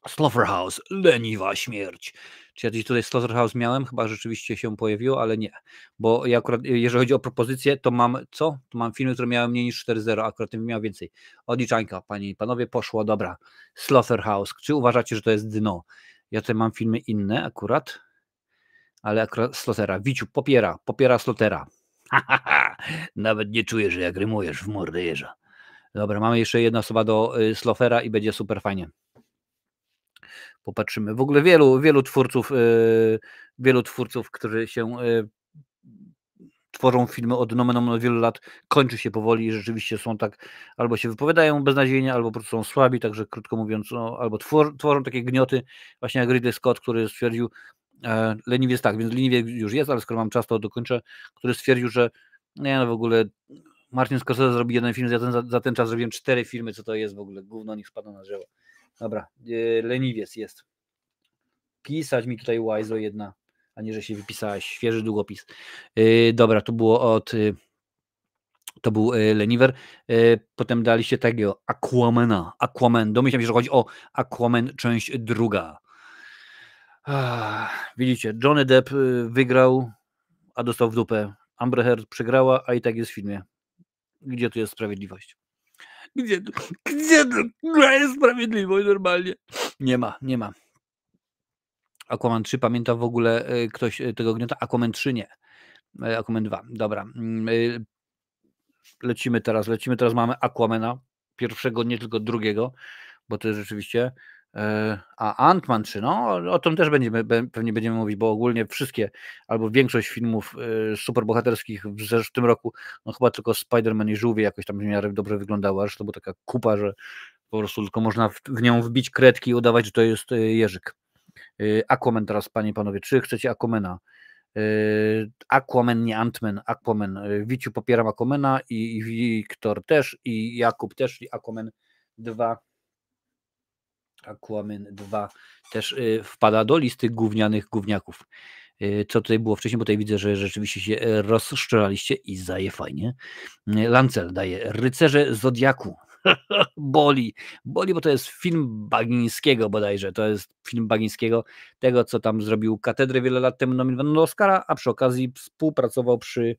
[SPEAKER 1] Slaughterhouse, leniwa śmierć. Czy ja gdzieś tutaj Slaughterhouse miałem? Chyba rzeczywiście się pojawiło, ale nie. Bo ja akurat, jeżeli chodzi o propozycje, to mam co? To mam filmy, które miały mniej niż 4.0, akurat ten miał więcej. Odliczanka, panie i panowie, poszło, dobra. Slaughterhouse. Czy uważacie, że to jest dno? Ja tutaj mam filmy inne akurat, ale akurat Slaughtera. Wiciu, popiera Slaughtera. Nawet nie czuję, że jak rymujesz w mordę jeża. Dobra, mamy jeszcze jedna osoba do Slaughtera i będzie super fajnie. Popatrzymy. W ogóle wielu twórców, którzy się tworzą filmy od nomen omen od wielu lat, kończy się powoli i rzeczywiście są tak, albo się wypowiadają beznadziejnie, albo po prostu są słabi, także krótko mówiąc, no, albo tworzą takie gnioty, właśnie jak Ridley Scott, który stwierdził, leniwiec tak, więc leniwiec już jest, ale skoro mam czas, to dokończę, który stwierdził, że nie, no w ogóle Martin Scorsese zrobi jeden film, za ten czas zrobiłem 4 filmy, co to jest w ogóle, gówno niech spadło na drzewo. Dobra, leniwiec jest. Pisać mi tutaj łajzo jedna, a nie, że się wypisałaś, świeży długopis. Dobra, to było to był leniwer. Potem daliście takiego Aquaman. Domyślam się, że chodzi o Aquaman, część druga. Widzicie, Johnny Depp wygrał, a dostał w dupę. Amber Heard przegrała, a i tak jest w filmie. Gdzie tu jest sprawiedliwość? Gdzie tu jest sprawiedliwość normalnie? Nie ma. Aquaman 3, pamięta w ogóle ktoś tego gniota? Aquaman 3 nie. Aquaman 2, dobra. Lecimy teraz, mamy Aquamana, pierwszego, nie tylko drugiego, bo to jest rzeczywiście, a Ant-Man 3, no o tym też pewnie będziemy mówić, bo ogólnie wszystkie, albo większość filmów superbohaterskich w tym roku, no chyba tylko Spider-Man i Żółwie jakoś tam w miarę dobrze wyglądały, aż to była taka kupa, że po prostu tylko można w nią wbić kredki i udawać, że to jest Jerzyk. Aquaman teraz, panie i panowie, czy chcecie Aquamana? Aquaman, nie Ant-Man, Aquaman. Wiciu popieram Aquamana i Wiktor też i Jakub też i Aquaman 2. Aquaman 2 też wpada do listy gównianych gówniaków. Co tutaj było wcześniej, bo tutaj widzę, że rzeczywiście się rozszczelaliście i zaje fajnie. Lancel daje Rycerze Zodiaku. Boli, bo to jest film Bagińskiego bodajże, to jest film Bagińskiego, tego co tam zrobił Katedrę wiele lat temu nominowano do Oscara, a przy okazji współpracował przy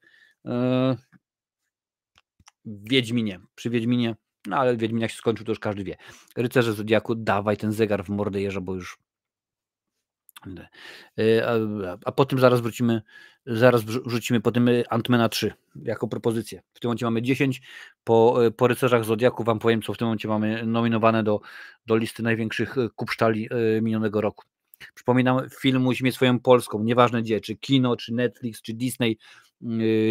[SPEAKER 1] Wiedźminie, no ale Wiedźmin jak się skończył, to już każdy wie. Rycerze Zodiaku, dawaj ten zegar w mordę jeża, bo już a potem zaraz wrzucimy po tym Ant-Mana 3 jako propozycję. W tym momencie mamy 10, po Rycerzach Zodiaku wam powiem, co w tym momencie mamy nominowane do listy największych kupsztali minionego roku. Przypominam, film musi mieć swoją polską, nieważne gdzie, czy kino, czy Netflix, czy Disney,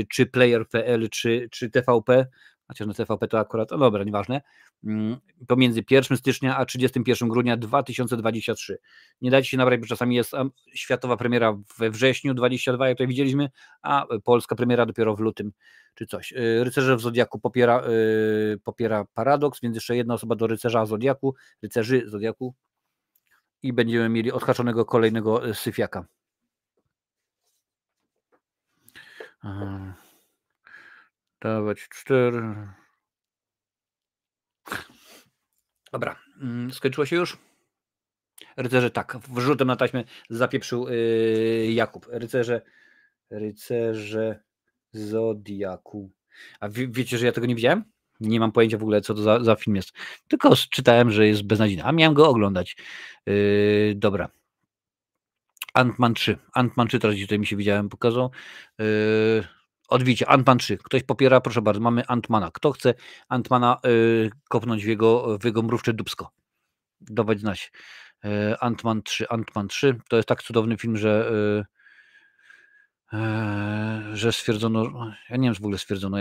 [SPEAKER 1] czy Player.pl, czy TVP, chociaż na TVP to akurat, no dobra, nieważne, pomiędzy 1 stycznia a 31 grudnia 2023. Nie dajcie się nabrać, bo czasami jest światowa premiera we wrześniu 22, jak tutaj widzieliśmy, a polska premiera dopiero w lutym, czy coś. Rycerze w Zodiaku popiera Paradoks, więc jeszcze jedna osoba do Rycerzy Zodiaku i będziemy mieli odhaczonego kolejnego syfiaka. Dawać 4. Dobra, skończyło się już? Rycerze tak, wrzutem na taśmę zapieprzył Jakub. Rycerze Zodiaku. A wiecie, że ja tego nie widziałem? Nie mam pojęcia w ogóle, co to za film jest. Tylko czytałem, że jest beznadziejny, a miałem go oglądać. Dobra. Ant-Man 3. Ant-Man 3 teraz tutaj mi się widziałem, pokazał. Odwicie, Ant-Man 3. Ktoś popiera, proszę bardzo, mamy Ant-Mana. Kto chce Ant-Mana kopnąć w jego mrówcze dupsko? Dawać znać. Ant-Man 3. To jest tak cudowny film, że stwierdzono, ja nie wiem, czy w ogóle stwierdzono,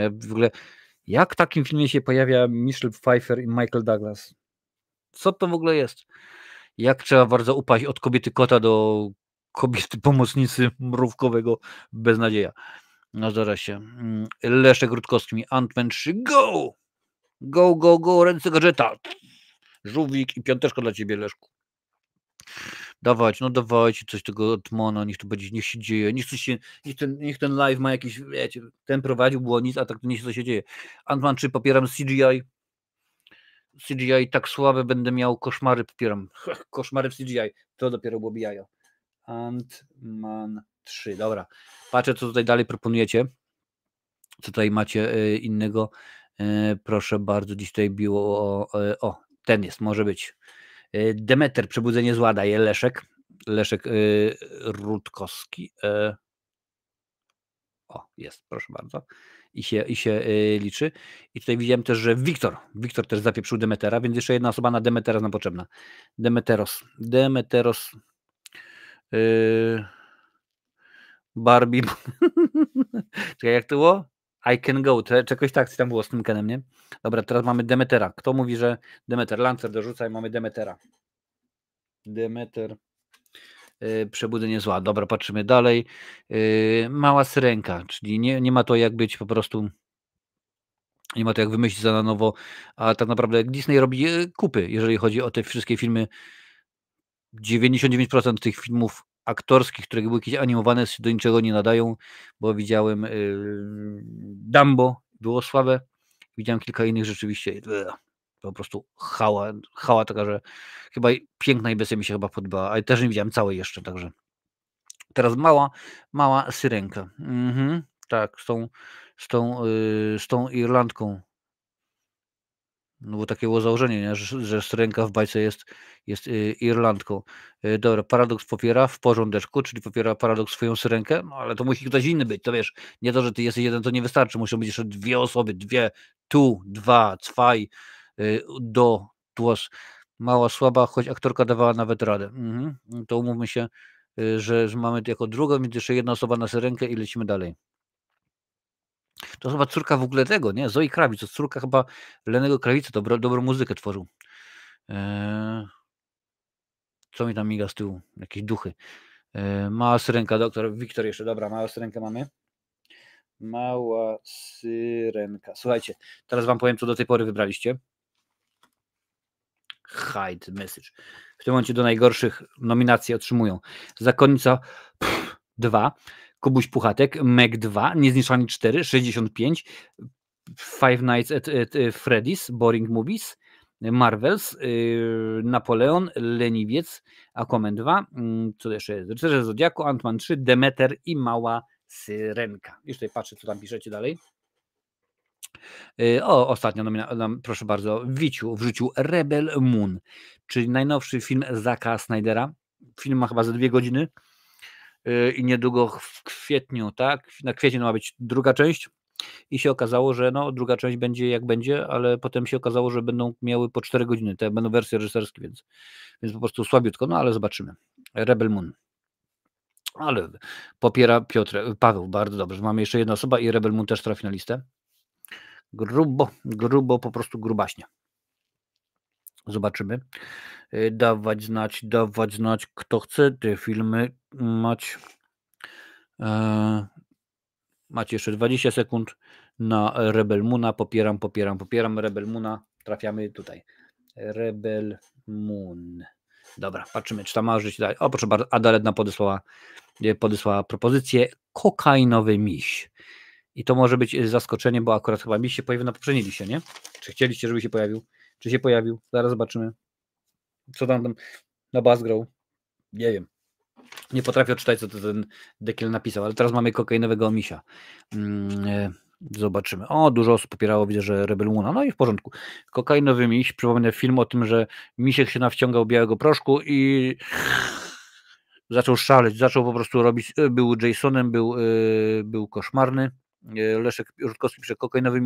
[SPEAKER 1] jak w takim filmie się pojawia Michelle Pfeiffer i Michael Douglas? Co to w ogóle jest? Jak trzeba bardzo upaść od kobiety kota do kobiety pomocnicy mrówkowego beznadzieja. No zdarza się. Leszek Rutkowski, Ant-Man 3, go! Go, ręce gadżeta. Żółwik i piąteczka dla ciebie, Leszku. Dawajcie, no dawajcie coś tego Otmana, niech to będzie, niech się dzieje, niech ten live ma jakiś, wiecie, ten prowadził, było nic, a tak to nie się co się dzieje. Ant-Man 3 popieram CGI tak słabe będę miał, koszmary popieram. Koszmary w CGI, to dopiero byłoby jajo. Ant-Man 3, dobra. Patrzę, co tutaj dalej proponujecie. Co tutaj macie innego? Proszę bardzo, dziś tutaj biło o ten jest, może być. Demeter, Przebudzenie zła daje Leszek. Leszek Rutkowski. O, jest, proszę bardzo. I się liczy. I tutaj widziałem też, że Wiktor też zapieprzył Demetera, więc jeszcze jedna osoba na Demetera nam potrzebna. Demeteros. Barbie. Czekaj, jak to było? I can go. Czegoś tak, co tam było z tym Kenem, nie? Dobra, teraz mamy Demetera. Kto mówi, że Demeter? Lancer dorzuca i mamy Demetera. Demeter. Przebudzenie zła. Dobra, patrzymy dalej. Mała syrenka, czyli nie ma to jak być po prostu, nie ma to jak wymyślić za na nowo, a tak naprawdę Disney robi kupy, jeżeli chodzi o te wszystkie filmy. 99% tych filmów aktorskich, które były jakieś animowane, się do niczego nie nadają, bo widziałem Dumbo, było słabe, widziałem kilka innych rzeczywiście, po prostu chała taka, że chyba Piękna i Bestia mi się chyba podobała, ale też nie widziałem całej jeszcze, także teraz mała syrenka. Tak, z tą Irlandką. No bo takie było założenie, nie? Że syrenka w bajce jest Irlandką. Dobra, Paradoks popiera w porządeczku, czyli popiera Paradoks swoją syrenkę, no ale to musi ktoś inny być, to wiesz, nie to, że ty jesteś jeden, to nie wystarczy, muszą być jeszcze dwie osoby, dwa, zwei, do, tłos. Mała, słaba, choć aktorka dawała nawet radę. To umówmy się, że mamy jako drugą, więc jeszcze jedna osoba na syrenkę i lecimy dalej. To chyba córka w ogóle tego, nie? Zoe Kravitz, to córka chyba Lennego Krawica, dobrą muzykę tworzył. Co mi tam miga z tyłu? Jakieś duchy. Mała syrenka, doktor Wiktor jeszcze, dobra, mała syrenkę mamy. Mała syrenka. Słuchajcie, teraz wam powiem, co do tej pory wybraliście. Hide message. W tym momencie do najgorszych nominacji otrzymują Zakonnica 2, Kubuś Puchatek, Meg 2, Niezniszczalni 4, 65, Five Nights at Freddy's, Boring Movies, Marvels, Napoleon, Leniwiec, Aquaman 2, co jeszcze jest? Rycerze Zodiaku, Ant-Man 3, Demeter i Mała Syrenka. Już tutaj patrzę, co tam piszecie dalej. Ostatnia proszę bardzo, w życiu Rebel Moon, czyli najnowszy film Zacka Snydera. Film ma chyba za 2 godziny i niedługo w kwietniu, tak? Na kwiecień ma być druga część i się okazało, że druga część będzie jak będzie, ale potem się okazało, że będą miały po 4 godziny, te będą wersje reżyserskie, więc po prostu słabiutko, ale zobaczymy. Rebel Moon. Ale popiera Paweł, bardzo dobrze. Mamy jeszcze jedna osoba i Rebel Moon też trafi na listę. Grubo, po prostu grubaśnie. Zobaczymy. Dawać znać, kto chce te filmy mać. Macie jeszcze 20 sekund na Rebel Moona. Popieram Rebel Moona. Trafiamy tutaj. Rebel Moon. Dobra, patrzymy, czy tam ma żyć dalej. O, proszę bardzo, Adaletna podesłała propozycję kokainowy miś. I to może być zaskoczenie, bo akurat chyba miś się pojawił na poprzedniej liście, nie? Czy chcieliście, żeby się pojawił? Czy się pojawił? Zaraz zobaczymy. Co tam na Buzzgrow? Nie wiem. Nie potrafię odczytać, co to ten Dekiel napisał, ale teraz mamy kokainowego misia. Zobaczymy. O, dużo osób popierało, widzę, że Rebel Moona. No i w porządku. Kokainowy miś. Przypomnę film o tym, że misiek się nawciągał białego proszku i zaczął szaleć, zaczął po prostu robić, był Jasonem, był koszmarny. Leszek Rutkowski pisze, kokainowy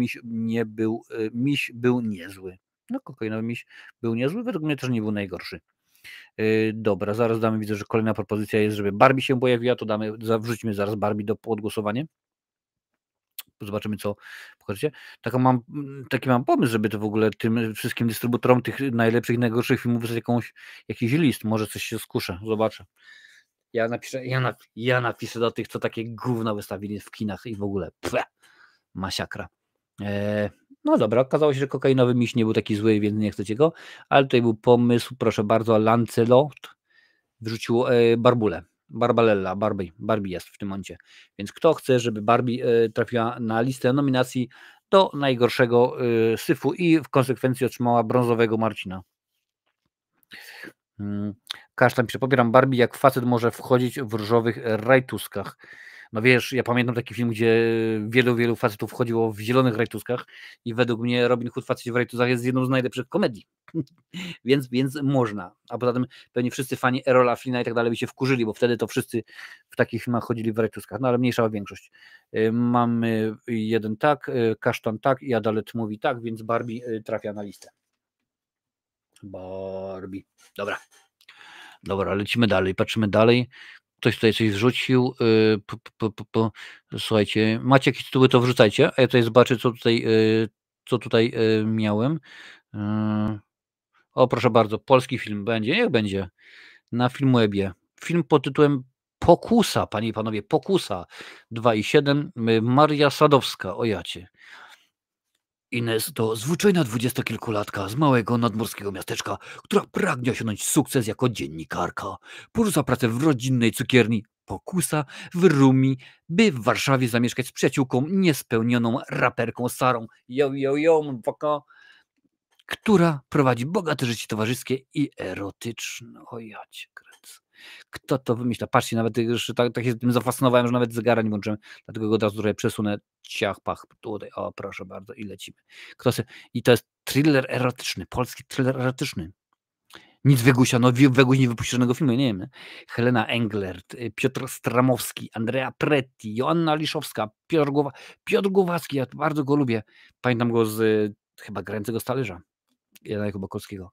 [SPEAKER 1] miś był niezły. No, kokainowy miś był niezły, według mnie też nie był najgorszy. Dobra, zaraz damy, widzę, że kolejna propozycja jest, żeby Barbie się pojawiła, to wrzucimy zaraz Barbie do podgłosowania. Zobaczymy, co pokażecie. Taki mam pomysł, żeby to w ogóle tym wszystkim dystrybutorom tych najlepszych i najgorszych filmów wysłać jakiś list, może coś się skuszę, zobaczę. Ja napiszę do tych, co takie gówno wystawili w kinach i w ogóle masakra. No dobra, okazało się, że kokainowy miś nie był taki zły, więc nie chcecie go, ale tutaj był pomysł, proszę bardzo, Lancelot wrzucił Barbulę. Barbarella, Barbie jest w tym momencie. Więc kto chce, żeby Barbie trafiła na listę nominacji do najgorszego syfu i w konsekwencji otrzymała brązowego Marcina. Kasztan pisze, pobieram Barbie, jak facet może wchodzić w różowych rajtuskach. No wiesz, ja pamiętam taki film, gdzie wielu facetów wchodziło w zielonych rajtuskach i według mnie Robin Hood facet w rajtuskach jest jedną z najlepszych komedii. więc można. A poza tym pewnie wszyscy fani Erola Flynna i tak dalej by się wkurzyli, bo wtedy to wszyscy w takich filmach chodzili w rajtuskach, no ale mniejsza większość. Mamy jeden tak, Kasztan tak i Adalet mówi tak, więc Barbie trafia na listę. Barbie. Dobra, lecimy dalej, patrzymy dalej. Ktoś tutaj coś wrzucił. Słuchajcie, macie jakieś tytuły, to wrzucajcie, a ja tutaj zobaczę, co tutaj miałem. O, proszę bardzo, polski film będzie, niech będzie. Na Filmwebie. Film pod tytułem Pokusa, panie i panowie, Pokusa 2,7. Maria Sadowska, o jacie. Ines to zwyczajna dwudziestokilkulatka z małego nadmorskiego miasteczka, która pragnie osiągnąć sukces jako dziennikarka. Porzuca pracę w rodzinnej cukierni Pokusa w Rumi, by w Warszawie zamieszkać z przyjaciółką niespełnioną raperką Sarą, która prowadzi bogate życie towarzyskie i erotyczne. O ja cię kręcę. Kto to wymyśla? Patrzcie, nawet już tak się tym zafascynowałem, że nawet zegara nie włączyłem, dlatego go od razu tutaj przesunę. Ciach, pach, tutaj, o proszę bardzo, i lecimy. I to jest thriller erotyczny, polski thriller erotyczny. Nic Wegusia, no Weguś nie wypuści żadnego filmu, nie wiem. Helena Englert, Piotr Stramowski, Andrea Pretti, Joanna Liszowska, Piotr Głowacki, ja bardzo go lubię. Pamiętam go z chyba Grającego Stalerza, Jana Bokolskiego.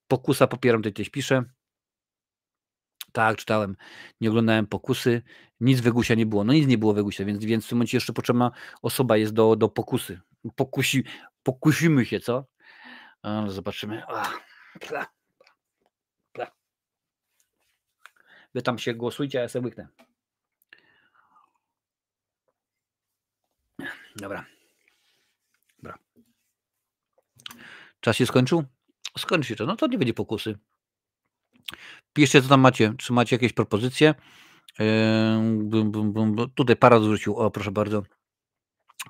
[SPEAKER 1] Pokusa popieram, tutaj pisze. Tak, czytałem. Nie oglądałem Pokusy. Nic Wegusia nie było. No nic nie było Wegusia, więc w tym momencie jeszcze potrzebna osoba jest do Pokusy. Pokusimy się, co? Ale zobaczymy. Wy tam się głosujcie, a ja sobie łyknę. Dobra. Czas się skończył? Skończy się to. No to nie będzie Pokusy. Piszcie, co tam macie. Czy macie jakieś propozycje? Tutaj Parad zwrócił. O, proszę bardzo.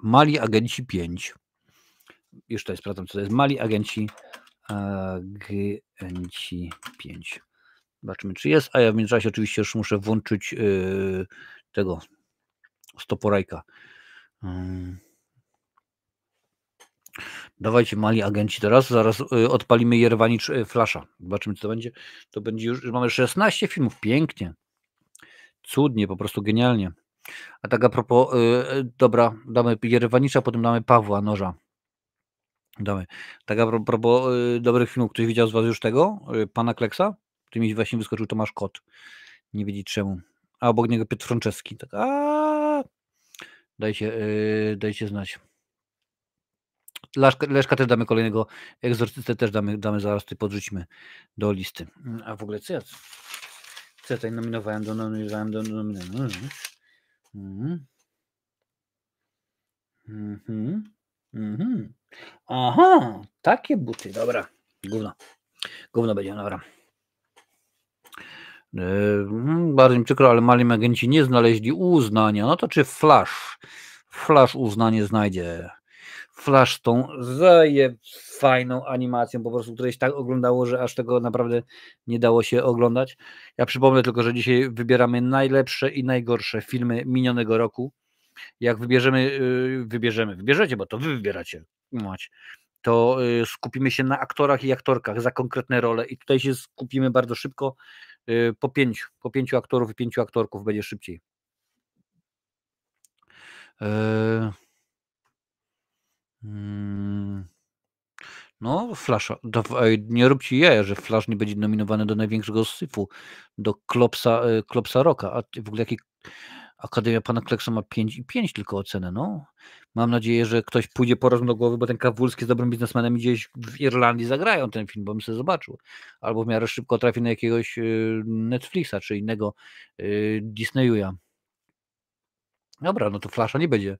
[SPEAKER 1] Mali Agenci 5. Już tutaj sprawdzam, co to jest. Mali Agenci 5. Zobaczymy, czy jest. A ja w międzyczasie oczywiście już muszę włączyć tego stoporajka. Dawajcie, Mali Agenci teraz. Zaraz odpalimy Jerwanicz Flasha. Zobaczymy, co to będzie. To będzie już, mamy 16 filmów. Pięknie. Cudnie, po prostu genialnie. A tak a propos, dobra, damy Jerwanicza, potem damy Pawła Noża. Damy. Tak a propos dobrych filmów, ktoś widział z was już tego? Pana Kleksa? Tu mi właśnie wyskoczył Tomasz Kot. Nie wiedzieć czemu. A obok niego Piotr Franceski. Tak, dajcie znać. Leszka też damy kolejnego. Egzorcystę też damy zaraz, tutaj podrzucimy do listy. A w ogóle co ja tutaj nominowałem do nominacji? Aha, takie buty, dobra. Gówno będzie, dobra. Bardzo mi przykro, ale Mali Agenci nie znaleźli uznania. No to czy Flash uznanie znajdzie? Flash tą fajną animacją, po prostu której się tak oglądało, że aż tego naprawdę nie dało się oglądać. Ja przypomnę tylko, że dzisiaj wybieramy najlepsze i najgorsze filmy minionego roku. Jak wybierzecie, bo to wy wybieracie, to skupimy się na aktorach i aktorkach za konkretne role i tutaj się skupimy bardzo szybko, po pięciu aktorów i 5 aktorków będzie szybciej. No, Flasha. Nie róbcie jaja, że Flash nie będzie nominowany do największego syfu, do Klopsa Rocka. A w ogóle jaki Akademia Pana Kleksa ma 5,5 tylko ocenę, no. Mam nadzieję, że ktoś pójdzie po rozum do głowy, bo ten Kawulski z dobrym biznesmenem gdzieś w Irlandii zagrają ten film, bo bym sobie zobaczył. Albo w miarę szybko trafi na jakiegoś Netflixa, czy innego Disneya. Dobra, no to Flasha nie będzie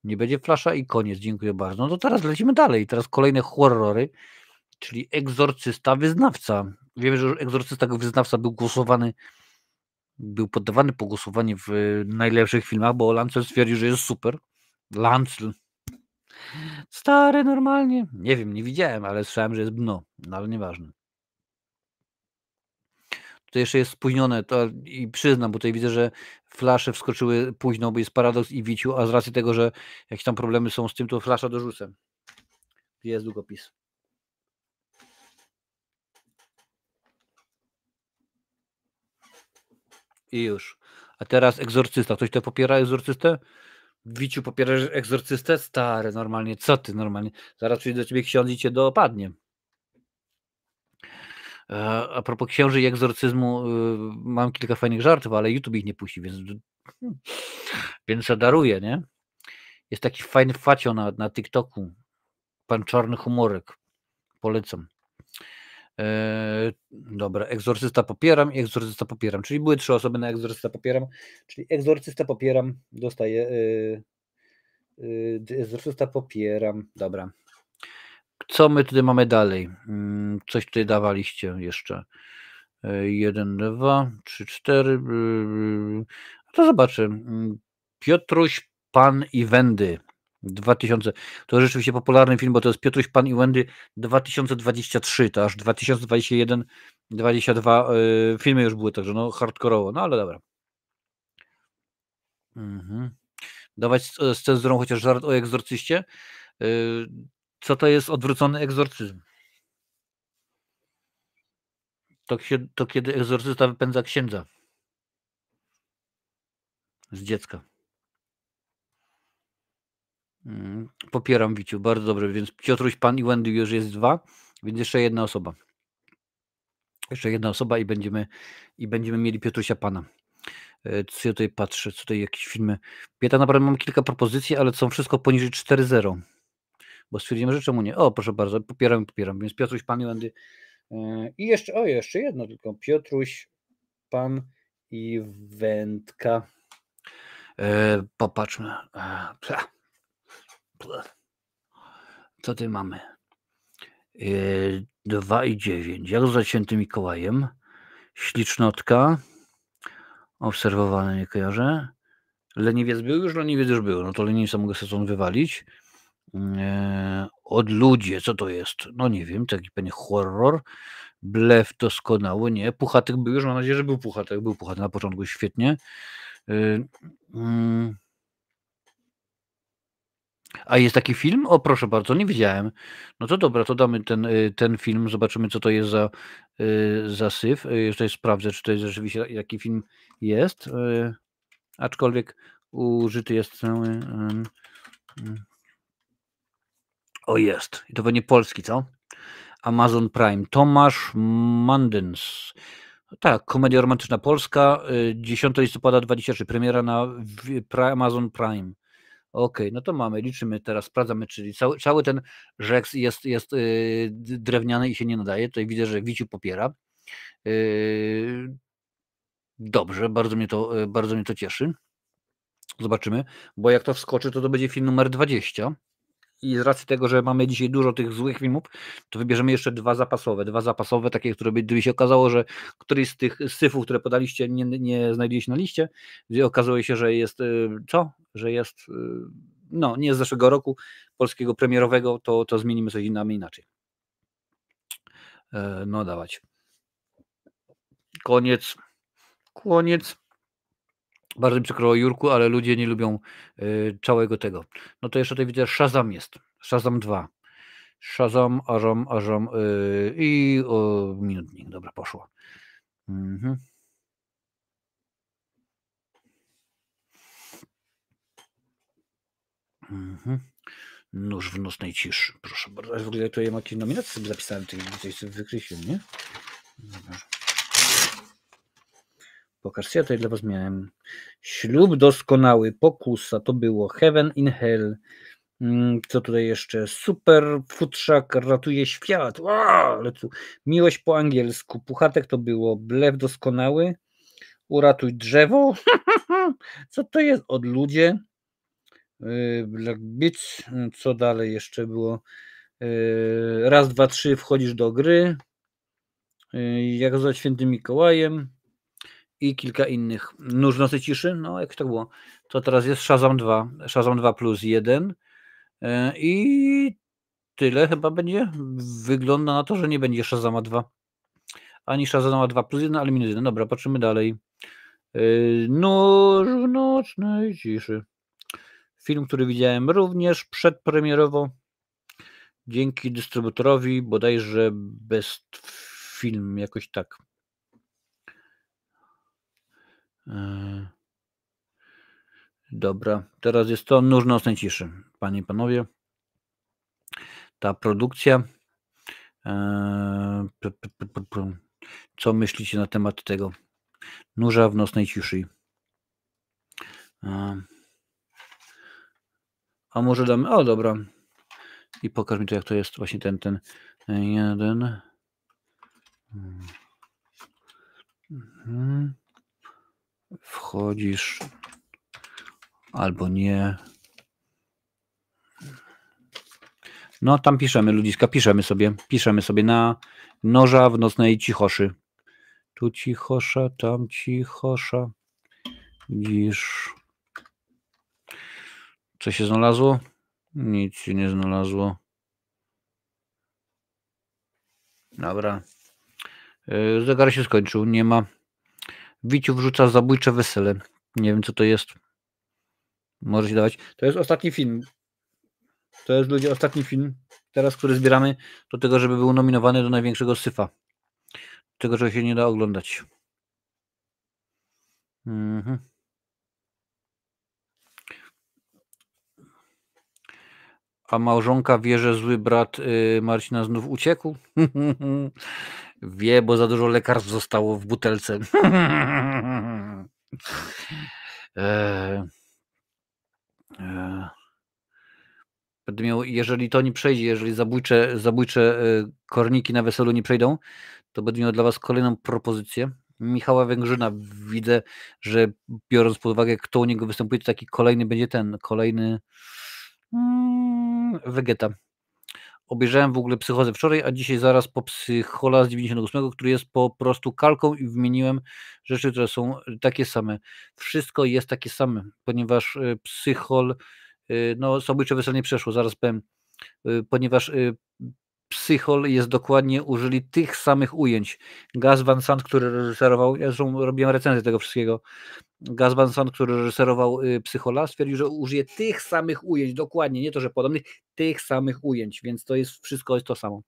[SPEAKER 2] Nie będzie Flasha i koniec, dziękuję bardzo. No to teraz lecimy dalej. Teraz kolejne horrory, czyli Egzorcysta Wyznawca. Wiemy, że Egzorcysta Wyznawca był poddawany po głosowanie w najlepszych filmach, bo Lancel stwierdził, że jest super. Lancel. Stary normalnie. Nie wiem, nie widziałem, ale słyszałem, że jest dno. No ale nieważne. To jeszcze jest spóźnione to i przyznam, bo tutaj widzę, że flasze wskoczyły późno, bo jest paradoks i wiciu, a z racji tego, że jakieś tam problemy są z tym, to flasza dorzucę. Jest długopis. I już. A teraz Egzorcysta. Ktoś to popiera Egzorcystę? Wiciu, popierasz Egzorcystę? Stary, normalnie. Co ty normalnie? Zaraz przyjdzie do ciebie ksiądz i cię dopadnie. A propos księży i egzorcyzmu, mam kilka fajnych żartów, ale YouTube ich nie puści, więc zadaruję, nie? Jest taki fajny facio na TikToku. Pan Czarny Humorek. Polecam. Dobra, Egzorcysta popieram i Egzorcysta popieram. Czyli były 3 osoby na Egzorcysta popieram. Czyli Egzorcysta popieram, dostaję. Egzorcysta popieram. Dobra. Co my tutaj mamy dalej? Coś tutaj dawaliście jeszcze. 1, 2, 3, 4. To zobaczę. Piotruś, Pan i Wendy 2000. To rzeczywiście popularny film, bo to jest Piotruś, Pan i Wendy 2023. To aż 2021, 22 filmy już były, także no hardkorowo, no ale dobra. Dawać z cenzurą chociaż żart o egzorcyście. Co to jest odwrócony egzorcyzm? To kiedy egzorcysta wypędza księdza z dziecka. Popieram, Wiciu, bardzo dobrze, więc Piotruś, Pan i Wendy już jest 2, więc jeszcze jedna osoba. Jeszcze jedna osoba i będziemy mieli Piotrusia Pana. Co ja tutaj patrzę, co tutaj jakieś filmy. Ja tak naprawdę mam kilka propozycji, ale są wszystko poniżej 4.0. Bo stwierdzimy, że czemu nie? O, proszę bardzo, popieram. Więc Piotruś, Pan i Wendy. I jeszcze jedno tylko. Piotruś, Pan i Wędka. Popatrzmy. Co ty mamy? 2,9. Jak za Świętym Mikołajem? Ślicznotka. Obserwowane, nie kojarzę. Leniwiec był już? Leniwiec już był. No to Leniwca mogę sobie stąd wywalić. Odludzie, co to jest? No nie wiem, taki pewnie horror. Blef doskonały, nie. Puchatek był już, mam nadzieję, że był Puchatek. Był Puchatek na początku, świetnie. A jest taki film? O, proszę bardzo, nie wiedziałem. No to dobra, to damy ten film, zobaczymy, co to jest za syf. Jeszcze sprawdzę, czy to jest rzeczywiście jaki film jest. Aczkolwiek użyty jest cały. O, jest. I to będzie polski, co? Amazon Prime. Tomasz Mandens. Tak, komedia romantyczna polska. 10 listopada 23. Premiera na Amazon Prime. Okej, no to mamy, liczymy teraz, sprawdzamy, czyli cały ten rzeks jest drewniany i się nie nadaje. Tutaj widzę, że Wiciu popiera. Dobrze, bardzo mnie to cieszy. Zobaczymy, bo jak to wskoczy, to będzie film numer 20. I z racji tego, że mamy dzisiaj dużo tych złych filmów, to wybierzemy jeszcze 2 zapasowe, takie, które gdyby się okazało, że któryś z tych syfów, które podaliście, nie znajduje się na liście, gdzie okazuje się, że jest że jest nie z zeszłego roku polskiego premierowego, to zmienimy coś inaczej. No dawać. Koniec. Bardzo mi przykro, Jurku, ale ludzie nie lubią całego tego. No to jeszcze tutaj widzę, Shazam jest. Shazam 2. Shazam, Ażam i minutnik. Dobra, poszło. Nóż w nocnej ciszy. Proszę bardzo. W ogóle to ja mam jakieś nominacje sobie zapisałem, coś sobie wykreśliłem, nie? Dobra. Pokażcie, ja tutaj dla was miałem. Ślub doskonały, Pokusa, to było Heaven in Hell. Co tutaj jeszcze? Super futrzak ratuje świat. Wow, miłość po angielsku. Puchatek to było. Blef doskonały. Uratuj drzewo. Co to jest? Od ludzie. Black Beats. Co dalej jeszcze było? Raz, dwa, trzy, wchodzisz do gry. Jak za Świętym Mikołajem. I kilka innych. Nóż w nocy ciszy. No, jak tak było. To teraz jest Shazam 2. Shazam 2 plus 1. I tyle chyba będzie. Wygląda na to, że nie będzie Shazama 2. Ani Shazama 2 plus 1, ale minus 1. Dobra, patrzymy dalej. Nóż w nocnej ciszy. Film, który widziałem również przedpremierowo. Dzięki dystrybutorowi, bodajże Best Film, jakoś tak. Dobra, teraz jest to Nóż nocnej ciszy. Panie i panowie, ta produkcja. Co myślicie na temat tego Nóża w nocnej ciszy? A może damy... O, dobra. I pokaż mi to, jak to jest właśnie ten jeden. Wchodzisz albo nie. No tam piszemy, ludziska, piszemy sobie na Noża w nocnej cichoszy. Tu cichosza, tam cichosza. Widzisz. Co się znalazło? Nic się nie znalazło. Dobra. Zegar się skończył, nie ma. Wiciu wrzuca zabójcze wesele. Nie wiem, co to jest. Może się dawać. To jest ostatni film. To jest, ludzie, ostatni film, teraz, który zbieramy do tego, żeby był nominowany do największego syfa. Tego, czego się nie da oglądać. A małżonka wie, że zły brat Marcina znów uciekł? Wie, bo za dużo lekarstw zostało w butelce. Będę miał, jeżeli to nie przejdzie, jeżeli zabójcze korniki na weselu nie przejdą, to będę miał dla was kolejną propozycję. Michała Węgrzyna. Widzę, że biorąc pod uwagę, kto u niego występuje, to taki kolejny będzie kolejny Wegeta. Obejrzałem w ogóle Psychozę wczoraj, a dzisiaj zaraz po Psychola z 98, który jest po prostu kalką i wymieniłem rzeczy, które są takie same. Wszystko jest takie same, ponieważ Psychol, no Zabójcze wesele nie przeszło, zaraz powiem, ponieważ Psychol jest dokładnie, użyli tych samych ujęć. Gus Van Sant, który reżyserował, ja zresztą robiłem recenzję tego wszystkiego, Gus Van Sant, który reżyserował Psychola, stwierdził, że użyje tych samych ujęć, dokładnie, nie to, że podobnych, tych samych ujęć, więc to jest wszystko jest to samo.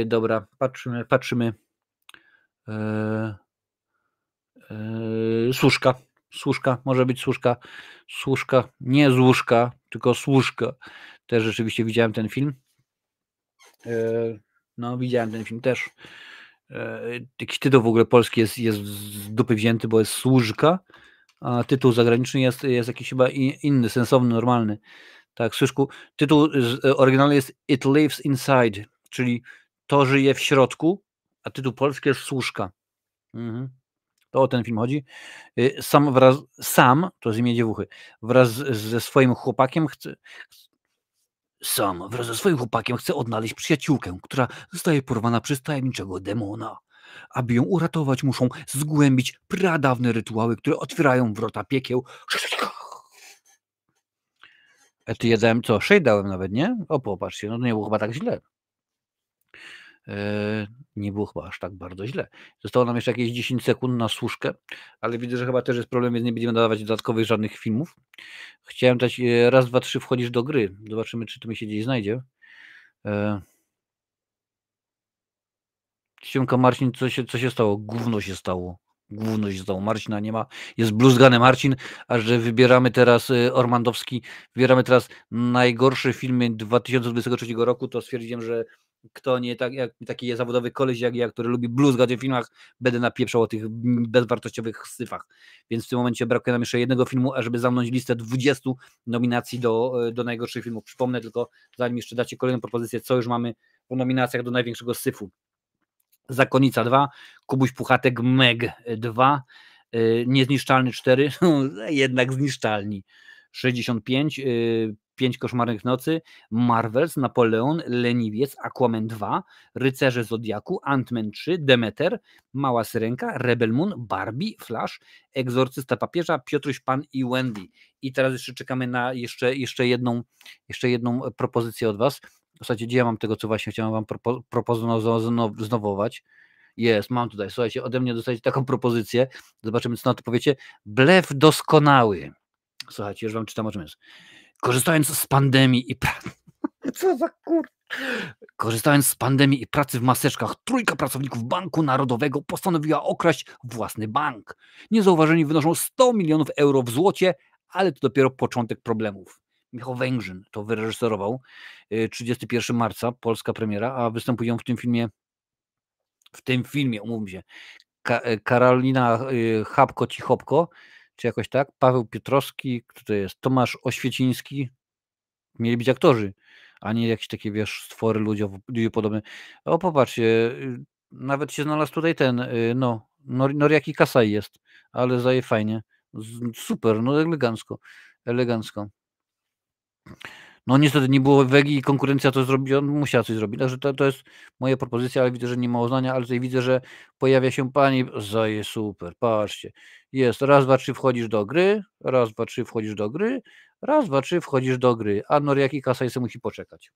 [SPEAKER 2] Dobra, patrzymy. Służka, może być służka, nie z łóżka, tylko służka. Też rzeczywiście widziałem ten film. No, widziałem ten film też. Jakiś tytuł w ogóle polski jest z dupy wzięty, bo jest służka, a tytuł zagraniczny jest jakiś chyba inny, sensowny, normalny. Tak, Szyszku, tytuł oryginalny jest It Lives Inside, czyli to żyje w środku, a tytuł polski jest Służka. To o ten film chodzi. Sam, to z imię dziewuchy, wraz ze swoim chłopakiem chce odnaleźć przyjaciółkę, która zostaje porwana przez tajemniczego demona. Aby ją uratować, muszą zgłębić pradawne rytuały, które otwierają wrota piekieł. Ty jadałem co? 6 dałem nawet, nie? O, popatrzcie, no to nie było chyba tak źle. Nie było chyba aż tak bardzo źle. Zostało nam jeszcze jakieś 10 sekund na służkę, ale widzę, że chyba też jest problem, więc nie będziemy dawać dodatkowych żadnych filmów. Chciałem dać raz, dwa, trzy wchodzisz do gry. Zobaczymy, czy to mi się gdzieś znajdzie. Siemka Marcin, co się stało? Gówno się stało. Marcina nie ma. Jest bluzgany Marcin, a że wybieramy teraz wybieramy teraz najgorsze filmy 2023 roku, to stwierdziłem, że kto nie tak jak taki zawodowy koleś jak ja, który lubi bluzgać w filmach, będę napieprzał o tych bezwartościowych syfach. Więc w tym momencie brakuje nam jeszcze jednego filmu, ażeby zamknąć listę 20 nominacji do najgorszych filmów. Przypomnę tylko, zanim jeszcze dacie kolejną propozycję, co już mamy w nominacjach do największego syfu. Zakonnica 2, Kubuś Puchatek, Meg 2, Niezniszczalny 4, jednak zniszczalni. 65, 5 koszmarnych nocy, Marvels, Napoleon, Leniwiec, Aquaman 2, Rycerze Zodiaku, Ant-Man 3, Demeter, Mała Syrenka, Rebel Moon, Barbie, Flash, Egzorcysta Papieża, Piotruś Pan i Wendy. I teraz jeszcze czekamy na jeszcze jedną propozycję od was. W zasadzie, gdzie ja mam tego, co właśnie chciałem wam proponować. Jest, mam tutaj, słuchajcie, ode mnie dostajecie taką propozycję, zobaczymy, co na to powiecie. Blef doskonały. Słuchajcie, już wam czytam, o czym jest. Korzystając z pandemii i co za kur... Korzystając z pandemii i pracy w maseczkach, trójka pracowników Banku Narodowego postanowiła okraść własny bank. Niezauważeni wynoszą 100 milionów euro w złocie, ale to dopiero początek problemów. Michał Węgrzyn to wyreżyserował, 31 marca, polska premiera, a występują w tym filmie, umówmy się, Karolina Chapko-Cichopko, czy jakoś tak, Paweł Piotrowski, kto to jest, Tomasz Oświeciński, mieli być aktorzy, a nie jakieś takie, wiesz, stwory ludzie podobne. O, popatrzcie, nawet się znalazł tutaj ten, Noriaki Kasai jest, ale zaje fajnie, super, no elegancko. No niestety nie było wegi i konkurencja to zrobiła, musiała coś zrobić. Także to jest moja propozycja, ale widzę, że nie ma uznania, ale tutaj widzę, że pojawia się pani, zaje super, patrzcie. Jest, raz, dwa, trzy wchodzisz do gry, raz, dwa, trzy wchodzisz do gry, raz, dwa, trzy wchodzisz do gry, a Noriaki Kasai sobie musi poczekać.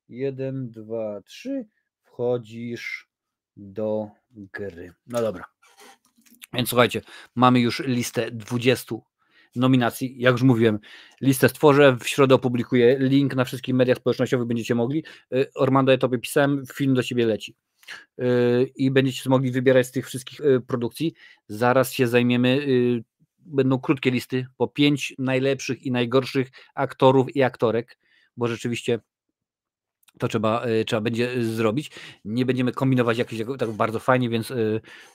[SPEAKER 2] 1, 2, 3, wchodzisz do gry. No dobra. Więc słuchajcie, mamy już listę 20 nominacji. Jak już mówiłem, listę stworzę, w środę opublikuję link na wszystkich mediach społecznościowych, będziecie mogli. Ormando, ja tobie pisałem, film do ciebie leci. I będziecie mogli wybierać z tych wszystkich produkcji. Zaraz się zajmiemy, będą krótkie listy, po 5 najlepszych i najgorszych aktorów i aktorek, bo rzeczywiście to trzeba będzie zrobić. Nie będziemy kombinować jakoś tak bardzo fajnie, więc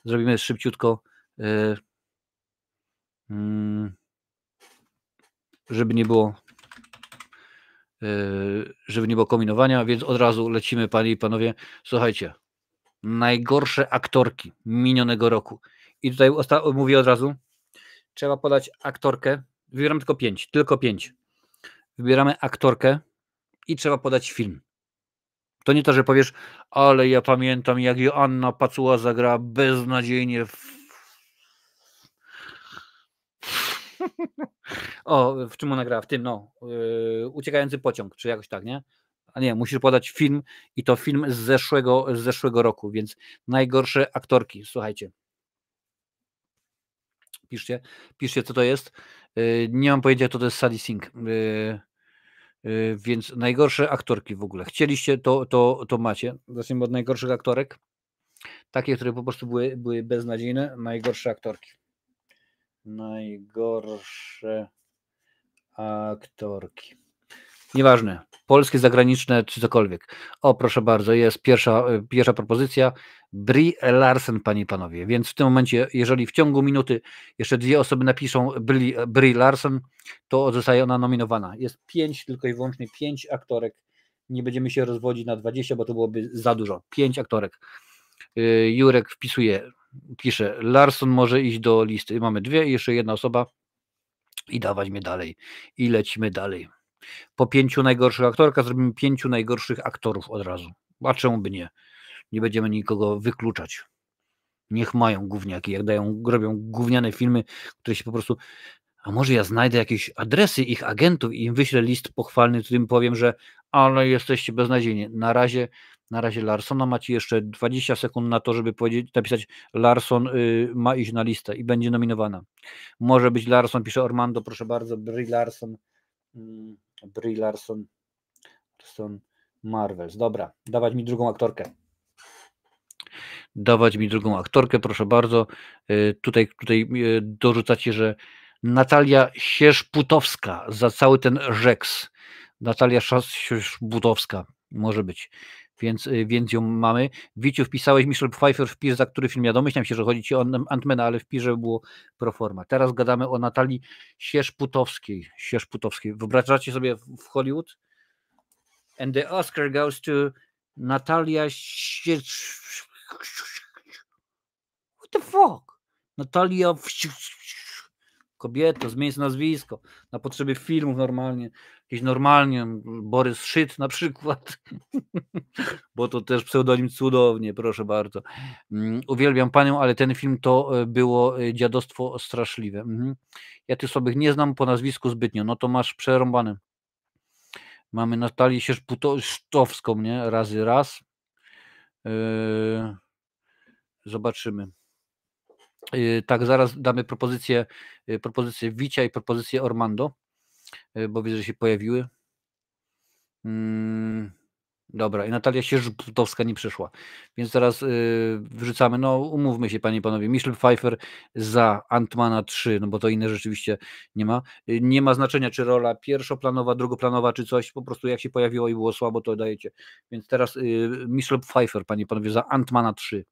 [SPEAKER 2] zrobimy szybciutko, żeby nie było kombinowania, więc od razu lecimy, panie i panowie. Słuchajcie, najgorsze aktorki minionego roku. I tutaj mówię od razu, trzeba podać aktorkę, wybieram tylko 5. Wybieramy aktorkę i trzeba podać film. To nie to, że powiesz, ale ja pamiętam, jak Joanna Pacuła zagrała beznadziejnie w czym ona gra? W tym, Uciekający pociąg, czy jakoś tak, nie? A nie, musisz podać film i to film z zeszłego roku, więc najgorsze aktorki, słuchajcie. Piszcie, co to jest. Nie mam pojęcia, co to jest Sadie Sink. Więc najgorsze aktorki w ogóle. Chcieliście, to macie. Zacznijmy od najgorszych aktorek. Takie, które po prostu były beznadziejne. Najgorsze aktorki. Najgorsze aktorki. Nieważne. Polskie, zagraniczne, czy cokolwiek. O, proszę bardzo, jest pierwsza propozycja. Brie Larson, panie i panowie. Więc w tym momencie, jeżeli w ciągu minuty jeszcze 2 osoby napiszą Brie Larson, to zostaje ona nominowana. Jest 5, tylko i wyłącznie 5 aktorek. Nie będziemy się rozwodzić na 20, bo to byłoby za dużo. 5 aktorek. Jurek pisze, Larson może iść do listy. Mamy 2 i jeszcze 1 osoba. I dawać mnie dalej. I lecimy dalej. Po 5 najgorszych aktorkach zrobimy 5 najgorszych aktorów od razu. A czemu by nie? Nie będziemy nikogo wykluczać. Niech mają gówniaki, jak robią gówniane filmy, które się po prostu... A może ja znajdę jakieś adresy ich agentów i im wyślę list pochwalny, w którym powiem, że ale jesteście beznadziejni. Na razie Larsona macie jeszcze 20 sekund na to, żeby napisać Larson ma iść na listę i będzie nominowana. Może być Larson, pisze Ormando, proszę bardzo, Brie Larson, Marvels. Dobra, dawać mi drugą aktorkę, proszę bardzo. Tutaj dorzucacie, że Natalia Sierzputowska za cały ten rzeks. Natalia Sierzputowska może być. Więc ją mamy. Wiciu, wpisałeś Michelle Pfeiffer, wpis za który film? Ja domyślam się, że chodzi ci o Ant-Mana, ale wpis, żeby było pro forma. Teraz gadamy o Natalii Sierzputowskiej. Wyobrażacie sobie w Hollywood? And the Oscar goes to Natalia What the fuck? Natalia Kobieto, zmień sobie nazwisko na potrzeby filmów normalnie. Jakieś normalnie, Borys Szyt na przykład. Bo to też pseudonim cudownie, proszę bardzo. Uwielbiam panią, ale ten film to było dziadostwo straszliwe. Ja tych sobie nie znam po nazwisku zbytnio, no to masz przerąbane. Mamy Natalię Sierzputowską, nie? Razy raz. Zobaczymy. Tak, zaraz damy propozycję Wicia i propozycję Ormando, bo widzę, że się pojawiły. Dobra, i Natalia Sierzputowska nie przyszła, więc teraz wrzucamy, no umówmy się panie i panowie, Michelle Pfeiffer za Ant-Mana 3, no bo to inne rzeczywiście nie ma. Nie ma znaczenia, czy rola pierwszoplanowa, drugoplanowa, czy coś, po prostu jak się pojawiło i było słabo, to dajecie. Więc teraz Michelle Pfeiffer, panie i panowie, za Ant-Mana 3.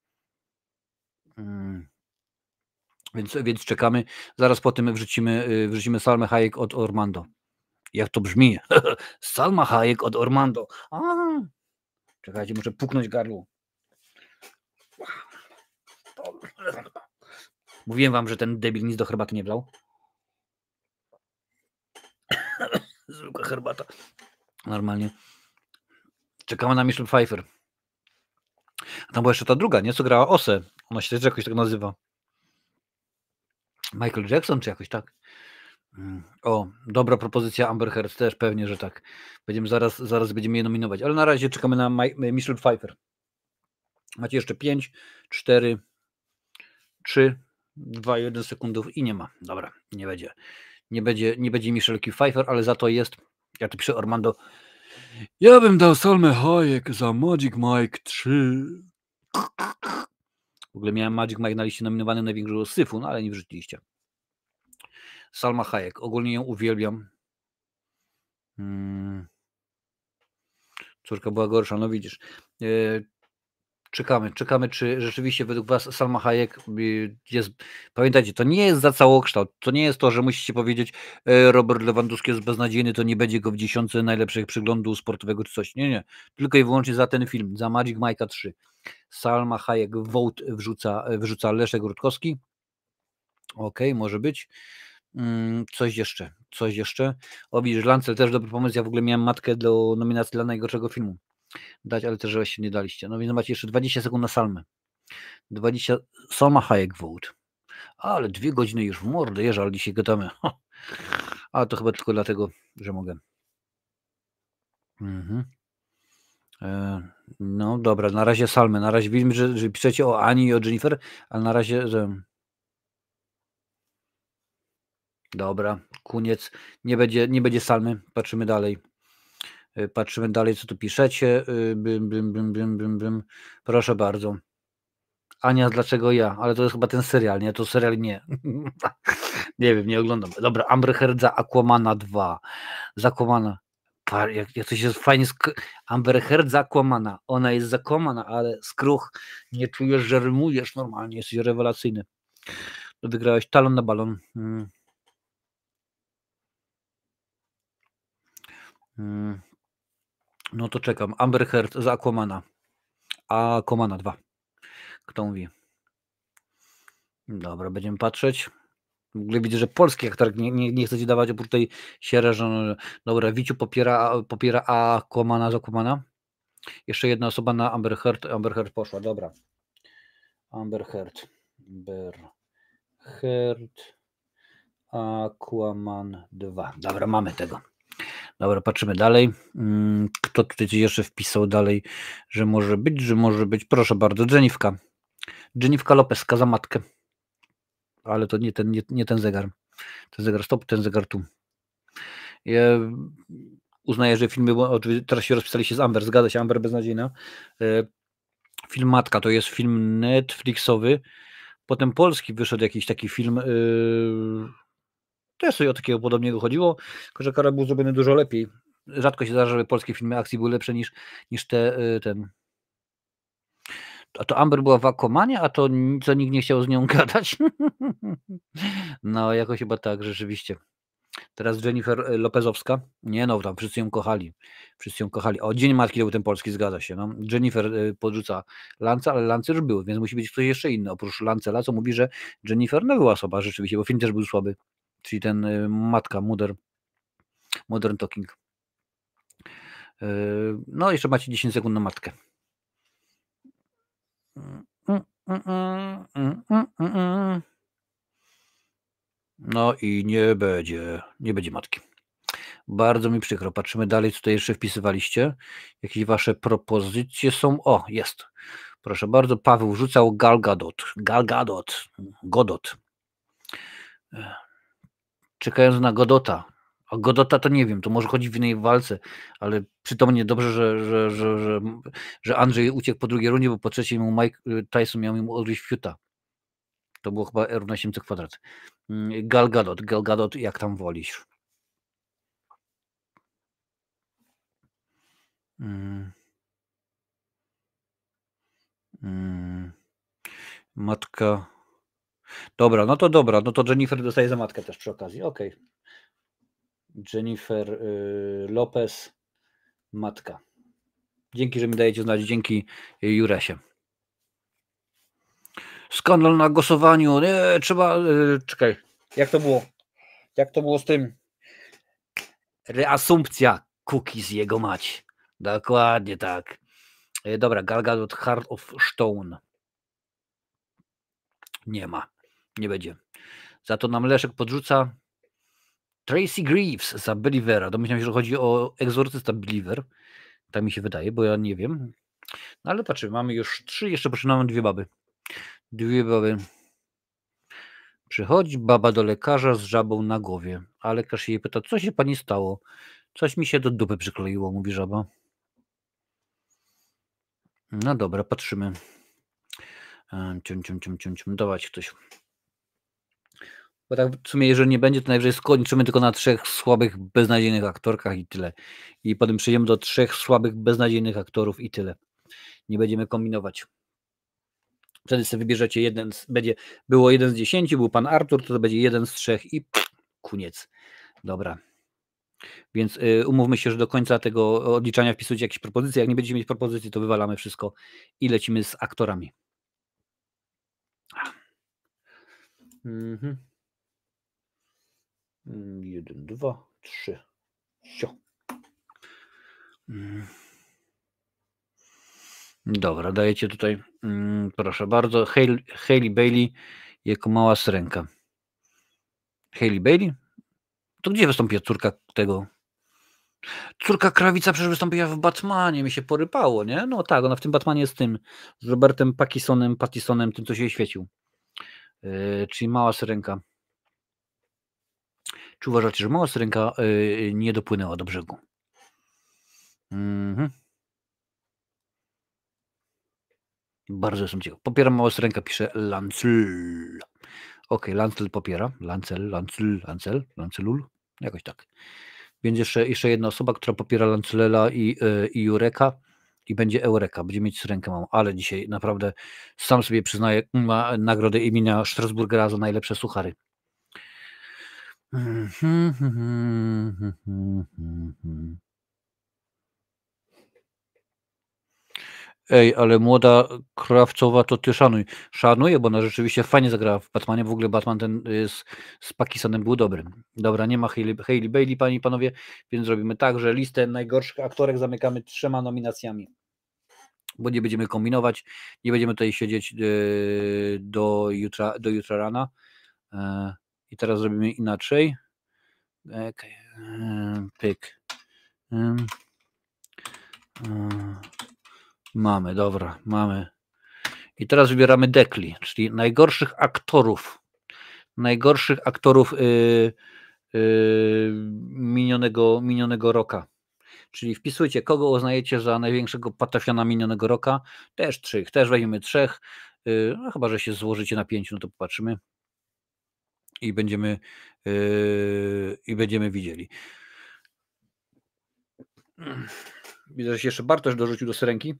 [SPEAKER 2] Więc czekamy. Zaraz po tym wrzucimy Salmę Hayek od Ormando. Jak to brzmi? Salma Hayek od Ormando. Czekajcie, muszę puknąć gardło. Mówiłem wam, że ten debil nic do herbaty nie wlał. Zwykła herbata. Normalnie. Czekamy na Michelle Pfeiffer. A tam była jeszcze ta druga, nie? Co grała Osę. Ona się też jakoś tak nazywa. Michael Jackson, czy jakoś tak? O, dobra propozycja Amber Heard, też pewnie, że tak. Zaraz będziemy je nominować, ale na razie czekamy na Michelle Pfeiffer. Macie jeszcze 5, 4, 3, 2, 1 sekundów i nie ma. Dobra, nie będzie Michelle Pfeiffer, ale za to jest, ja tu piszę Ormando, ja bym dał Salmę Hayek za Magic Mike 3. W ogóle miałem Magic Mike na liście nominowanym największego syfu, no ale nie wrzuciliście. Salma Hayek, ogólnie ją uwielbiam. Córka była gorsza, no widzisz. Czekamy, czy rzeczywiście według was Salma Hayek jest. Pamiętajcie, to nie jest za całokształt. To nie jest to, że musicie powiedzieć, Robert Lewandowski jest beznadziejny, to nie będzie go w 10 najlepszych przeglądu sportowego czy coś. Nie. Tylko i wyłącznie za ten film, za Magic Mike'a 3. Salma Hayek vote wrzuca Leszek Rutkowski. Okej, może być. Coś jeszcze. O, widzisz, Lancel też dobry pomysł. Ja w ogóle miałem matkę do nominacji dla najgorszego filmu dać, ale też właśnie nie daliście. No więc macie jeszcze 20 sekund na Salmę. 20. Salma Hayek vote. Ale 2 godziny już w mordę jeżdżę, ale dzisiaj gadamy. A to chyba tylko dlatego, że mogę. No dobra, na razie Salmę. Na razie widzimy, że piszecie o Ani i o Jennifer, ale na razie, że... Dobra, koniec. Nie będzie Salmy. Patrzymy dalej, co tu piszecie. Proszę bardzo. Ania, dlaczego ja? Ale to jest chyba ten serial, nie? To serial nie. Nie wiem, nie oglądam. Dobra, Amber Heard za Aquamana 2. Za Aquamana. Jak to się fajnie... Amber Heard za Aquamana. Ona jest zakłamana, ale skruch. Nie czujesz, że rymujesz normalnie. Jesteś rewelacyjny. Wygrałeś talon na balon. No to czekam. Amber Heard za Aquamana. A Aquamana 2. Kto mówi? Dobra, będziemy patrzeć. W ogóle widzę, że polski aktor nie chcecie dawać oprócz tej sierra, że dobra, Wiciu popiera Aquamana za Aquamana. Jeszcze jedna osoba na Amber Heard. Amber Heard poszła, dobra. Amber Heard. Aquaman 2. Dobra, mamy tego. Dobra, patrzymy dalej. Kto tutaj jeszcze wpisał dalej, że może być. Proszę bardzo, Jennifer Lopez, za matkę. Ale to nie ten zegar. Ten zegar stop, ten zegar tu. Ja uznaję, że filmy, bo teraz się rozpisaliście z Amber, zgadza się, Amber beznadziejna. Film Matka to jest film Netflixowy. Potem polski wyszedł jakiś taki film. Też sobie o takiego podobnego chodziło, tylko że kara był zrobiony dużo lepiej. Rzadko się zdarza, żeby polskie filmy akcji były lepsze niż ten. A to Amber była w Aquamanie, a to co nikt nie chciał z nią gadać. No, jakoś chyba tak, rzeczywiście. Teraz Jennifer Lopezowska. Nie no, tam wszyscy ją kochali. O, Dzień Matki to był ten polski, zgadza się. No. Jennifer podrzuca Lance, ale Lance już był, więc musi być ktoś jeszcze inny. Oprócz Lancela, co mówi, że Jennifer była osoba rzeczywiście, bo film też był słaby. czyli ten matka, Modern Talking. No, jeszcze macie 10 sekund na matkę. No i nie będzie matki. Bardzo mi przykro. Patrzymy dalej, co tutaj jeszcze wpisywaliście. Jakieś wasze propozycje są? O, jest. Proszę bardzo, Paweł rzucał Gal Gadot. Czekając na Godota. A Godota to nie wiem, to może chodzi w innej walce, ale przytomnie dobrze, że Andrzej uciekł po drugiej rundzie, bo po trzeciej mu Mike Tyson miał mu odgryźć fiuta. To było chyba równa 700 kwadrat. Gal Gadot, jak tam wolisz. Matka. Dobra, no to Jennifer dostaje za matkę też przy okazji. Okej. Jennifer Lopez, matka. Dzięki, że mi dajecie znać. Dzięki, Juresie. Skandal na głosowaniu. Nie, trzeba. Czekaj. Jak to było? Jak to było z tym? Reasumpcja cookies jego mać. Dokładnie tak. Dobra, Gal Gadot, Heart of Stone. Nie ma. Nie będzie. Za to nam Leszek podrzuca Tracy Greaves za Believera. Domyślam się, że chodzi o egzorcysta Believer. Tak mi się wydaje, bo ja nie wiem. No ale patrzymy, mamy już 3, jeszcze poczynamy 2 baby. 2 baby. Przychodzi baba do lekarza z żabą na głowie, a lekarz się jej pyta, co się pani stało? Coś mi się do dupy przykleiło, mówi żaba. No dobra, patrzymy. Dawać ktoś. Bo tak w sumie, jeżeli nie będzie, to najwyżej skończymy tylko na 3 słabych, beznadziejnych aktorkach i tyle. I potem przejdziemy do 3 słabych, beznadziejnych aktorów i tyle. Nie będziemy kombinować. Wtedy sobie wybierzecie jeden, było 1 z 10, był pan Artur, to będzie 1 z 3 i koniec. Dobra. Więc umówmy się, że do końca tego odliczania wpisujecie jakieś propozycje. Jak nie będziecie mieć propozycji, to wywalamy wszystko i lecimy z aktorami. 1, 2, 3. Sio. Dobra, dajecie tutaj, proszę bardzo, Hailey Bailey jako mała syrenka. Hailey Bailey? To gdzie wystąpiła córka tego? Córka Krawica przecież wystąpiła w Batmanie, mi się porypało, nie? No tak, ona w tym Batmanie jest tym, z Robertem Pattisonem, tym co się świecił. Czyli mała syrenka. Czy uważacie, że mała syrenka nie dopłynęła do brzegu? Bardzo jestem ciekaw. Popieram mała syrenka, pisze Lancel. Okej, Lancel popiera. Lancelul? Jakoś tak. Więc jeszcze jedna osoba, która popiera Lancelela i Jureka i będzie Eureka. Będzie mieć syrenkę małą, ale dzisiaj naprawdę sam sobie przyznaję, ma nagrodę imienia Strasburgera za najlepsze suchary. Ej, ale młoda Krawcowa to ty szanuj. Szanuję, bo ona rzeczywiście fajnie zagrała w Batmanie. W ogóle Batman ten z Pattisonem był dobry. Dobra, nie ma Hailey Bailey, panie i panowie, więc zrobimy tak, że listę najgorszych aktorek zamykamy 3 nominacjami. Bo nie będziemy kombinować, nie będziemy tutaj siedzieć do jutra rana. I teraz zrobimy inaczej. Okay. Pyk. Mamy, dobra, mamy. I teraz wybieramy dekli, czyli najgorszych aktorów minionego roka. Czyli wpisujcie, kogo uznajecie za największego patafiana minionego roka. Też 3, też weźmiemy 3. No chyba, że się złożycie na 5, no to popatrzymy. I będziemy widzieli. Widzę, że się jeszcze Bartosz dorzucił do syrenki.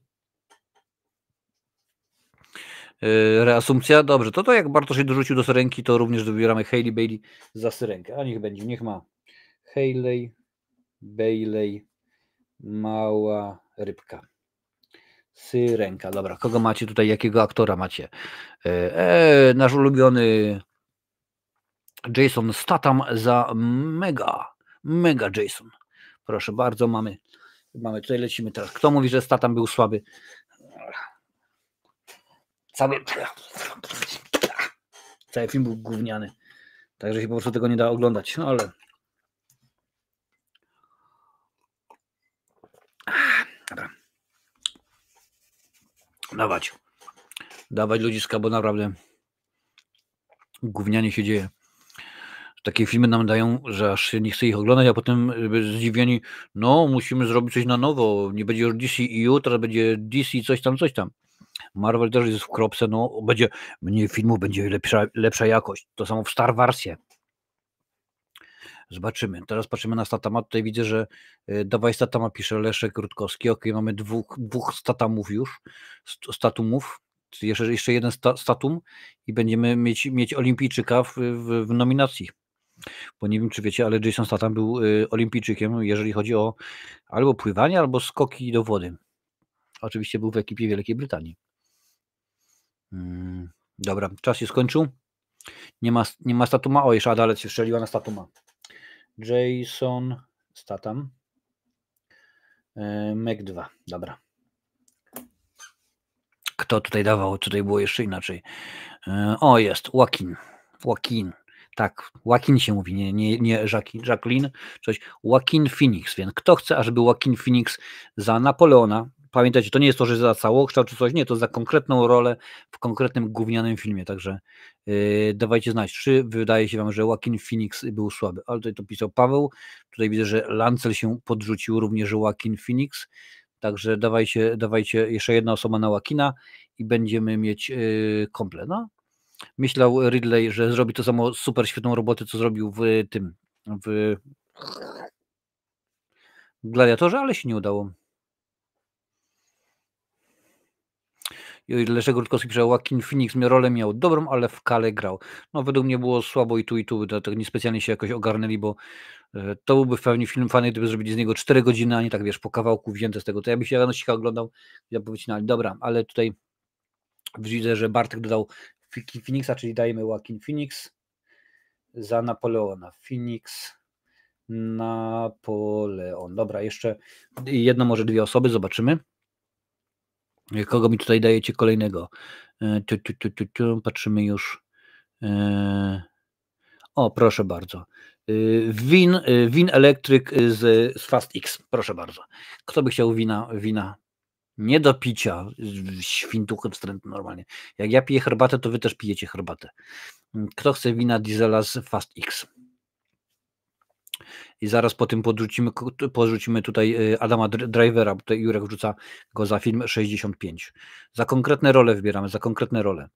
[SPEAKER 2] Reasumpcja, dobrze, to jak Bartosz się dorzucił do syrenki, to również wybieramy Hailey Bailey za syrenkę, a niech będzie, niech ma. Hailey Bailey, mała rybka. Syrenka, dobra, kogo macie tutaj, jakiego aktora macie? Nasz ulubiony Jason Statham za Mega Jason. Proszę bardzo, mamy tutaj, lecimy teraz. Kto mówi, że Statham był słaby? Cały film był gówniany. Także się po prostu tego nie da oglądać. No ale... Dobra. Dawać ludziska, bo naprawdę gównianie się dzieje. Takie filmy nam dają, że aż się nie chce ich oglądać, a potem zdziwieni, no musimy zrobić coś na nowo, nie będzie już DCEU, teraz będzie DC coś tam. Marvel też jest w kropce, no będzie mniej filmów, będzie lepsza jakość. To samo w Star Warsie. Zobaczymy. Teraz patrzymy na Statama. Tutaj widzę, że dawaj Statama, pisze Leszek Rutkowski. Ok, mamy dwóch Statamów już. Statumów. Jeszcze jeden Statum i będziemy mieć Olimpijczyka w nominacji. Bo nie wiem, czy wiecie, ale Jason Statham był olimpijczykiem, jeżeli chodzi o albo pływanie, albo skoki do wody. Oczywiście był w ekipie Wielkiej Brytanii. Dobra, czas się skończył. Nie ma Statuma. O, jeszcze Adalet się strzeliła na Statuma. Jason Statham. Meg 2. Dobra. Kto tutaj dawał? Tutaj było jeszcze inaczej. O, jest. Joaquin. Tak, Joaquin się mówi, nie Jacqueline, coś. Joaquin Phoenix, więc kto chce, ażeby Joaquin Phoenix za Napoleona, pamiętajcie, to nie jest to, że za całokształt czy coś, nie, to za konkretną rolę w konkretnym gównianym filmie, także dawajcie znać, czy wydaje się wam, że Joaquin Phoenix był słaby, ale tutaj to pisał Paweł, tutaj widzę, że Lancel się podrzucił również Joaquin Phoenix, także dawajcie jeszcze jedna osoba na Joaquina i będziemy mieć komplet, no. Myślał Ridley, że zrobi to samo super świetną robotę, co zrobił w Gladiatorze, ale się nie udało. Leszek Rutkowski pisze, Joaquin Phoenix rolę miał dobrą, ale w Kale grał. No według mnie było słabo i tu, tak niespecjalnie się jakoś ogarnęli, bo to byłby pewnie film fajny, gdyby zrobili z niego 4 godziny, a nie tak, wiesz, po kawałku wzięte z tego. To ja bym się rano oglądał, ja powycinali. Dobra, ale tutaj widzę, że Bartek dodał Phoenixa, czyli dajemy Joaquin Phoenix za Napoleona. Napoleon. Dobra, jeszcze jedno, może dwie osoby, zobaczymy. Kogo mi tutaj dajecie kolejnego? Patrzymy już. O, proszę bardzo. Win Electric z Fast X. Proszę bardzo. Kto by chciał wina? Nie do picia, świntuchy wstrętne normalnie. Jak ja piję herbatę, to wy też pijecie herbatę. Kto chce wina diesela z Fast X? I zaraz po tym podrzucimy tutaj Adama Drivera, bo tutaj Jurek wrzuca go za film 65. Za konkretne role wybieramy, za konkretne role.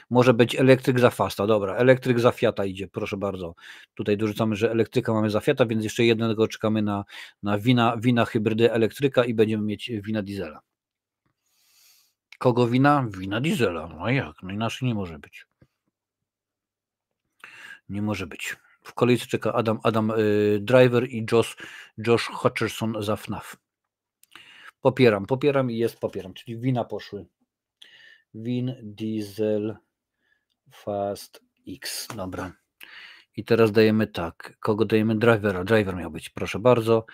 [SPEAKER 2] Może być elektryk za Fasta, dobra, elektryk za Fiata idzie, proszę bardzo. Tutaj dorzucamy, że elektryka mamy za Fiata, więc jeszcze jednego czekamy na wina hybrydy elektryka i będziemy mieć wina diesela. Kogo wina? Wina diesela. No jak? No inaczej nie może być. Nie może być. W kolejce czeka Adam Driver i Josh Hutcherson za FNAF. Popieram i jest popieram, czyli wina poszły. Win Diesel Fast X. Dobra. I teraz dajemy tak. Kogo dajemy? Drivera. Driver miał być. Proszę bardzo.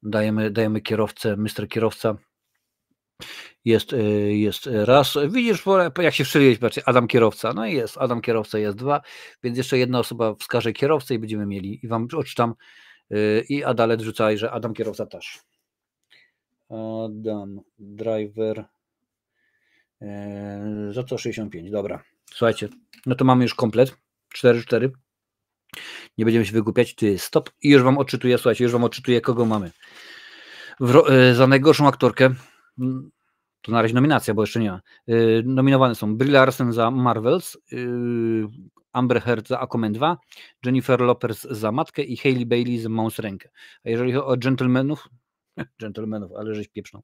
[SPEAKER 2] Dajemy kierowcę, Mr. Kierowca. Jest raz. Widzisz, jak się wstrzeliłeś, patrzcie, Adam Kierowca. No i jest, Adam Kierowca jest 2, więc jeszcze jedna osoba wskaże kierowcę i będziemy mieli. I wam odczytam. I Adalet rzucaj, że Adam Kierowca też. Adam Driver za co 65. Dobra. Słuchajcie, no to mamy już komplet. 4-4. Nie będziemy się wygłupiać. Ty stop. I już wam odczytuję, słuchajcie, kogo mamy. Za najgorszą aktorkę. To na razie nominacja, bo jeszcze nie ma. Nominowane są Brie Larson za Marvels, Amber Heard za Aquaman 2, Jennifer Lopez za Matkę i Hailey Bailey za Mąs Rękę. A jeżeli chodzi o gentlemanów, ale żeś pieprzną.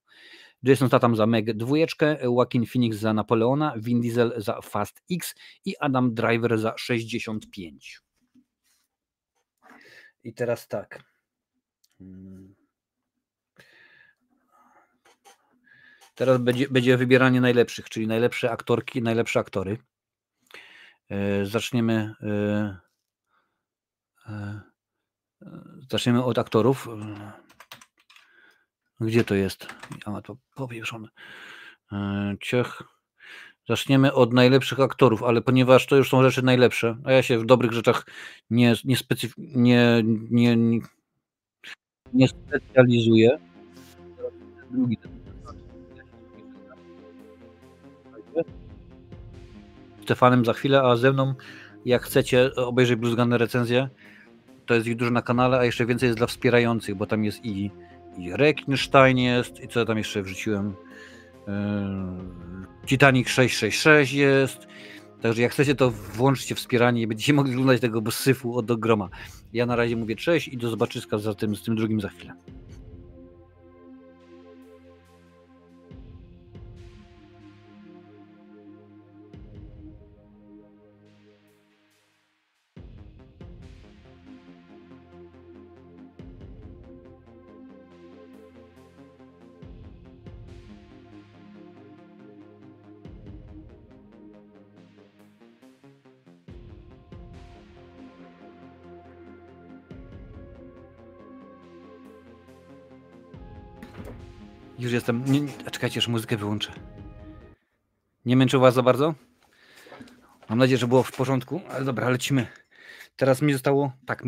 [SPEAKER 2] Jason Statham za Meg 2, Joaquin Phoenix za Napoleona, Vin Diesel za Fast X i Adam Driver za 65. I teraz tak. Teraz będzie wybieranie najlepszych, czyli najlepsze aktorki, najlepsze aktory. Zaczniemy Zaczniemy od aktorów. Gdzie to jest? A, to powieszone. Ciech. Zaczniemy od najlepszych aktorów, ale ponieważ to już są rzeczy najlepsze, a ja się w dobrych rzeczach nie specjalizuję. Drugi Stefanem za chwilę, a ze mną, jak chcecie obejrzeć Blues Gunner recenzję, to jest ich dużo na kanale, a jeszcze więcej jest dla wspierających, bo tam jest i Recknstein jest, i co ja tam jeszcze wrzuciłem, Titanic 666 jest, także jak chcecie, to włączcie wspieranie i będziecie mogli oglądać tego syfu od groma. Ja na razie mówię cześć i do zobaczyska z tym drugim za chwilę. Już jestem. Czekajcie, już muzykę wyłączę. Nie męczę was za bardzo? Mam nadzieję, że było w porządku, ale dobra, lecimy. Teraz mi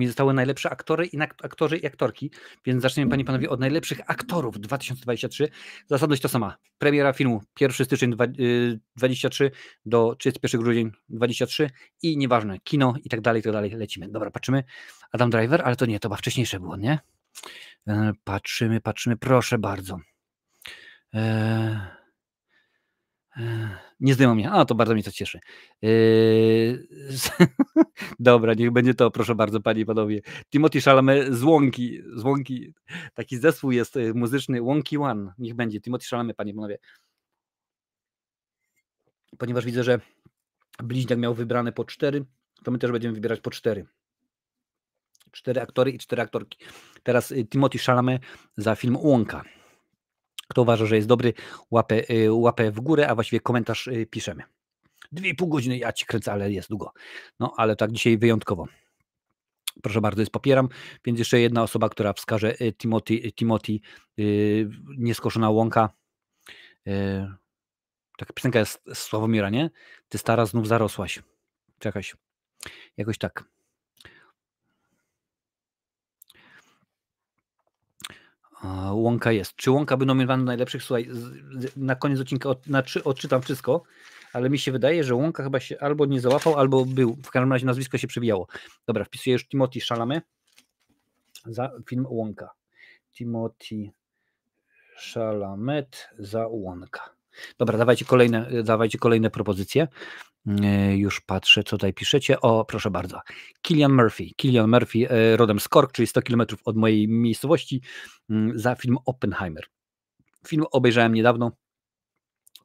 [SPEAKER 2] zostały najlepsze aktorzy i aktorki, więc zaczniemy, panie i panowie, od najlepszych aktorów 2023. Zasadność to sama. Premiera filmu 1 styczeń 2023 do 31 grudzień 2023 i nieważne, kino i tak dalej, lecimy. Dobra, patrzymy. Adam Driver, ale to nie, to chyba wcześniejsze było, nie? Patrzymy, proszę bardzo. Nie zdejmą mnie. A, to bardzo mnie to cieszy. Dobra, niech będzie to, proszę bardzo, panie i panowie. Timothée Chalamet z Łąki. Taki zespół jest muzyczny, Łąki One. Niech będzie. Timothée Chalamet, panie i panowie. Ponieważ widzę, że bliźniak miał wybrane po 4, to my też będziemy wybierać po 4. 4 aktory i 4 aktorki. Teraz Timothée Chalamet za film Łąka. Kto uważa, że jest dobry, łapę w górę, a właściwie komentarz piszemy. 2,5 godziny, ja ci kręcę, ale jest długo. No, ale tak dzisiaj wyjątkowo. Proszę bardzo, jest popieram, więc jeszcze jedna osoba, która wskaże Timothy Nieskoszona Łąka. Taka piosenka jest z Sławomira, nie? Ty stara znów zarosłaś. Czekaj. Jakoś tak. Łąka jest. Czy Łąka by nominowany do najlepszych? Słuchaj, na koniec odcinka odczytam wszystko, ale mi się wydaje, że Łąka chyba się albo nie załapał, albo był. W każdym razie nazwisko się przewijało. Dobra, wpisuję już Timothée Chalamet za film Łąka. Timothée Chalamet za Łąka. Dobra, dawajcie kolejne propozycje. Już patrzę, co tutaj piszecie. O, proszę bardzo. Cillian Murphy, rodem z Cork, czyli 100 km od mojej miejscowości, za film Oppenheimer. Film obejrzałem niedawno.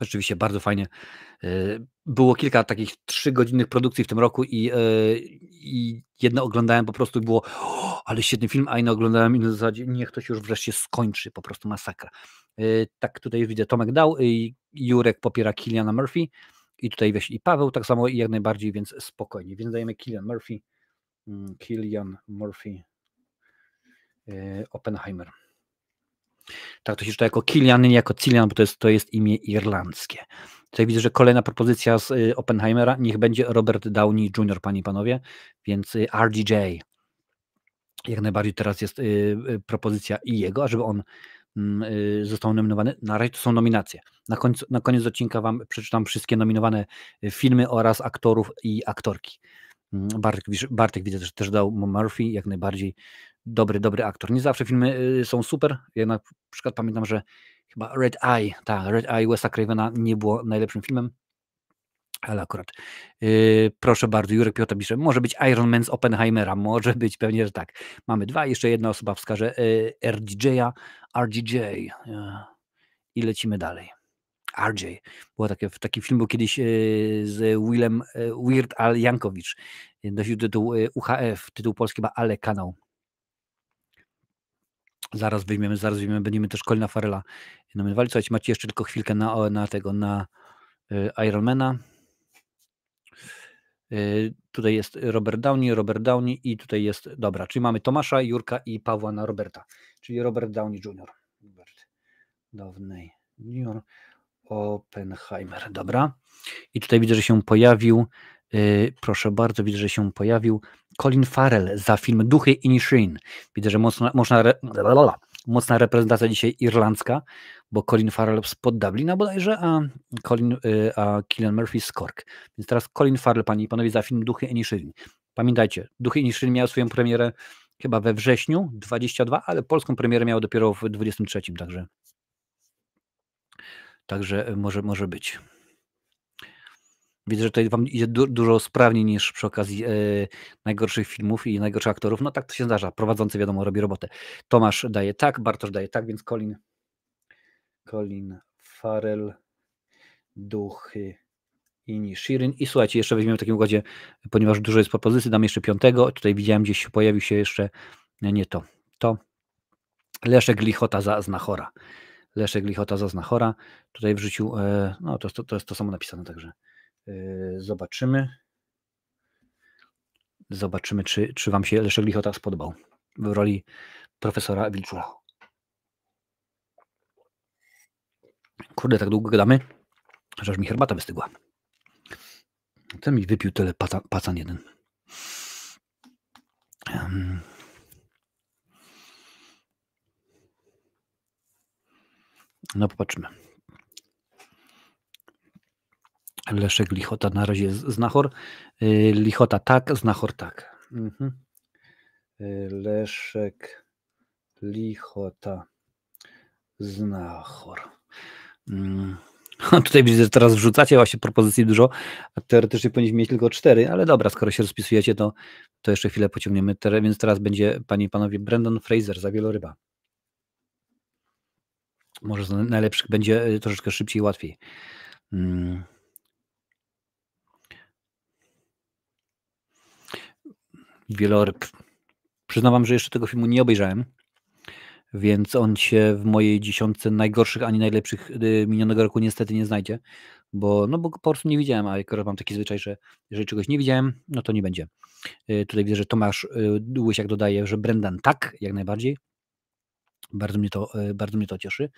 [SPEAKER 2] Rzeczywiście bardzo fajnie. Było kilka takich 3-godzinnych produkcji w tym roku i jedno oglądałem po prostu, było ale świetny film, a inne oglądałem i na zasadzie niech to się już wreszcie skończy, po prostu masakra. Tak, tutaj widzę, Tomek dał, Jurek popiera Cilliana Murphy i tutaj i Paweł tak samo i jak najbardziej, więc spokojnie. Więc dajemy Cillian Murphy, Oppenheimer. Tak, to się czyta jako Cillian, nie jako Cillian, bo to jest imię irlandzkie. Tutaj widzę, że kolejna propozycja z Oppenheimera, niech będzie Robert Downey Jr., panie i panowie, więc RDJ. Jak najbardziej teraz jest propozycja i jego, ażeby on został nominowany. Na razie to są nominacje. Na koniec odcinka wam przeczytam wszystkie nominowane filmy oraz aktorów i aktorki. Bartek widzę, że też dał Murphy, jak najbardziej dobry aktor. Nie zawsze filmy są super. Ja na przykład pamiętam, że chyba Red Eye Wesa Cravena nie było najlepszym filmem, ale akurat. Proszę bardzo, Jurek Piotr pisze, może być Iron Man z Oppenheimera, może być, pewnie, że tak. Mamy 2, jeszcze jedna osoba wskaże RDJ i lecimy dalej. RJ. Taki film był kiedyś z Weird Al Yankovic. Nosił tytuł UHF, tytuł polski chyba Ale Kanał. Zaraz wyjmiemy, będziemy też Colina Farrella nominowali. Słuchajcie, macie jeszcze tylko chwilkę na Ironmana. Tutaj jest Robert Downey i tutaj jest, dobra, czyli mamy Tomasza, Jurka i Pawła na Roberta, czyli Robert Downey Jr. Robert Downey Jr. Oppenheimer, dobra. I tutaj widzę, że się pojawił, proszę bardzo, widzę, że się pojawił Colin Farrell za film Duchy Inisherin. Widzę, że mocna reprezentacja dzisiaj irlandzka, bo Colin Farrell spod Dublina bodajże, a Cillian Murphy z Cork. Więc teraz Colin Farrell, panie i panowie, za film Duchy Inisherin. Pamiętajcie, Duchy Inisherin miały swoją premierę chyba we wrześniu 22, ale polską premierę miało dopiero w 23, także może być. Widzę, że tutaj wam idzie dużo sprawniej niż przy okazji najgorszych filmów i najgorszych aktorów. No tak to się zdarza. Prowadzący, wiadomo, robi robotę. Tomasz daje tak, Bartosz daje tak, więc Colin Farrell, Duchy Inisherin. I słuchajcie, jeszcze weźmiemy w takim układzie, ponieważ dużo jest propozycji, dam jeszcze 5. Tutaj widziałem, gdzieś pojawił się jeszcze, nie to Leszek Lichota za Znachora. Leszek Lichota za Znachora. Tutaj w życiu, no to jest to samo napisane, także zobaczymy, czy wam się Leszek Lichota spodobał w roli profesora Wilczura. Kurde, tak długo gadamy, że aż mi herbata wystygła. Ten mi wypił tyle pacan jeden. No popatrzmy. Leszek Lichota na razie jest Znachor. Lichota tak, Znachor tak. Leszek Lichota Znachor. Tutaj widzę, że teraz wrzucacie właśnie propozycji dużo, a teoretycznie powinniśmy mieć tylko 4, ale dobra, skoro się rozpisujecie, to jeszcze chwilę pociągniemy. Więc teraz będzie, panie i panowie, Brendan Fraser za Wieloryba. Może z najlepszych będzie troszeczkę szybciej i łatwiej. Wieloryb. Przyznam wam, że jeszcze tego filmu nie obejrzałem, więc on się w mojej 10 najgorszych ani najlepszych minionego roku niestety nie znajdzie, bo po prostu nie widziałem, a akurat mam taki zwyczaj, że jeżeli czegoś nie widziałem, no to nie będzie. Tutaj widzę, że Tomasz Łysiak dodaje, że Brendan tak, jak najbardziej. Bardzo mnie to cieszy.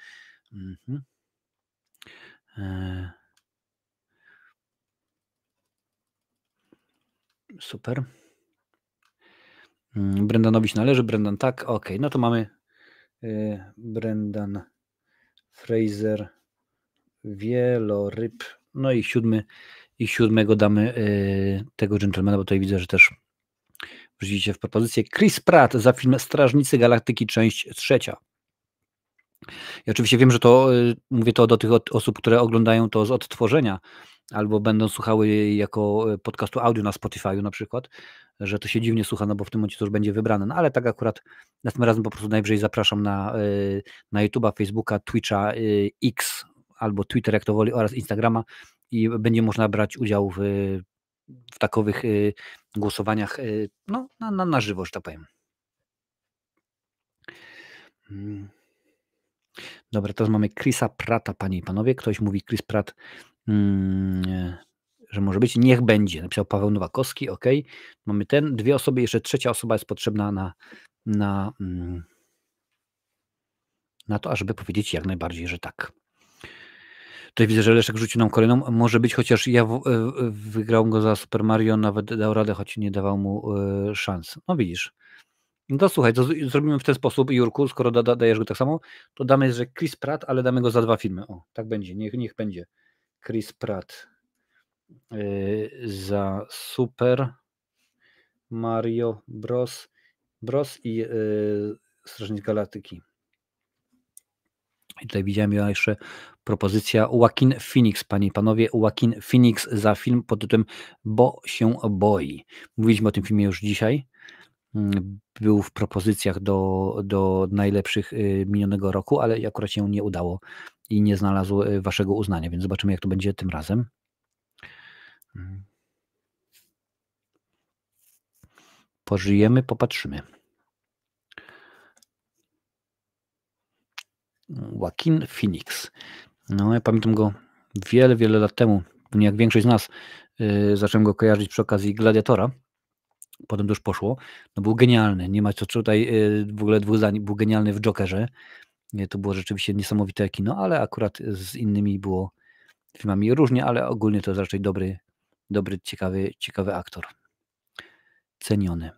[SPEAKER 2] Super. Brendanowi się należy, Brendan tak, ok, no to mamy Brendan Fraser, Wieloryb, no i 7 damy tego dżentelmena, bo tutaj widzę, że też wrzucicie w propozycję. Chris Pratt za film Strażnicy Galaktyki, część 3. Ja oczywiście wiem, że to mówię to do tych osób, które oglądają to z odtworzenia, albo będą słuchały jako podcastu audio na Spotify'u na przykład, że to się dziwnie słucha, no bo w tym momencie to już będzie wybrane. No ale tak akurat następnym razem po prostu najwyżej zapraszam na YouTube'a, Facebooka, Twitcha, X albo Twitter, jak to woli, oraz Instagrama i będzie można brać udział w takowych głosowaniach no, na żywo, że tak powiem. Dobra, teraz mamy Chrisa Pratta, panie i panowie. Ktoś mówi Chris Pratt, że może być. Niech będzie. Napisał Paweł Nowakowski. Ok. Mamy 2 osoby, jeszcze 3. osoba jest potrzebna na to, ażeby powiedzieć jak najbardziej, że tak. Tutaj widzę, że Leszek rzucił nam kolejną. Może być, chociaż ja wygrał go za Super Mario, nawet dał radę, choć nie dawał mu szans. No widzisz. No to słuchaj, to zrobimy w ten sposób, Jurku, skoro dajesz go tak samo, to damy, że Chris Pratt, ale damy go za 2 filmy. O, tak będzie, niech będzie. Chris Pratt za Super Mario Bros i Strażnik Galaktyki. I tutaj widziałem jeszcze propozycja Joaquin Phoenix, panie i panowie. Joaquin Phoenix za film pod tytułem Bo się boi. Mówiliśmy o tym filmie już dzisiaj. Był w propozycjach do najlepszych minionego roku, ale akurat się nie udało i nie znalazł waszego uznania, więc zobaczymy, jak to będzie tym razem. Pożyjemy, popatrzymy. Joaquin Phoenix. No, ja pamiętam go wiele lat temu. pewnie jak większość z nas, zacząłem go kojarzyć przy okazji Gladiatora. Potem to już poszło. No był genialny. Nie ma co tutaj w ogóle dwóch zdań. Był genialny w Jokerze. To było rzeczywiście niesamowite kino, ale akurat z innymi było filmami różnie, ale ogólnie to jest raczej dobry, ciekawy aktor. Ceniony.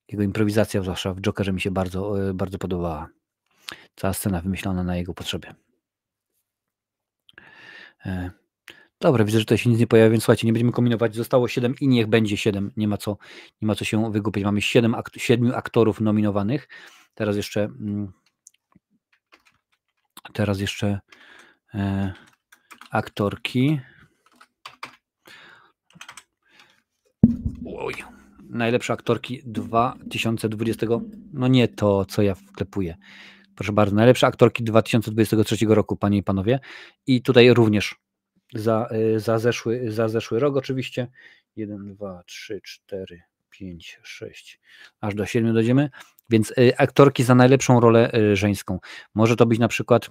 [SPEAKER 2] Jego improwizacja, zwłaszcza w Jokerze, mi się bardzo podobała. Cała scena wymyślona na jego potrzeby. Dobra, widzę, że tutaj się nic nie pojawia, więc słuchajcie, nie będziemy kombinować. Zostało 7 i niech będzie 7. Nie ma co się wygłupiać. Mamy 7 aktorów nominowanych. Teraz jeszcze aktorki. Oj. Najlepsze aktorki 2020. No nie to, co ja wklepuję. Proszę bardzo, najlepsze aktorki 2023 roku, panie i panowie. I tutaj również za zeszły rok oczywiście. 1, 2, 3, 4, 5, 6, aż do 7 dojdziemy. Więc aktorki za najlepszą rolę żeńską. Może to być na przykład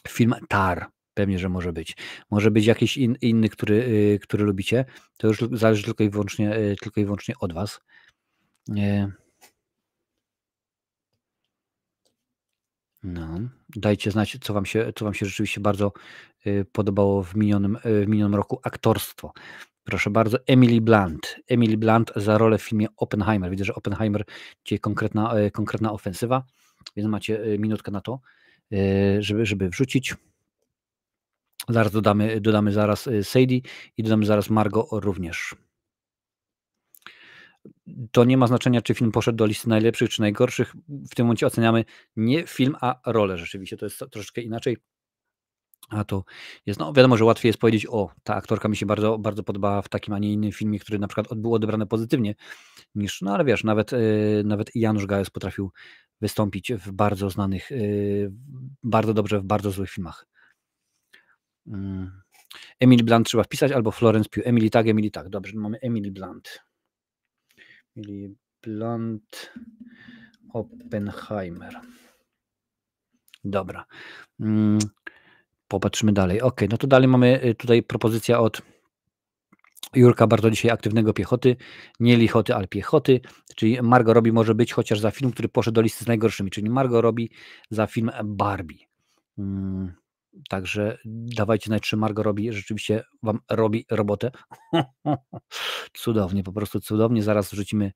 [SPEAKER 2] film Tar. Pewnie, że może być. Może być jakiś inny, który lubicie. To już zależy tylko i wyłącznie od was. No, dajcie znać, co wam się rzeczywiście bardzo podobało w minionym roku. Aktorstwo. Proszę bardzo, Emily Blunt. Emily Blunt za rolę w filmie Oppenheimer. Widzę, że Oppenheimer dzisiaj konkretna ofensywa, więc macie minutkę na to, żeby wrzucić. Zaraz dodamy zaraz Sadie i dodamy zaraz Margot również. To nie ma znaczenia, czy film poszedł do listy najlepszych, czy najgorszych. W tym momencie oceniamy nie film, a rolę rzeczywiście. To jest troszeczkę inaczej. A to jest, no wiadomo, że łatwiej jest powiedzieć, ta aktorka mi się bardzo, bardzo podobała w takim, a nie innym filmie, który na przykład był odebrany pozytywnie, niż, no ale wiesz, nawet Janusz Gajos potrafił wystąpić w bardzo znanych, bardzo dobrze w bardzo złych filmach. Emily Blunt trzeba wpisać, albo Florence Pugh. Emily tak. Dobrze, mamy Emily Blunt. Emily Blunt, Oppenheimer. Dobra. Popatrzymy dalej. Ok, no to dalej mamy tutaj propozycja od Jurka, bardzo dzisiaj aktywnego piechoty. Nie lichoty, ale piechoty. Czyli Margot Robbie może być chociaż za film, który poszedł do listy z najgorszymi. Czyli Margot Robbie za film Barbie. Także dawajcie znać, czy Margot Robbie rzeczywiście wam robi robotę. Cudownie, po prostu cudownie. Zaraz wrzucimy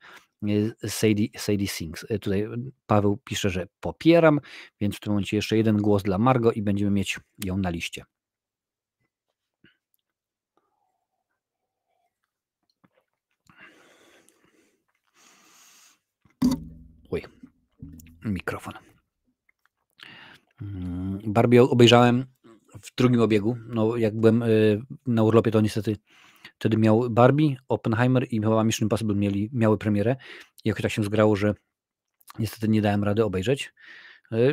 [SPEAKER 2] Sadie Sings. Tutaj Paweł pisze, że popieram, więc w tym momencie jeszcze jeden głos dla Margot i będziemy mieć ją na liście. Oj, mikrofon. Barbie obejrzałem w drugim obiegu. No, jak byłem na urlopie, to niestety wtedy miał Barbie, Oppenheimer i chyba Mission Impossible miały premierę. I jakoś tak się zgrało, że niestety nie dałem rady obejrzeć.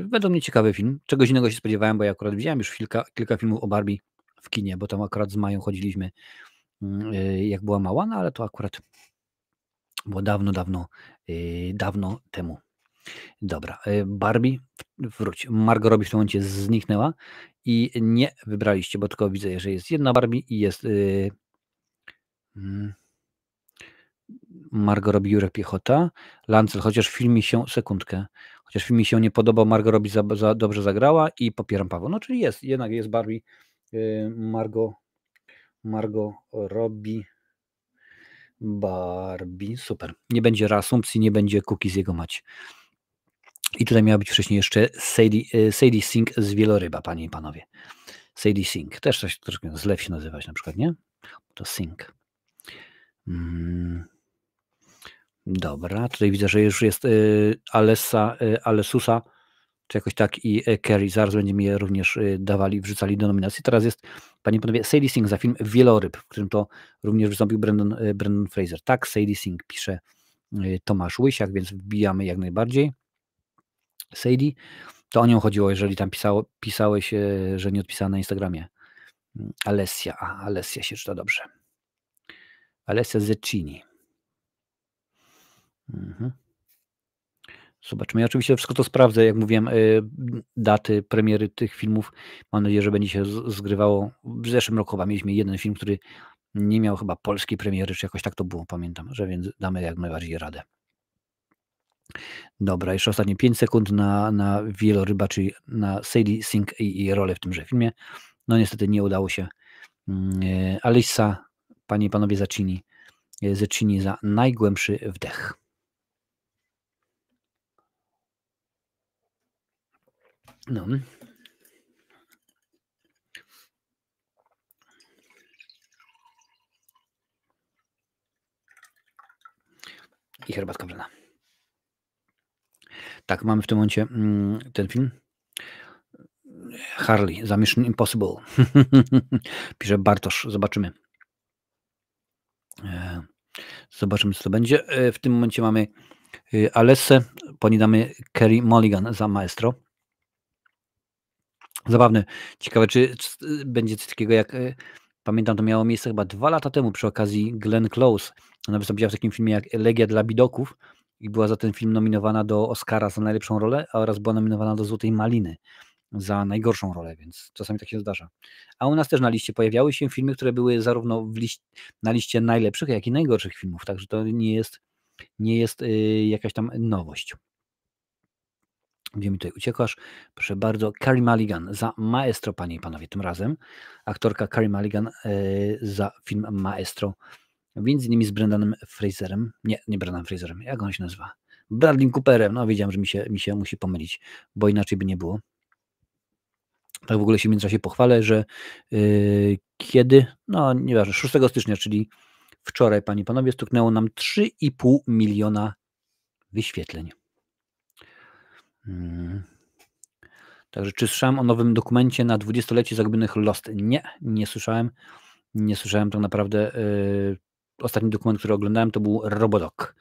[SPEAKER 2] Według mnie ciekawy film. Czegoś innego się spodziewałem, bo ja akurat widziałem już kilka filmów o Barbie w kinie, bo tam akurat z Mają chodziliśmy, jak była mała, no ale to akurat było dawno temu. Dobra, Barbie, wróć. Margot Robbie w tym momencie zniknęła i nie wybraliście, bo tylko widzę, że jest jedna Barbie i jest Margot Robbie, Jurek Piechota, Lancel, chociaż film mi się nie podobał, Margot Robbie za dobrze zagrała i popieram Paweł. No czyli jednak jest Barbie, Margot Robbie, Barbie, super. Nie będzie reasumpcji, nie będzie cookies jego mać. I tutaj miała być wcześniej jeszcze Sadie Sink z Wieloryba, panie i panowie. Sadie Sink, też coś troszkę zlew się nazywać na przykład, nie? To Sink. Dobra, tutaj widzę, że już jest Alessusa, czy jakoś tak, i Kerry. Zaraz będziemy je również wrzucali do nominacji. Teraz jest, panie i panowie, Sadie Sink za film Wieloryb, w którym to również wystąpił Brendan Fraser. Tak, Sadie Sink pisze Tomasz Łysiak, więc wbijamy jak najbardziej. Sadie, to o nią chodziło, jeżeli tam pisałeś, że nie odpisała na Instagramie. Alessia się czyta dobrze. Alessia Zeccini. Zobaczmy. Ja oczywiście wszystko to sprawdzę, jak mówiłem, daty premiery tych filmów. Mam nadzieję, że będzie się zgrywało. W zeszłym roku chyba mieliśmy jeden film, który nie miał chyba polskiej premiery, czy jakoś tak to było, pamiętam, że więc damy jak najbardziej radę. Dobra, jeszcze ostatnie 5 sekund na wieloryba, czyli na Sadie Sink i rolę w tymże filmie. No niestety nie udało się. Alyssa, panie i panowie Zeccini za najgłębszy wdech. No. I herbatka wrzana. Tak, mamy w tym momencie ten film. Harley za Mission Impossible. Pisze Bartosz. Zobaczymy. Zobaczymy, co to będzie. W tym momencie mamy Alessę, po niej damy Carey Mulligan za Maestro. Zabawne. Ciekawe, czy będzie coś takiego jak... Pamiętam, to miało miejsce chyba 2 lata temu przy okazji Glenn Close. Ona wystąpiła w takim filmie jak Elegia dla Bidoków i była za ten film nominowana do Oscara za najlepszą rolę, oraz była nominowana do Złotej Maliny za najgorszą rolę, więc czasami tak się zdarza. A u nas też na liście pojawiały się filmy, które były zarówno na liście najlepszych, jak i najgorszych filmów, także to nie jest jakaś tam nowość. Gdzie mi tutaj uciekasz? Proszę bardzo, Carey Mulligan za Maestro, panie i panowie, tym razem. Aktorka Carey Mulligan za film Maestro, między innymi z Brendanem Fraserem. Nie Brendanem Fraserem, jak on się nazywa? Bradley Cooperem. No wiedziałem, że mi się musi pomylić, bo inaczej by nie było. Tak w ogóle się w międzyczasie pochwalę, że kiedy, no nieważne, 6 stycznia, czyli wczoraj, panie i panowie, stuknęło nam 3,5 miliona wyświetleń. Także czy słyszałem o nowym dokumencie na 20-lecie Zagubionych Lost? Nie słyszałem. Nie słyszałem tak naprawdę. Ostatni dokument, który oglądałem, to był Robodok.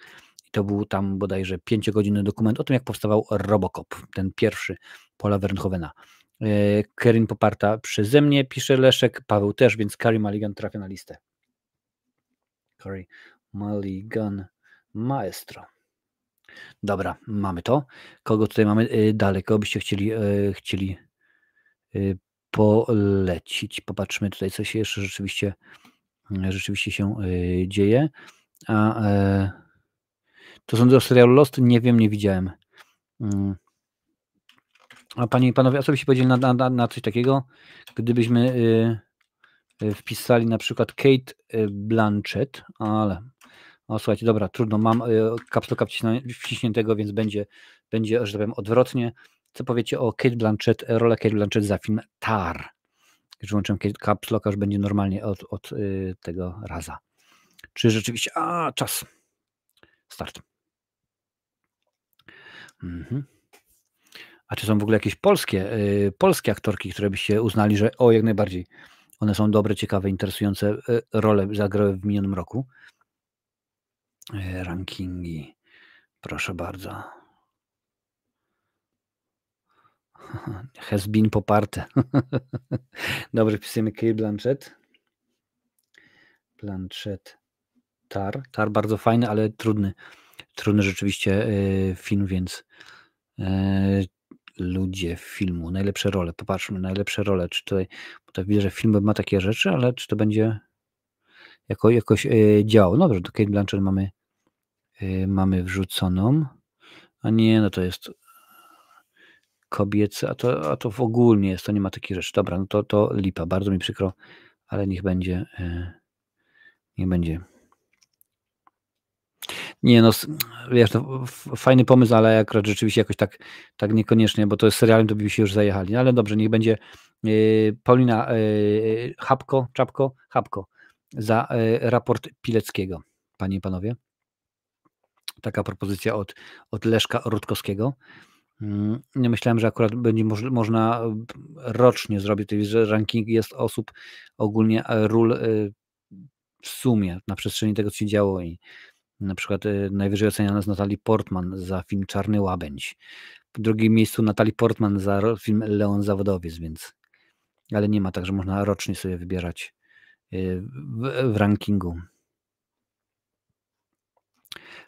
[SPEAKER 2] I to był tam bodajże 5-godzinny dokument o tym, jak powstawał Robocop, ten pierwszy Paula Verhoevena. Kerin poparta przeze mnie, pisze Leszek, Paweł też, więc Carey Mulligan trafia na listę. Carey Mulligan Maestro. Dobra, mamy to. Kogo tutaj mamy dalej? Kogo byście chcieli polecić? Popatrzmy tutaj, co się jeszcze rzeczywiście się dzieje. To są do serialu Lost? Nie wiem, nie widziałem. A panie i panowie, a co byście powiedzieli na coś takiego, gdybyśmy wpisali na przykład Cate Blanchett, ale słuchajcie, dobra, trudno, mam caps locka wciśniętego, więc będzie, że tak powiem, odwrotnie. Co powiecie o Cate Blanchett, rolę Cate Blanchett za film Tar? Już włączyłem caps locka, już będzie normalnie od tego raza. Czy rzeczywiście... czas. Start. A czy są w ogóle jakieś polskie aktorki, które byście uznali, że jak najbardziej one są dobre, ciekawe, interesujące role zagrały w minionym roku? Rankingi. Proszę bardzo. Has been poparte. Dobrze, wpisujemy Cate Blanchett. Tar bardzo fajny, ale trudny rzeczywiście film, więc ludzie filmu, najlepsze role. Popatrzmy, najlepsze role. Czy tutaj, bo tak widzę, że film ma takie rzeczy, ale czy to będzie jakoś działało? Dobrze, do Cate Blanchett mamy wrzuconą. A nie, no to jest kobiece, a to w ogólnie jest, to nie ma takich rzeczy. Dobra, no to lipa, bardzo mi przykro, ale niech będzie. Nie no, wiesz, to fajny pomysł, ale akurat rzeczywiście jakoś tak niekoniecznie, bo to jest serialem, to by się już zajechali. Ale dobrze, niech będzie Paulina Chapko za Raport Pileckiego, panie i panowie. Taka propozycja od Leszka Rutkowskiego. Nie myślałem, że akurat będzie można rocznie zrobić, że ranking jest osób, ogólnie ról w sumie na przestrzeni tego, co się działo, i na przykład najwyżej oceniana jest Natalie Portman za film Czarny Łabędź. W drugim miejscu Natalie Portman za film Leon Zawodowiec, więc ale nie ma tak, że można rocznie sobie wybierać w rankingu.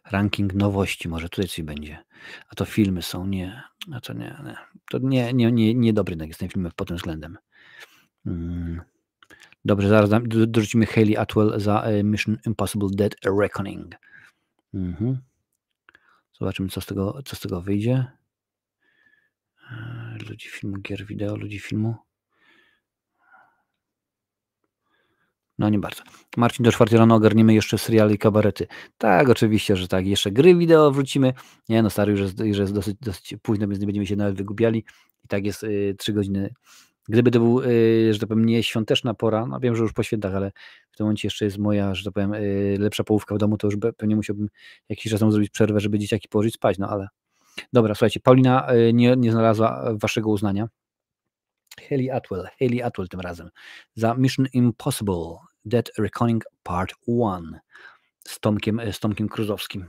[SPEAKER 2] Ranking nowości, może tutaj coś będzie. A to filmy są, nie. A to nie. To nie dobry jest ten film pod tym względem. Dobrze, zaraz dorzucimy Hayley Atwell za Mission Impossible Dead Reckoning. Zobaczymy, co z tego wyjdzie. Ludzi filmu, gier wideo, ludzi filmu. No nie bardzo. Marcin, do 4 rano ogarniemy jeszcze seriale i kabarety. Tak, oczywiście, że tak. Jeszcze gry wideo wrócimy. Nie no, stary, już jest dosyć późno, więc nie będziemy się nawet wygubiali. I tak jest 3 godziny. Gdyby to był, że tak powiem, nie świąteczna pora, no wiem, że już po świętach, ale w tym momencie jeszcze jest moja, że tak powiem, lepsza połówka w domu, to już pewnie musiałbym jakiś czas temu zrobić przerwę, żeby dzieciaki położyć spać, no ale dobra, słuchajcie, Paulina nie znalazła waszego uznania. Hayley Atwell tym razem za Mission Impossible Dead Reckoning Part 1 z Tomkiem Cruzowskim.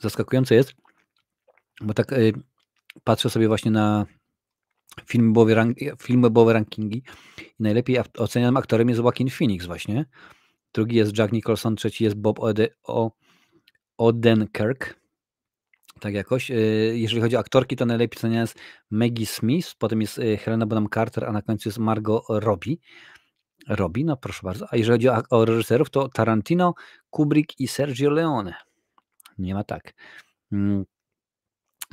[SPEAKER 2] Zaskakujące jest, bo tak patrzę sobie właśnie na filmowe rankingi i najlepiej ocenianym aktorem jest Joaquin Phoenix właśnie. Drugi jest Jack Nicholson, trzeci jest Bob Odenkirk. Tak jakoś. Jeżeli chodzi o aktorki, to najlepiej oceniana jest Maggie Smith, potem jest Helena Bonham Carter, a na końcu jest Margot Robbie, no proszę bardzo. A jeżeli chodzi o reżyserów, to Tarantino, Kubrick i Sergio Leone. Nie ma tak.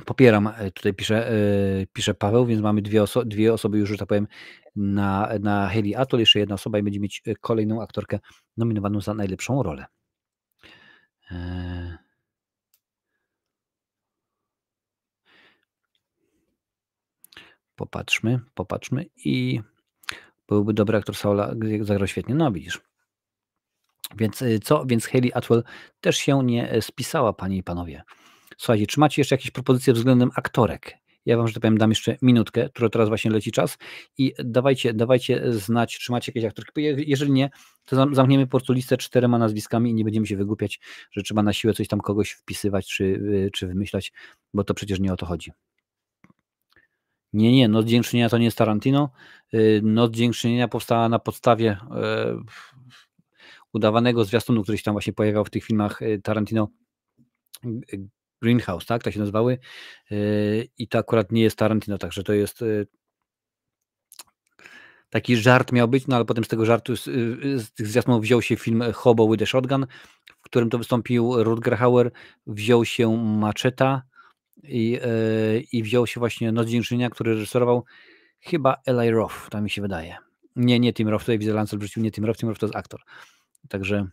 [SPEAKER 2] Popieram, tutaj pisze Paweł, więc mamy dwie osoby już, że tak powiem, na Hayley Atwell, jeszcze jedna osoba i będzie mieć kolejną aktorkę nominowaną za najlepszą rolę. Popatrzmy i byłby dobry aktor Saula, zagrał świetnie, no widzisz. Więc Hayley Atwell też się nie spisała, panie i panowie. Słuchajcie, czy macie jeszcze jakieś propozycje względem aktorek? Ja wam, że tak powiem, dam jeszcze minutkę, która teraz właśnie leci czas i dawajcie znać, czy macie jakieś aktorki. Jeżeli nie, to zamkniemy po prostu listę 4 nazwiskami i nie będziemy się wygłupiać, że trzeba na siłę coś tam kogoś wpisywać czy wymyślać, bo to przecież nie o to chodzi. Nie, Noc Dziękczynienia to nie jest Tarantino. Noc Dziękczynienia powstała na podstawie udawanego zwiastunu, który się tam właśnie pojawiał w tych filmach Tarantino. Greenhouse, tak? Tak się nazywały. I to akurat nie jest Tarantino, także to jest taki żart miał być, no ale potem z tego żartu, z tych zwiastunów wziął się film Hobo with a Shotgun, w którym to wystąpił Rutger Hauer, wziął się Macheta i wziął się właśnie Noc Dziękczynienia, który reżyserował chyba Eli Roth, tak mi się wydaje. Nie Tim Roth, tutaj widzę Lancel wrzucił, nie Tim Roth to jest aktor. Także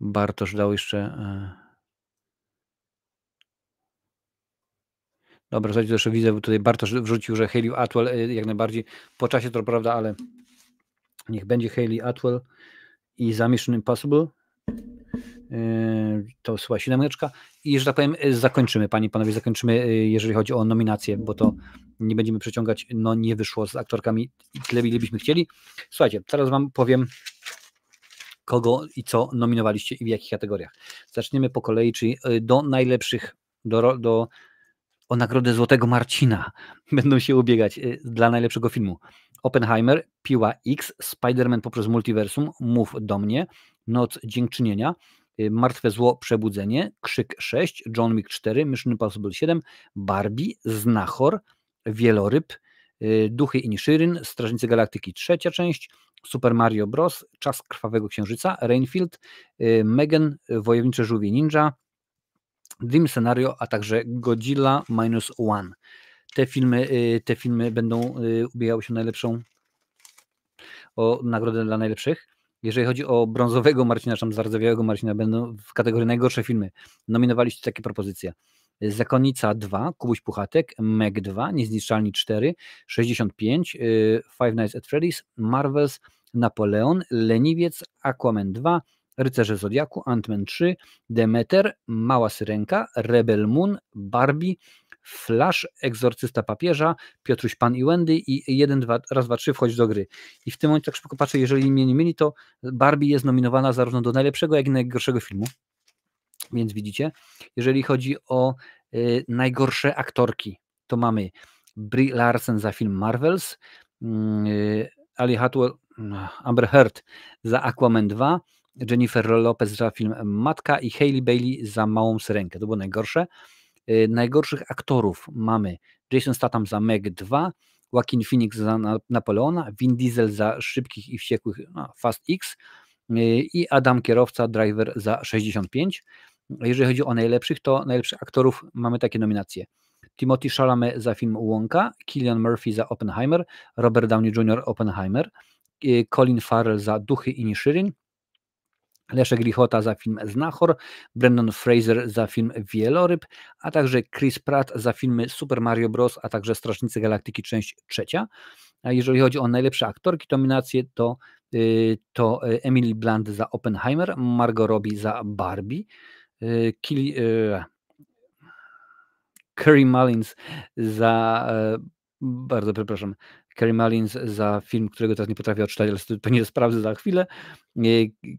[SPEAKER 2] Bartosz dał jeszcze. Dobra, słuchajcie, jeszcze widzę, tutaj Bartosz wrzucił, że Hayley Atwell jak najbardziej po czasie, to prawda, ale niech będzie Hayley Atwell i za Mission Impossible. To chyba 7. I że tak powiem, zakończymy, panie i panowie, jeżeli chodzi o nominacje, bo to nie będziemy przeciągać, no nie wyszło z aktorkami tyle, ile byśmy chcieli. Słuchajcie, teraz wam powiem, kogo i co nominowaliście i w jakich kategoriach. Zaczniemy po kolei, czyli do najlepszych, o nagrodę Złotego Marcina będą się ubiegać dla najlepszego filmu. Oppenheimer, Piła X, Spider-Man poprzez multiversum, Mów do mnie, Noc Dziękczynienia, Martwe Zło Przebudzenie, Krzyk 6, John Wick 4, Mission Impossible 7, Barbie, Znachor, Wieloryb, Duchy Inishyryn, Strażnicy Galaktyki 3. część, Super Mario Bros., Czas Krwawego Księżyca, Rainfield, Megan, Wojownicze Żółwie Ninja, Dream Scenario, a także Godzilla -1. Te filmy będą ubiegały się o nagrodę dla najlepszych. Jeżeli chodzi o brązowego Marcina, czy zardzewiałego Marcina, będą w kategorii najgorsze filmy. Nominowaliście takie propozycje. Zakonnica 2, Kubuś Puchatek, Meg 2, Niezniszczalni 4, 65, Five Nights at Freddy's, Marvels, Napoleon, Leniwiec, Aquaman 2, Rycerze Zodiaku, Ant-Man 3, Demeter, Mała Syrenka, Rebel Moon, Barbie, Flash, Egzorcysta Papieża, Piotruś Pan i Wendy i 1, 2, raz, 2, 3 wchodź do gry. I w tym momencie tak szybko patrzę, jeżeli mnie nie myli, to Barbie jest nominowana zarówno do najlepszego, jak i najgorszego filmu. Więc widzicie, jeżeli chodzi o najgorsze aktorki, to mamy Brie Larson za film Marvels, Ali Hatwell, Amber Heard za Aquaman 2, Jennifer Lopez za film Matka i Hailey Bailey za Małą Syrenkę. To było najgorsze. Najgorszych aktorów mamy Jason Statham za Meg 2, Joaquin Phoenix za Napoleona, Vin Diesel za Szybkich i Wściekłych Fast X i Adam Kierowca Driver za 65. Jeżeli chodzi o najlepszych, to najlepszych aktorów mamy takie nominacje. Timothée Chalamet za film Wonka, Cillian Murphy za Oppenheimer, Robert Downey Jr. Oppenheimer, Colin Farrell za Duchy i Nishirin, Leszek Lichota za film Znachor, Brendan Fraser za film Wieloryb, a także Chris Pratt za filmy Super Mario Bros., a także Strażnicy Galaktyki część 3. A jeżeli chodzi o najlepsze aktorki, to nominacje to Emily Blunt za Oppenheimer, Margot Robbie za Barbie, Carey Mullins za bardzo przepraszam, Carey Mullins za film, którego teraz nie potrafię odczytać, ale to nie sprawdzę za chwilę,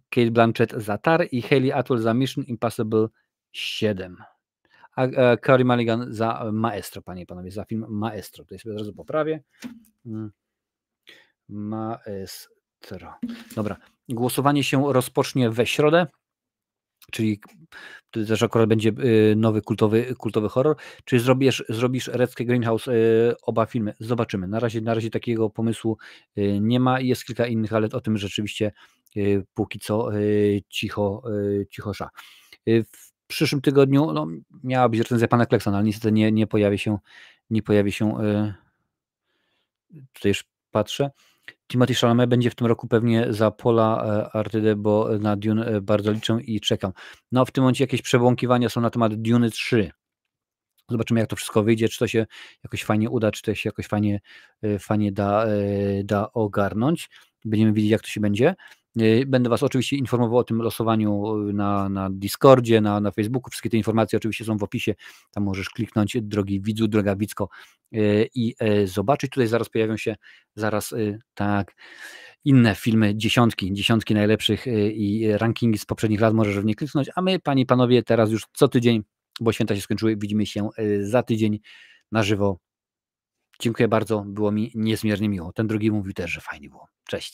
[SPEAKER 2] Cate Blanchett za Tar i Hayley Atwell za Mission Impossible 7. A Carey Mulligan za Maestro, panie i panowie, za film Maestro. Tutaj sobie od razu poprawię. Maestro. Dobra, głosowanie się rozpocznie we środę, czyli to też akurat będzie nowy kultowy horror. Czy zrobisz Reckę Greenhouse oba filmy? Zobaczymy. Na razie takiego pomysłu nie ma. Jest kilka innych, ale o tym rzeczywiście póki co cichosza. W przyszłym tygodniu miała być recenzja pana Kleksona, ale niestety nie pojawi się tutaj już patrzę. Timothée Chalamet będzie w tym roku pewnie za Paula Atreides, bo na Dune bardzo liczę i czekam. No w tym momencie jakieś przebłąkiwania są na temat Dune 3. Zobaczymy, jak to wszystko wyjdzie, czy to się jakoś fajnie uda, czy to się jakoś fajnie da ogarnąć. Będziemy wiedzieć, jak to się będzie. Będę was oczywiście informował o tym losowaniu na Discordzie, na Facebooku. Wszystkie te informacje oczywiście są w opisie. Tam możesz kliknąć, drogi widzu, droga widzko, i zobaczyć. Tutaj zaraz pojawią się tak inne filmy, dziesiątki najlepszych i rankingi z poprzednich lat. Możesz w nie kliknąć, a my, panie i panowie, teraz już co tydzień, bo święta się skończyły, widzimy się za tydzień na żywo. Dziękuję bardzo, było mi niezmiernie miło. Ten drugi mówił też, że fajnie było. Cześć.